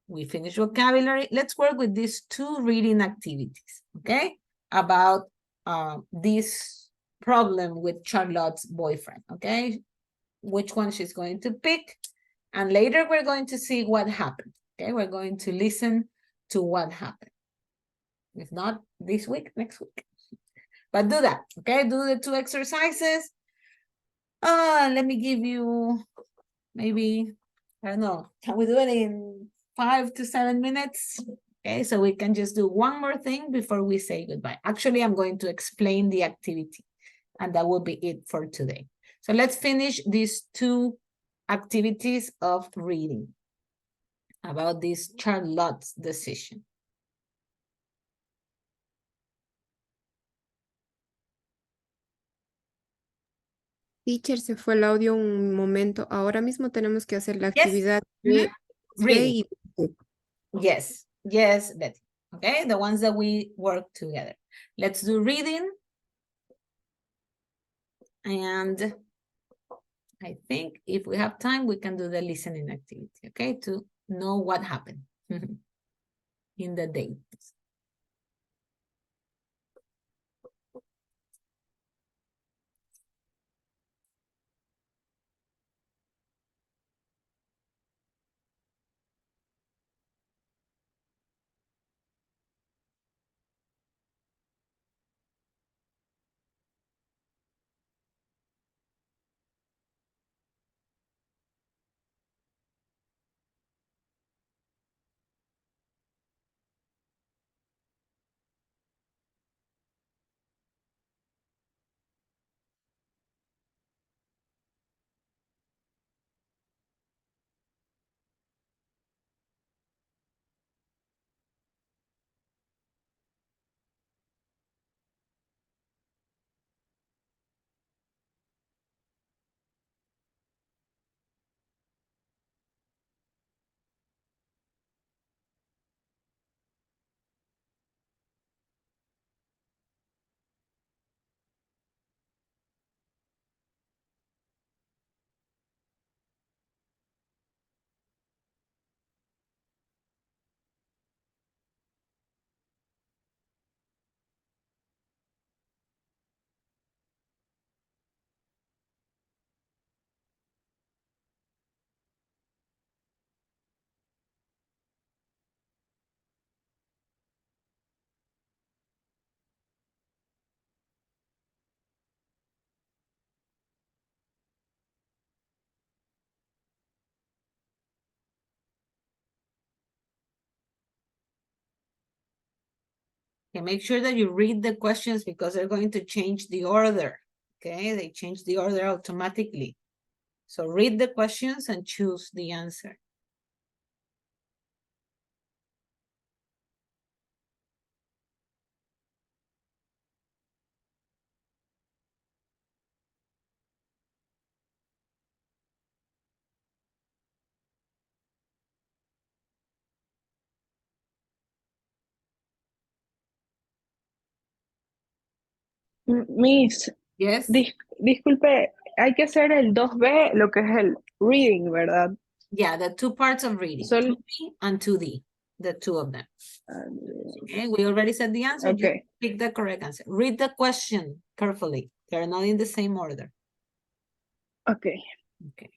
[SPEAKER 1] We finished vocabulary. Let's work with these two reading activities, okay? About this problem with Charlotte's boyfriend, okay? Which one she's going to pick. And later we're going to see what happened, okay? We're going to listen to what happened. If not this week, next week. But do that, okay? Do the two exercises. Let me give you maybe, I don't know, can we do it in 5 to 7 minutes? Okay, so we can just do one more thing before we say goodbye. Actually, I'm going to explain the activity, and that will be it for today. So let's finish these two activities of reading about this Charlotte's decision.
[SPEAKER 2] Teacher, se fue el audio un momento. Ahora mismo tenemos que hacer la
[SPEAKER 1] Yes.
[SPEAKER 2] actividad de
[SPEAKER 1] Reading.
[SPEAKER 2] y
[SPEAKER 1] Yes, yes, Betty. Okay, the ones that we work together. Let's do reading. And I think if we have time, we can do the listening activity, okay? To know what happened in the day. Okay, make sure that you read the questions because they're going to change the order. Okay, they change the order automatically. So read the questions and choose the answer.
[SPEAKER 3] Miss,
[SPEAKER 1] Yes.
[SPEAKER 3] disculpe, hay que hacer el 2B, lo que es el reading, ¿verdad?
[SPEAKER 1] Yeah, the two parts of reading,
[SPEAKER 3] Sol-
[SPEAKER 1] 2B and 2D, the two of them. Okay, we already said the answer. Just
[SPEAKER 3] Okay.
[SPEAKER 1] pick the correct answer. Read the question carefully. They're not in the same order.
[SPEAKER 3] Okay.
[SPEAKER 1] Okay.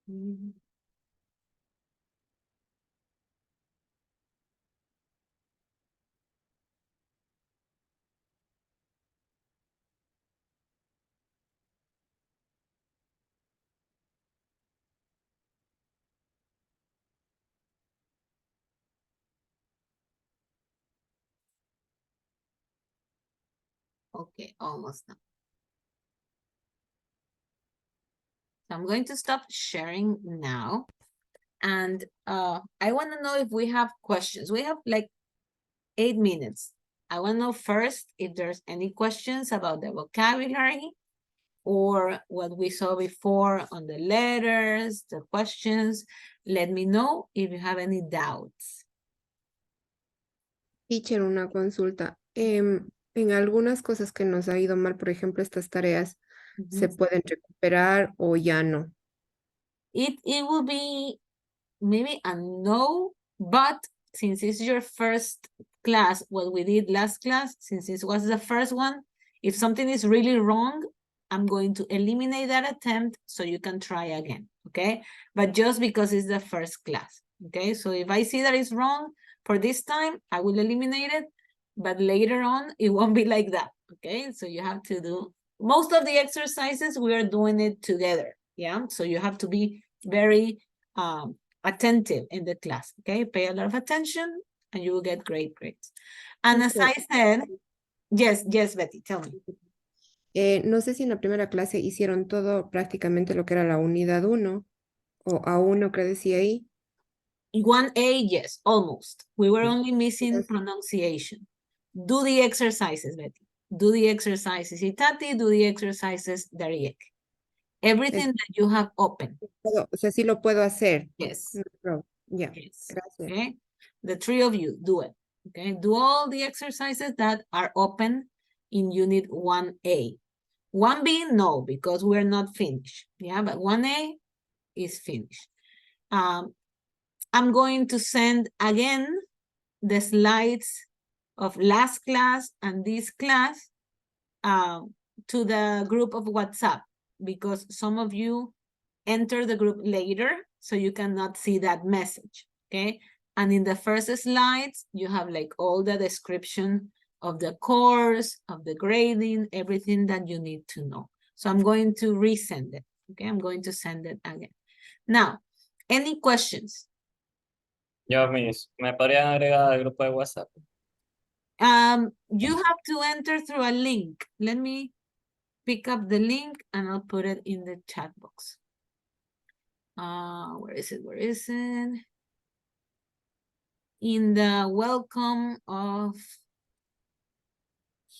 [SPEAKER 1] Mhm. Okay, almost done. So I'm going to stop sharing now. And I want to know if we have questions. We have like 8 minutes. I want to know first if there's any questions about the vocabulary. or what we saw before on the letters, the questions. Let me know if you have any doubts.
[SPEAKER 2] Teacher, una consulta. En algunas cosas que nos ha ido mal, por ejemplo, estas tareas, ¿se pueden recuperar o ya no?
[SPEAKER 1] It will be maybe a no, but since it's your first class, what we did last class, since this was the first one, if something is really wrong, I'm going to eliminate that attempt so you can try again, okay? But just because it's the first class, okay? So if I see that it's wrong for this time, I will eliminate it, but later on, it won't be like that, okay? So you have to do, most of the exercises, we are doing it together, yeah? So you have to be very attentive in the class, okay? Pay a lot of attention and you will get great grades. And as I said, yes, Betty, tell me.
[SPEAKER 2] No sé si en la primera clase hicieron todo prácticamente lo que era la unidad 1 o A1 que decía ahí.
[SPEAKER 1] 1A, yes, almost. We were only missing pronunciation. Do the exercises, Betty. Do the exercises, Itati, do the exercises, Dariek. Everything that you have open.
[SPEAKER 2] O sea, sí lo puedo hacer.
[SPEAKER 1] Yes.
[SPEAKER 2] No, yeah.
[SPEAKER 1] Yes.
[SPEAKER 2] Gracias.
[SPEAKER 1] Okay. The three of you, do it. Okay. Do all the exercises that are open in unit 1A. 1B, no, because we're not finished. Yeah, but 1A is finished. I'm going to send again the slides of last class and this class to the group of WhatsApp, because some of you enter the group later, so you cannot see that message, okay? And in the first slides, you have like all the description of the course, of the grading, everything that you need to know. So I'm going to resend it, okay? I'm going to send it again. Now, any questions?
[SPEAKER 7] Yo, Miss, ¿me podrían agregar al grupo de WhatsApp?
[SPEAKER 1] You have to enter through a link. Let me pick up the link and I'll put it in the chat box. Where is it? Where is it? In the welcome of,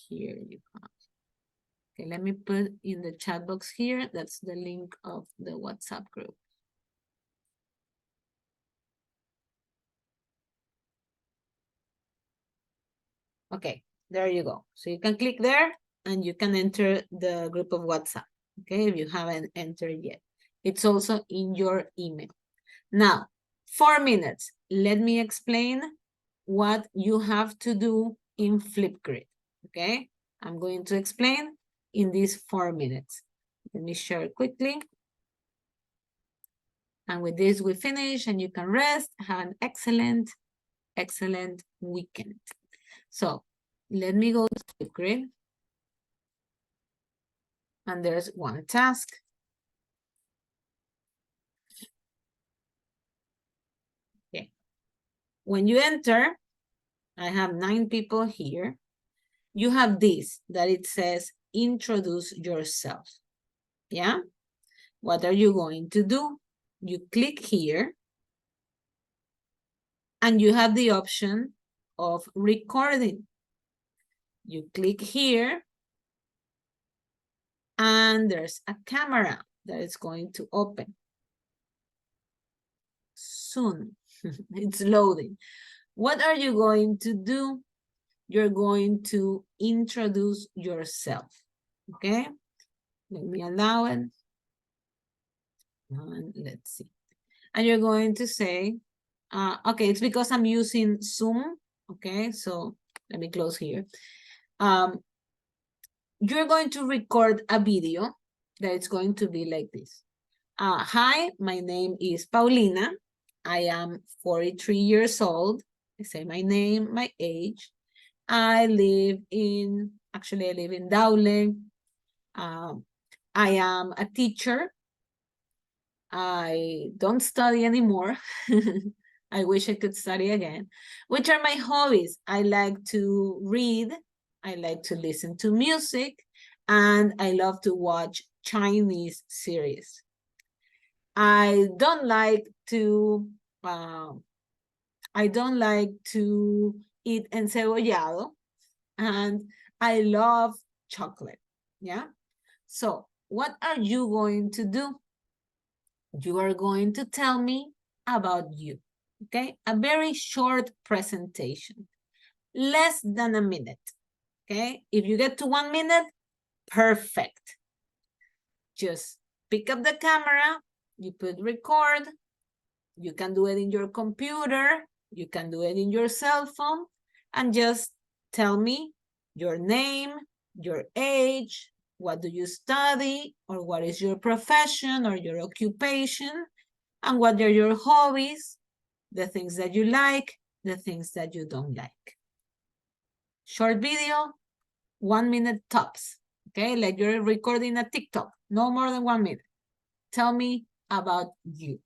[SPEAKER 1] here you go. Okay, let me put in the chat box here. That's the link of the WhatsApp group. Okay, there you go. So you can click there and you can enter the group of WhatsApp, okay, if you haven't entered yet. It's also in your email. Now, 4 minutes. Let me explain what you have to do in Flipgrid, okay? I'm going to explain in these 4 minutes. Let me share quickly. And with this, we finish and you can rest. Have an excellent, excellent weekend. So let me go to Flipgrid. And there's one task. Okay. When you enter, I have 9 people here. You have this that it says, introduce yourself. Yeah. What are you going to do? You click here. And you have the option of recording. You click here. And there's a camera that is going to open. Soon. It's loading. What are you going to do? You're going to introduce yourself. Okay? Let me allow it. And let's see. And you're going to say, okay, it's because I'm using Zoom. Okay, so let me close here. You're going to record a video that is going to be like this. Hi, my name is Paulina. I am 43 years old. I say my name, my age. I live in Daule. I am a teacher. I don't study anymore. I wish I could study again. Which are my hobbies? I like to read. I like to listen to music. And I love to watch Chinese series. I don't like to eat encebollado, and I love chocolate. Yeah. So what are you going to do? You are going to tell me about you, okay? A very short presentation, less than a minute, okay? If you get to 1 minute, perfect. Just pick up the camera, you put record, you can do it in your computer, you can do it in your cell phone, and just tell me your name, your age, what do you study, or what is your profession or your occupation, and what are your hobbies, the things that you like, the things that you don't like. Short video, 1 minute tops, okay? Like you're recording a TikTok, no more than 1 minute. Tell me about you.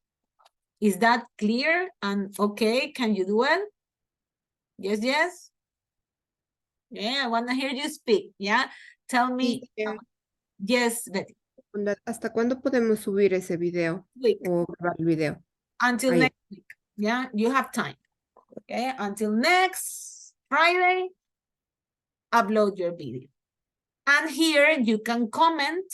[SPEAKER 1] Is that clear and okay? Can you do it? Yes, yes? Yeah, I want to hear you speak, yeah? Tell me. Yes, Betty.
[SPEAKER 2] ¿Hasta cuándo podemos subir ese video
[SPEAKER 1] Week.
[SPEAKER 2] o grabar el video?
[SPEAKER 1] Until
[SPEAKER 2] Ah, ya.
[SPEAKER 1] next week, yeah? You have time, okay? Until next Friday, upload your video. And here you can comment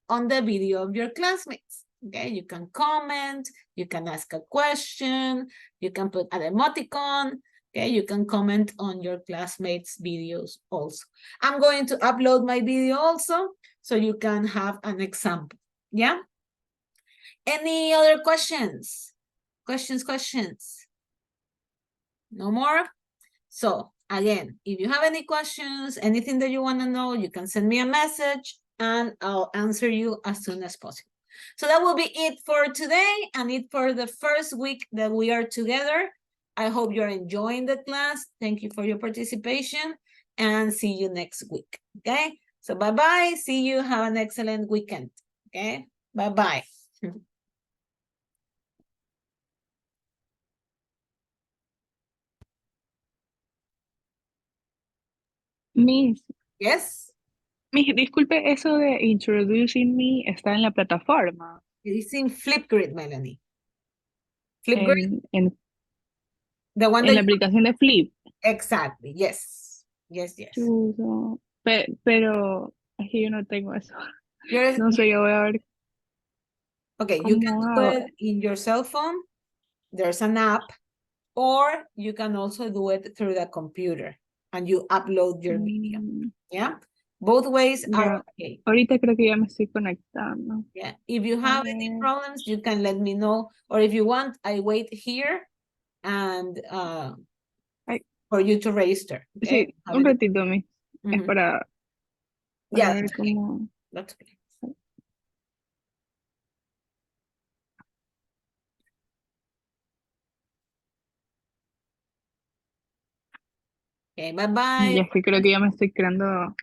[SPEAKER 1] on the video of your classmates, okay? You can comment, you can ask a question, you can put an emoticon, okay? You can comment on your classmates' videos also. I'm going to upload my video also, so you can have an example, yeah? Any other questions? Questions? No more? So again, if you have any questions, anything that you want to know, you can send me a message and I'll answer you as soon as possible. So that will be it for today and it for the first week that we are together. I hope you're enjoying the class. Thank you for your participation and see you next week. Okay, so bye-bye. See you. Have an excellent weekend. Okay, bye-bye.
[SPEAKER 3] Miss,
[SPEAKER 1] Yes,
[SPEAKER 3] Miss, disculpe, eso de Introducing Me está en la plataforma.
[SPEAKER 1] it is in Flipgrid, Melanie. Flipgrid,
[SPEAKER 3] En
[SPEAKER 1] the one
[SPEAKER 3] la
[SPEAKER 1] that you...
[SPEAKER 3] aplicación de Flip.
[SPEAKER 1] Exactly, yes. Yes.
[SPEAKER 3] Chuzo. Pero es que yo no tengo eso.
[SPEAKER 1] You're-
[SPEAKER 3] No sé, yo voy a ver
[SPEAKER 1] Okay, you can
[SPEAKER 3] cómo
[SPEAKER 1] do
[SPEAKER 3] hago.
[SPEAKER 1] it in your cell phone. There's an app, or you can also do it through the computer and you upload your video. Yeah, both ways are
[SPEAKER 3] Ya.
[SPEAKER 1] okay.
[SPEAKER 3] Ahorita creo que ya me estoy conectando.
[SPEAKER 1] Yeah, if you have any
[SPEAKER 3] ver.
[SPEAKER 1] problems, you can let me know, or if you want, I wait here and
[SPEAKER 3] Ay.
[SPEAKER 1] for you to register. Okay?
[SPEAKER 3] Sí, un ratito, Miss. Es
[SPEAKER 1] Mhm.
[SPEAKER 3] para
[SPEAKER 1] Yeah,
[SPEAKER 3] ver
[SPEAKER 1] that's okay.
[SPEAKER 3] cómo.
[SPEAKER 1] That's okay. Okay, bye-bye.
[SPEAKER 3] Ya es que creo que ya me estoy creando